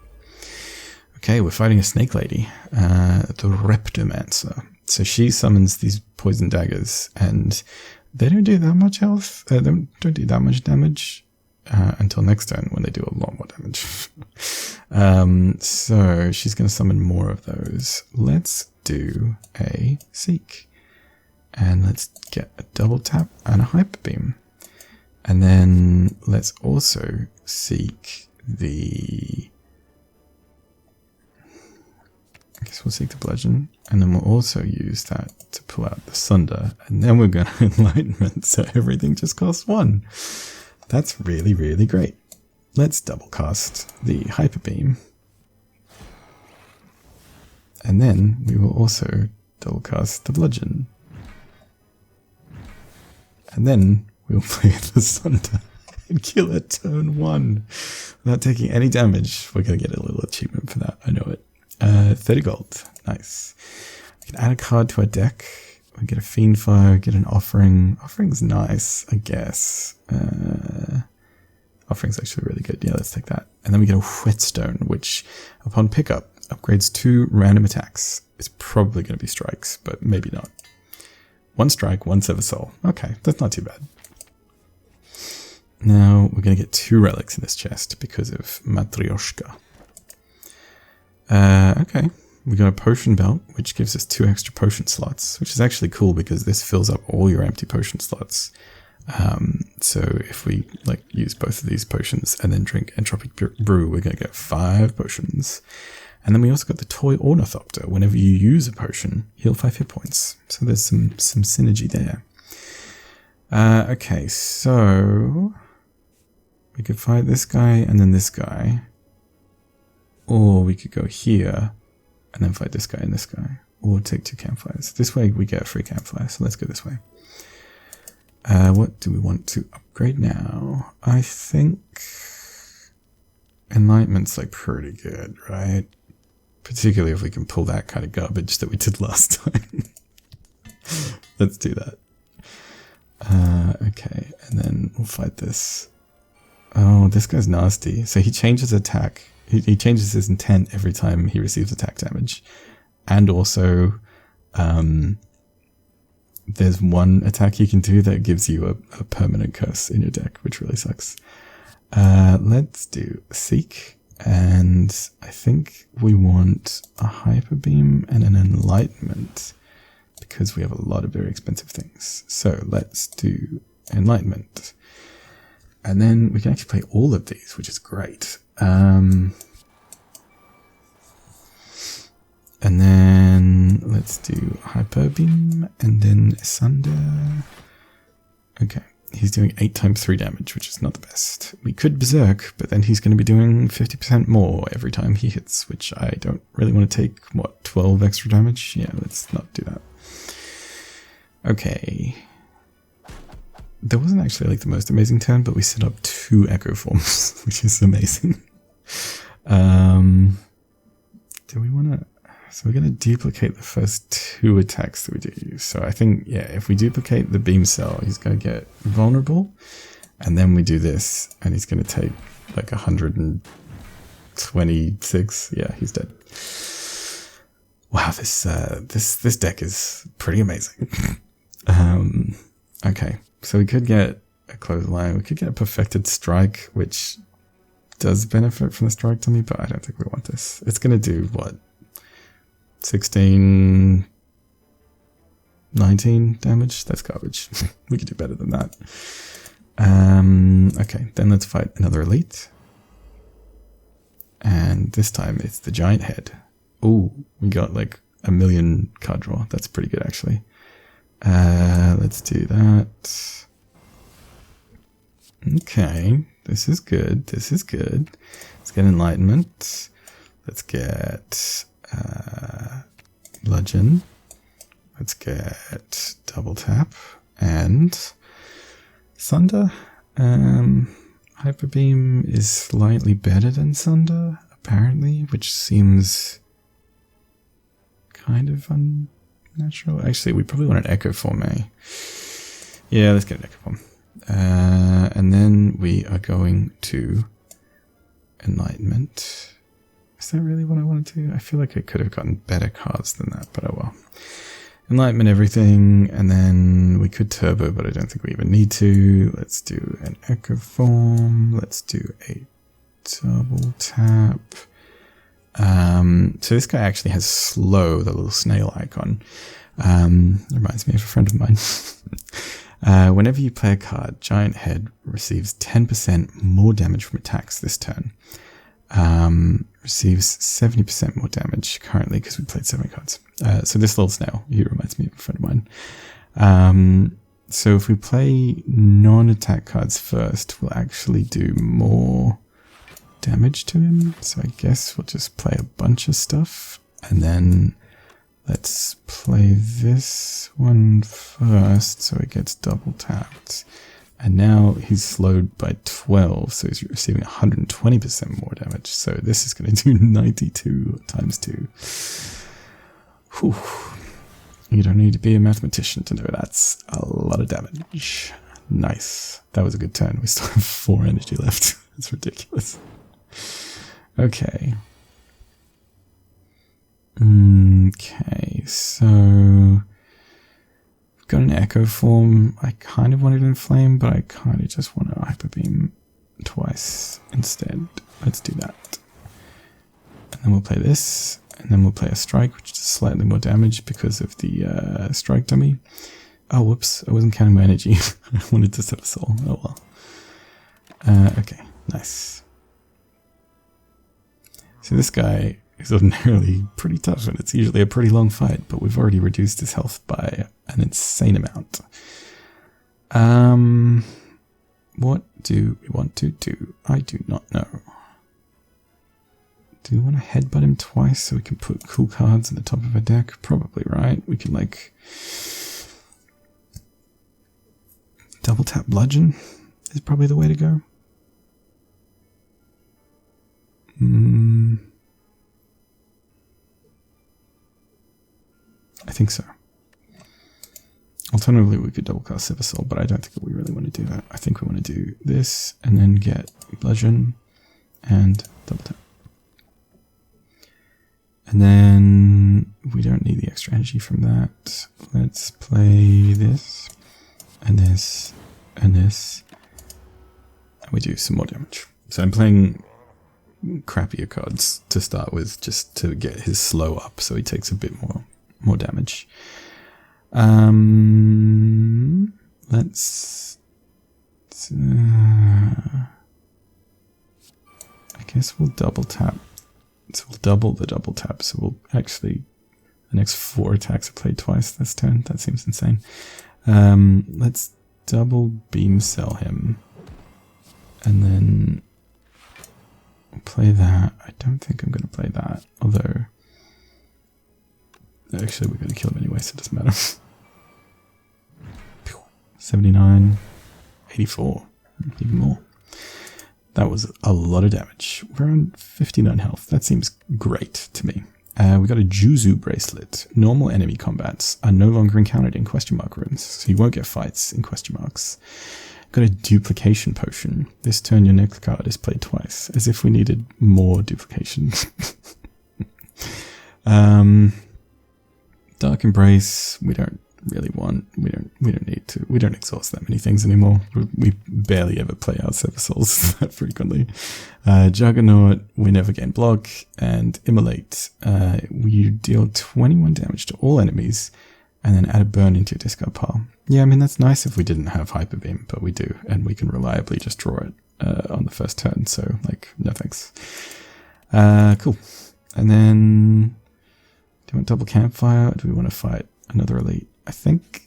Okay, we're fighting a snake lady, the Reptomancer. So she summons these poison daggers, and they don't do that much health. They don't do that much damage until next turn when they do a lot more damage. So she's going to summon more of those. Let's do a Seek. And let's get a double tap and a Hyper Beam. And then let's also seek the... I guess we'll seek the Bludgeon. And then we'll also use that to pull out the Sunder. And then we're going to Enlightenment, so everything just costs 1. That's really, really great. Let's double cast the Hyper Beam. And then we will also double cast the Bludgeon. And then we'll play the Sunder and kill at turn 1 without taking any damage. We're going to get a little achievement for that. I know it. 30 gold. Nice. We can add a card to our deck. We get a Fiendfire, get an Offering. Offering's nice, I guess. Offering's actually really good. Yeah, let's take that. And then we get a Whetstone, which upon pickup upgrades 2 random attacks. It's probably going to be strikes, but maybe not. 1 strike, 1 Sever Soul. Okay, that's not too bad. Now we're going to get 2 relics in this chest because of Matryoshka. Okay, we got a potion belt, which gives us 2 extra potion slots, which is actually cool because this fills up all your empty potion slots. So if we use both of these potions and then drink Entropic Brew, we're going to get 5 potions. And then we also got the Toy Ornithopter. Whenever you use a potion, heal 5 hit points. So there's some synergy there. Okay, so we could fight this guy and then this guy. Or we could go here and then fight this guy and this guy. Or take 2 campfires. This way we get a free campfire, so let's go this way. What do we want to upgrade now? I think Enlightenment's pretty good, right? Particularly if we can pull that kind of garbage that we did last time. Let's do that. Okay, and then we'll fight this. Oh, this guy's nasty. So he changes attack. He changes his intent every time he receives attack damage. And also, there's 1 attack you can do that gives you a permanent curse in your deck, which really sucks. Let's do Seek. And I think we want a Hyper Beam and an Enlightenment because we have a lot of very expensive things. So let's do Enlightenment. And then we can actually play all of these, which is great. And then let's do Hyper Beam and then Sunder. Okay. He's doing 8 times 3 damage, which is not the best. We could Berserk, but then he's going to be doing 50% more every time he hits, which I don't really want to take, 12 extra damage? Yeah, let's not do that. Okay. There wasn't actually the most amazing turn, but we set up 2 Echo Forms, which is amazing. Do we want to... So we're going to duplicate the first 2 attacks that we do. So I think, yeah, if we duplicate the Beam Cell, he's going to get vulnerable. And then we do this, and he's going to take 126. Yeah, he's dead. Wow, this deck is pretty amazing. Okay, so we could get a Clothesline. We could get a Perfected Strike, which does benefit from the Strike to me, but I don't think we want this. It's going to do, what? 16, 19 damage? That's garbage. We could do better than that. Okay, then let's fight another elite. And this time it's the Giant Head. Ooh, we got 1,000,000 card draw. That's pretty good, actually. Let's do that. Okay, this is good. This is good. Let's get Enlightenment. Let's get... Bludgeon. Let's get Double Tap and Sunder. Hyper Beam is slightly better than Sunder, apparently, which seems kind of unnatural. Actually, we probably want an Echo Form, eh? Yeah, let's get an Echo Form. And then we are going to Enlightenment. Is that really what I wanted to? I feel like I could have gotten better cards than that, but oh well. Enlightenment everything, and then we could turbo, but I don't think we even need to. Let's do an Echo Form. Let's do a Double Tap. So this guy actually has Slow, the little snail icon. Reminds me of a friend of mine. Whenever you play a card, Giant Head receives 10% more damage from attacks this turn. Receives 70% more damage currently because we played 7 cards. So this little snail, he reminds me of a friend of mine. So if we play non-attack cards first, we'll actually do more damage to him. So I guess we'll just play a bunch of stuff. And then let's play this one first so it gets double tapped. And now he's slowed by 12, so he's receiving 120% more damage. So this is going to do 92 times 2. Whew. You don't need to be a mathematician to know that's a lot of damage. Nice. That was a good turn. We still have 4 energy left. That's ridiculous. Okay. Okay, so we've got an echo form. I kind of wanted to inflame, but I kind of just want to hyper beam twice instead. Let's do that. And then we'll play this, and then we'll play a strike, which is slightly more damage because of the strike dummy. Oh, whoops, I wasn't counting my energy. I wanted to set a soul. Oh well. Okay, nice. So this guy is ordinarily pretty tough, and it's usually a pretty long fight, but we've already reduced his health by an insane amount. What do we want to do? I do not know. Do we want to headbutt him twice so we can put cool cards in the top of a deck? Probably, right? We can, like, double tap bludgeon is probably the way to go. I think so. Alternatively, we could double cast Silver Soul, but I don't think that we really want to do that. I think we want to do this and then get bludgeon and double tap. And then we don't need the extra energy from that. Let's play this and this and this. And we do some more damage. So I'm playing crappier cards to start with, just to get his slow up so he takes a bit more damage. Let's I guess we'll double tap. So we'll double the double tap. So we'll actually, the next 4 attacks are played twice this turn. That seems insane. Let's double beam cell him. And then play that. I don't think I'm going to play that. Although, actually we're going to kill him anyway, so it doesn't matter. 79, 84, even more. That was a lot of damage. We're on 59 health. That seems great to me. We got a Juzu bracelet. Normal enemy combats are no longer encountered in question mark rooms, so you won't get fights in question marks. Got a duplication potion. This turn your next card is played twice, as if we needed more duplication. Dark Embrace, we don't really want. We don't need to. We don't exhaust that many things anymore. We barely ever play our Sever Souls that frequently. Juggernaut, we never gain block, and Immolate, we deal 21 damage to all enemies, and then add a burn into your discard pile. Yeah, I mean that's nice if we didn't have Hyper Beam, but we do, and we can reliably just draw it on the first turn. So like, no thanks. Cool. And then, do we want double campfire? Or do we want to fight another elite? I think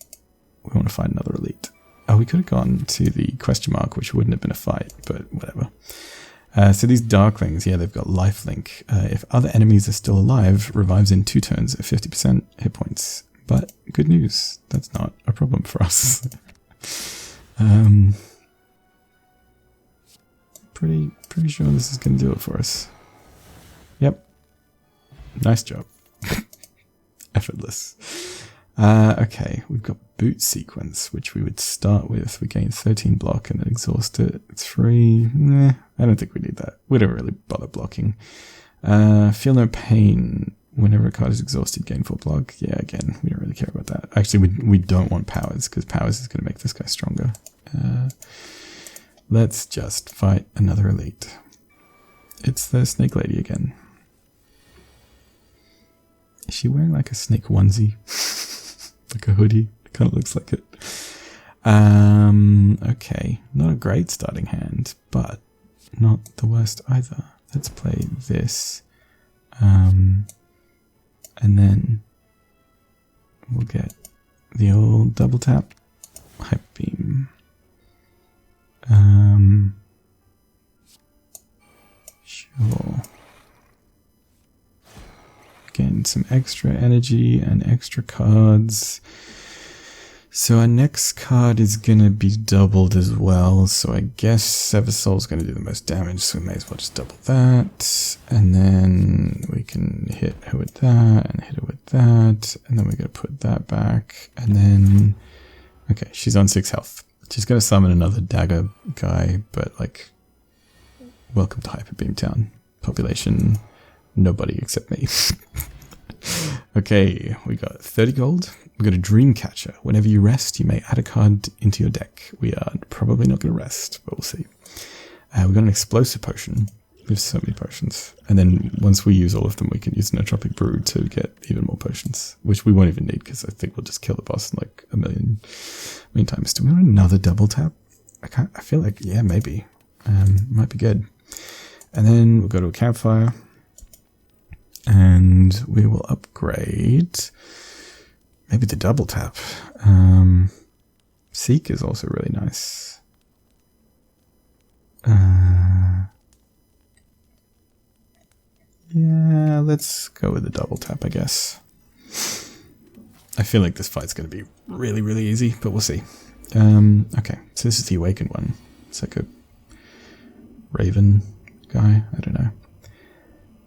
we want to fight another elite. Oh, we could have gone to the question mark, which wouldn't have been a fight, but whatever. So these Darklings, yeah, they've got lifelink. If other enemies are still alive, revives in 2 turns at 50% hit points. But good news, that's not a problem for us. Pretty sure this is going to do it for us. Yep. Nice job. Effortless. Okay, we've got boot sequence, which we would start with. We gain 13 block and then exhaust it. It's free. Nah, I don't think we need that. We don't really bother blocking. Feel no pain. Whenever a card is exhausted, gain 4 block. Yeah, again, we don't really care about that. Actually, we don't want powers, because powers is going to make this guy stronger. Let's just fight another elite. It's the snake lady again. Is she wearing like a snake onesie? Like a hoodie? It kind of looks like it. Okay, not a great starting hand, but not the worst either. Let's play this. And then we'll get the old double tap. Hyper Beam. Sure. Gain some extra energy and extra cards. So our next card is going to be doubled as well. So I guess Sever Soul is going to do the most damage. So we may as well just double that. And then we can hit her with that and hit her with that. And then we're going to put that back. And then, okay, she's on 6 health. She's going to summon another dagger guy, but like, welcome to Hyper Beam Town. Population, nobody except me. Okay, we got 30 gold. We got a Dreamcatcher. Whenever you rest, you may add a card into your deck. We are probably not going to rest, but we'll see. We got an Explosive Potion. We have so many potions. And then once we use all of them, we can use an Nootropic Brew to get even more potions, which we won't even need because I think we'll just kill the boss in like a million times. Do we want another double tap? I feel like, yeah, maybe. Might be good. And then we'll go to a Campfire. And we will upgrade maybe the double tap. Seek is also really nice. Yeah, let's go with the double tap, I guess. I feel like this fight's going to be really, really easy, but we'll see. Okay, so this is the Awakened one. It's like a Raven guy, I don't know.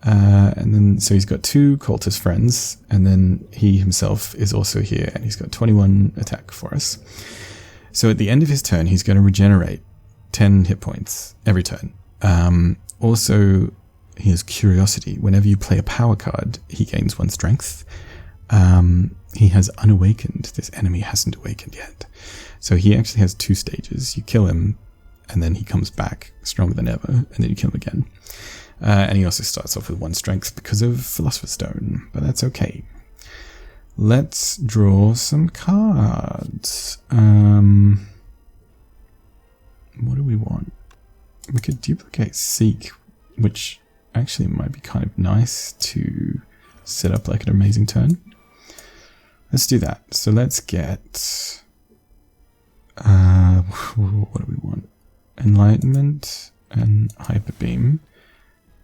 And then, so he's got 2 cultist friends, and then he himself is also here, and he's got 21 attack for us. So at the end of his turn, he's going to regenerate 10 hit points every turn. Also, he has Curiosity. Whenever you play a power card, he gains 1 strength. He has Unawakened. This enemy hasn't awakened yet. So he actually has 2 stages. You kill him, and then he comes back stronger than ever, and then you kill him again. And he also starts off with 1 strength because of Philosopher's Stone, but that's okay. Let's draw some cards. What do we want? We could duplicate Seek, which actually might be kind of nice to set up like an amazing turn. Let's do that. So let's get... what do we want? Enlightenment and Hyper Beam.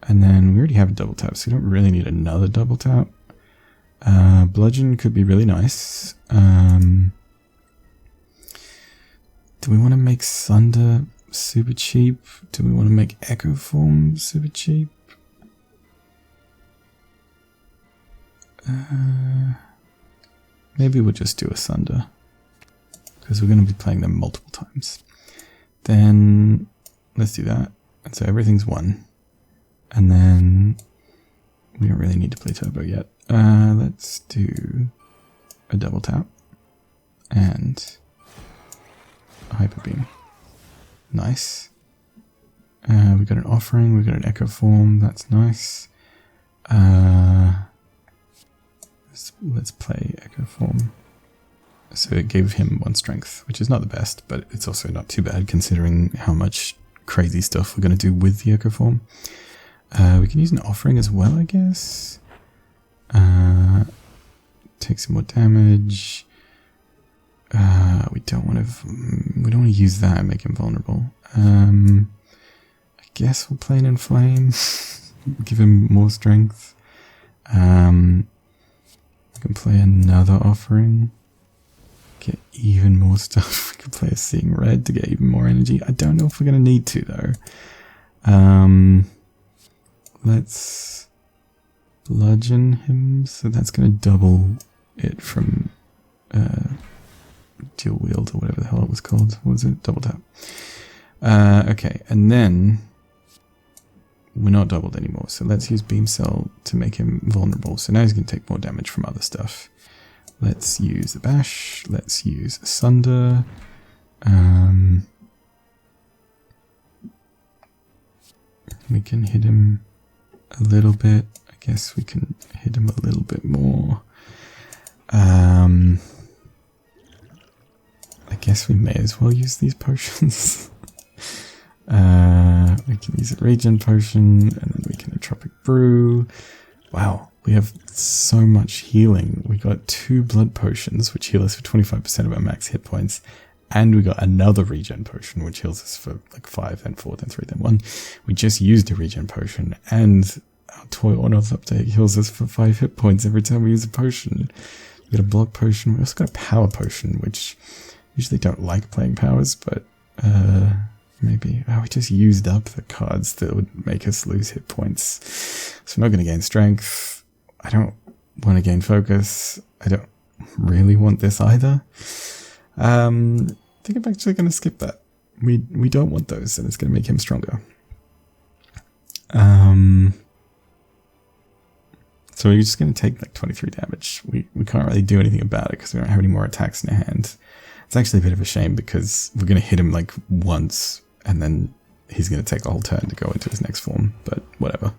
And then we already have a double tap, so we don't really need another double tap. Bludgeon could be really nice. Do we want to make Sunder super cheap? Do we want to make Echo Form super cheap? Maybe we'll just do a Sunder, because we're going to be playing them multiple times. Then let's do that. And so everything's 1. And then we don't really need to play Turbo yet. Let's do a double tap and a Hyper Beam. Nice. We got an Offering, we got an Echo Form, that's nice. Let's play Echo Form. So it gave him 1 strength, which is not the best, but it's also not too bad considering how much crazy stuff we're going to do with the Echo Form. We can use an Offering as well, I guess. Take some more damage. We don't want to use that and make him vulnerable. I guess we'll play an Inflame. Give him more strength. We can play another Offering. Get even more stuff. We can play a Seeing Red to get even more energy. I don't know if we're going to need to, though. Let's bludgeon him, so that's going to double it from dual wield or whatever the hell it was called. What was it? Double tap. Okay, and then we're not doubled anymore, so let's use Beam Cell to make him vulnerable. So now he's going to take more damage from other stuff. Let's use the Bash. Let's use Sunder. We can hit him a little bit. I guess we can hit him a little bit more. I guess we may as well use these potions. We can use a Regen Potion, and then we can Nootropic Brew. Wow, we have so much healing. We got 2 Blood Potions, which heal us for 25% of our max hit points, and we got another regen potion, which heals us for like 5, then 4, then 3, then 1. We just used a regen potion, and our toy honors update heals us for 5 hit points every time we use a potion. We got a block potion. We also got a power potion, which usually don't like playing powers, but maybe. Oh, we just used up the cards that would make us lose hit points. So we're not going to gain strength. I don't want to gain focus. I don't really want this either. I think I'm actually going to skip that. We don't want those, and it's going to make him stronger. So we're just going to take like 23 damage. We can't really do anything about it because we don't have any more attacks in our hand. It's actually a bit of a shame because we're going to hit him like once, and then he's going to take the whole turn to go into his next form, but whatever.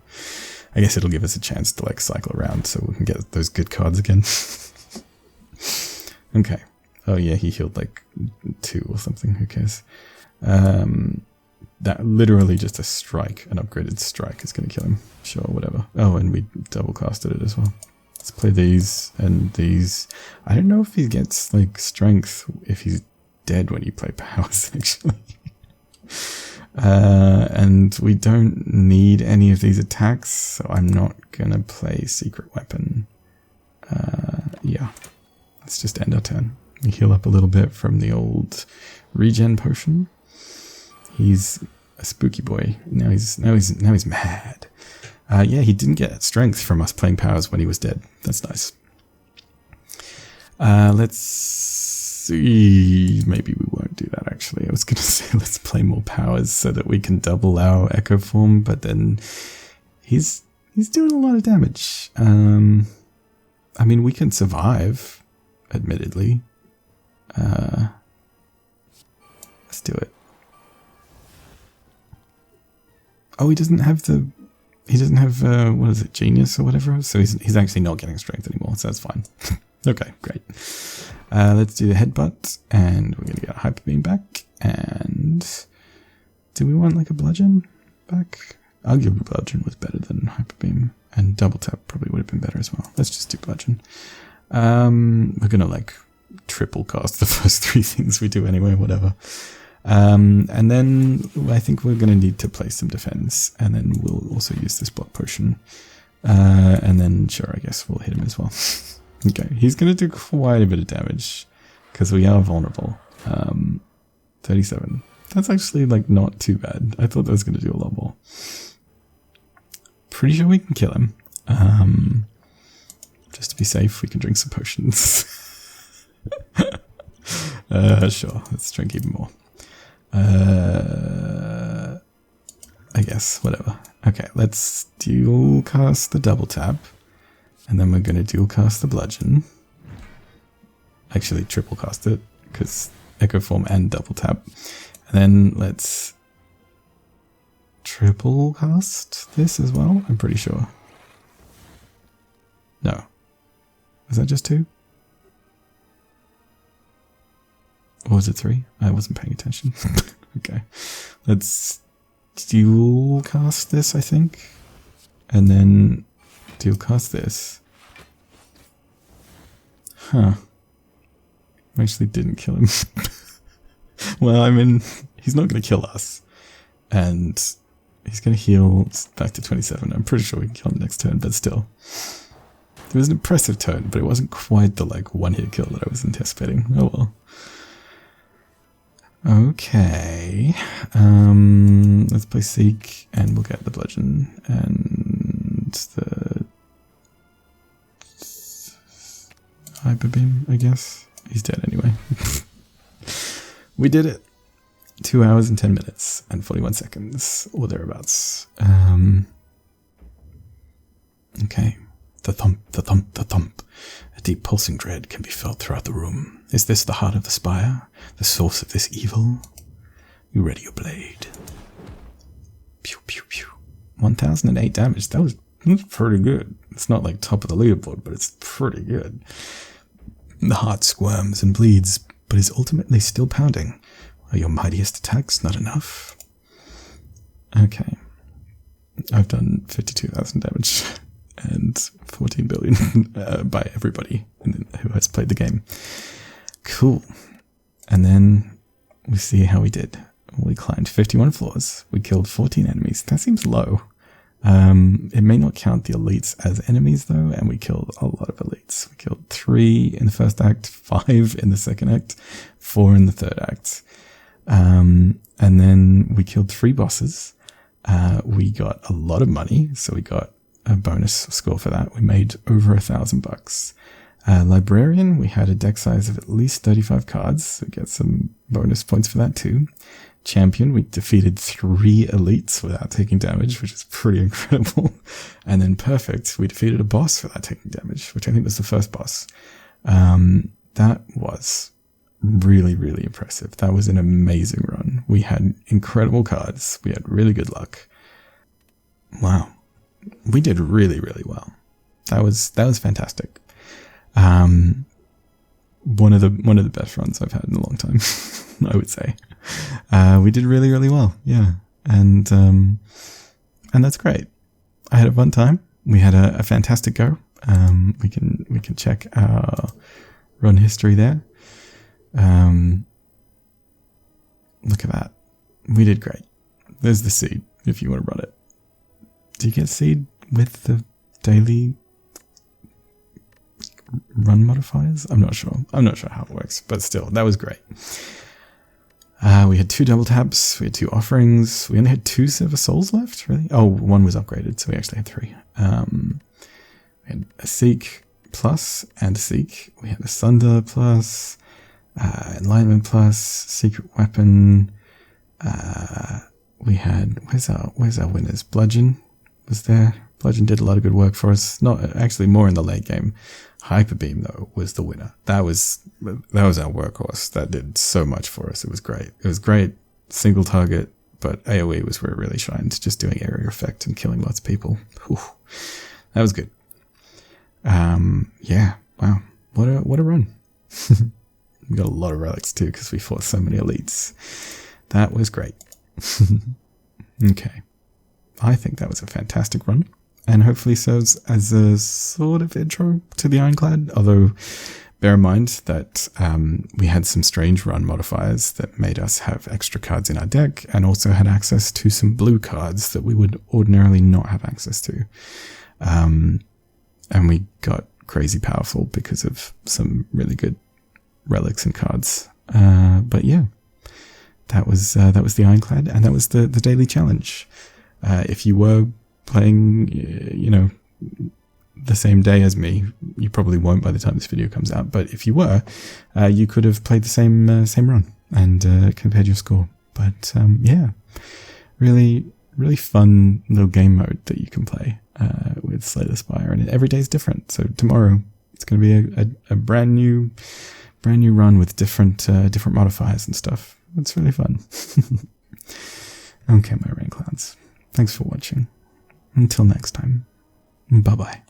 I guess it'll give us a chance to like cycle around so we can get those good cards again. Okay. Oh yeah, he healed like 2 or something, who cares. That literally just a strike, an upgraded strike is going to kill him. Sure, whatever. Oh, and we double casted it as well. Let's play these and these. I don't know if he gets like strength if he's dead when you play powers, actually. And we don't need any of these attacks, so I'm not gonna play secret weapon. Yeah, let's just end our turn. We heal up a little bit from the old regen potion. He's a spooky boy. Now he's mad. Yeah, he didn't get strength from us playing powers when he was dead. That's nice. Let's see. Maybe we won't do that, actually. I was going to say let's play more powers so that we can double our echo form, but then he's doing a lot of damage. I mean, we can survive, admittedly. Let's do it. Oh, he doesn't have what is it, genius or whatever, so he's actually not getting strength anymore, so that's fine. Okay, great. Let's do the headbutt, and we're going to get a hyper beam back, and do we want like a bludgeon back? Arguably bludgeon was better than hyper beam, and double tap probably would have been better as well. Let's just do bludgeon. We're going to like triple cast the first 3 things we do anyway, whatever. And then I think we're going to need to play some defense, and then we'll also use this block potion. And then, sure, I guess we'll hit him as well. Okay, he's going to do quite a bit of damage because we are vulnerable. 37. That's actually like not too bad. I thought that was going to do a lot more. Pretty sure we can kill him. Just to be safe, we can drink some potions. Sure, let's drink even more. I guess, whatever. Okay, let's dual cast the double tap, and then we're going to dual cast the bludgeon. Actually, triple cast it, because echo form and double tap. And then let's triple cast this as well, I'm pretty sure. No. Was that just 2? Or was it 3? I wasn't paying attention. Okay. Let's dual cast this, I think. And then dual cast this. Huh. I actually didn't kill him. Well, I mean, he's not going to kill us. And he's going to heal back to 27. I'm pretty sure we can kill him next turn, but still. It was an impressive turn, but it wasn't quite the like one-hit kill that I was anticipating. Oh well. Okay, let's play Seek, and we'll get the bludgeon, and the hyper beam, I guess. He's dead anyway. We did it! 2 hours and 10 minutes, and 41 seconds, or thereabouts. Okay. The thump, the thump, the thump. A deep pulsing dread can be felt throughout the room. Is this the heart of the spire? The source of this evil? You ready your blade. Pew, pew, pew. 1008 damage. That's pretty good. It's not like top of the leaderboard, but it's pretty good. The heart squirms and bleeds, but is ultimately still pounding. Are your mightiest attacks not enough? Okay. I've done 52,000 damage. And 14 billion by everybody who has played the game. Cool. And then we see how we did. We climbed 51 floors. We killed 14 enemies. That seems low. It may not count the elites as enemies though, and we killed a lot of elites. We killed 3 in the first act, 5 in the second act, 4 in the third act. And then we killed 3 bosses. We got a lot of money, so we got a bonus score for that. We made over $1,000. Librarian, we had a deck size of at least 35 cards, so we get some bonus points for that too. Champion, we defeated 3 elites without taking damage, which is pretty incredible. And then Perfect, we defeated a boss without taking damage, which I think was the first boss. That was really, really impressive. That was an amazing run. We had incredible cards. We had really good luck. Wow. We did really, really well. That was fantastic. One of the best runs I've had in a long time, I would say. We did really, really well. Yeah. And that's great. I had a fun time. We had a fantastic go. We can check our run history there. Look at that. We did great. There's the seed if you want to run it. Do you get seed with the daily run modifiers? I'm not sure. I'm not sure how it works, but still, that was great. We had 2 double taps. We had 2 offerings. We only had 2 silver souls left, really. Oh, 1 was upgraded, so we actually had 3. We had a Seek plus and a Seek. We had a Sunder plus, Enlightenment plus, Secret Weapon. We had, where's our winners? Bludgeon was there. Bludgeon did a lot of good work for us. Not actually more in the late game. Hyper Beam though was the winner. That was our workhorse. That did so much for us. It was great. It was great. Single target, but AoE was where it really shined. Just doing area effect and killing lots of people. Whew. That was good. Yeah. Wow. What a run. We got a lot of relics too because we fought so many elites. That was great. Okay. I think that was a fantastic run, and hopefully serves as a sort of intro to the Ironclad, although bear in mind that we had some strange run modifiers that made us have extra cards in our deck, and also had access to some blue cards that we would ordinarily not have access to. And we got crazy powerful because of some really good relics and cards. But yeah, that was the Ironclad, and that was the daily challenge. If you were playing, the same day as me, you probably won't by the time this video comes out. But if you were, you could have played the same run and compared your score. But yeah, really, really fun little game mode that you can play with Slay the Spire, and every day is different. So tomorrow it's going to be a brand new run with different modifiers and stuff. It's really fun. Okay, my Gameclouds. Thanks for watching. Until next time, bye-bye.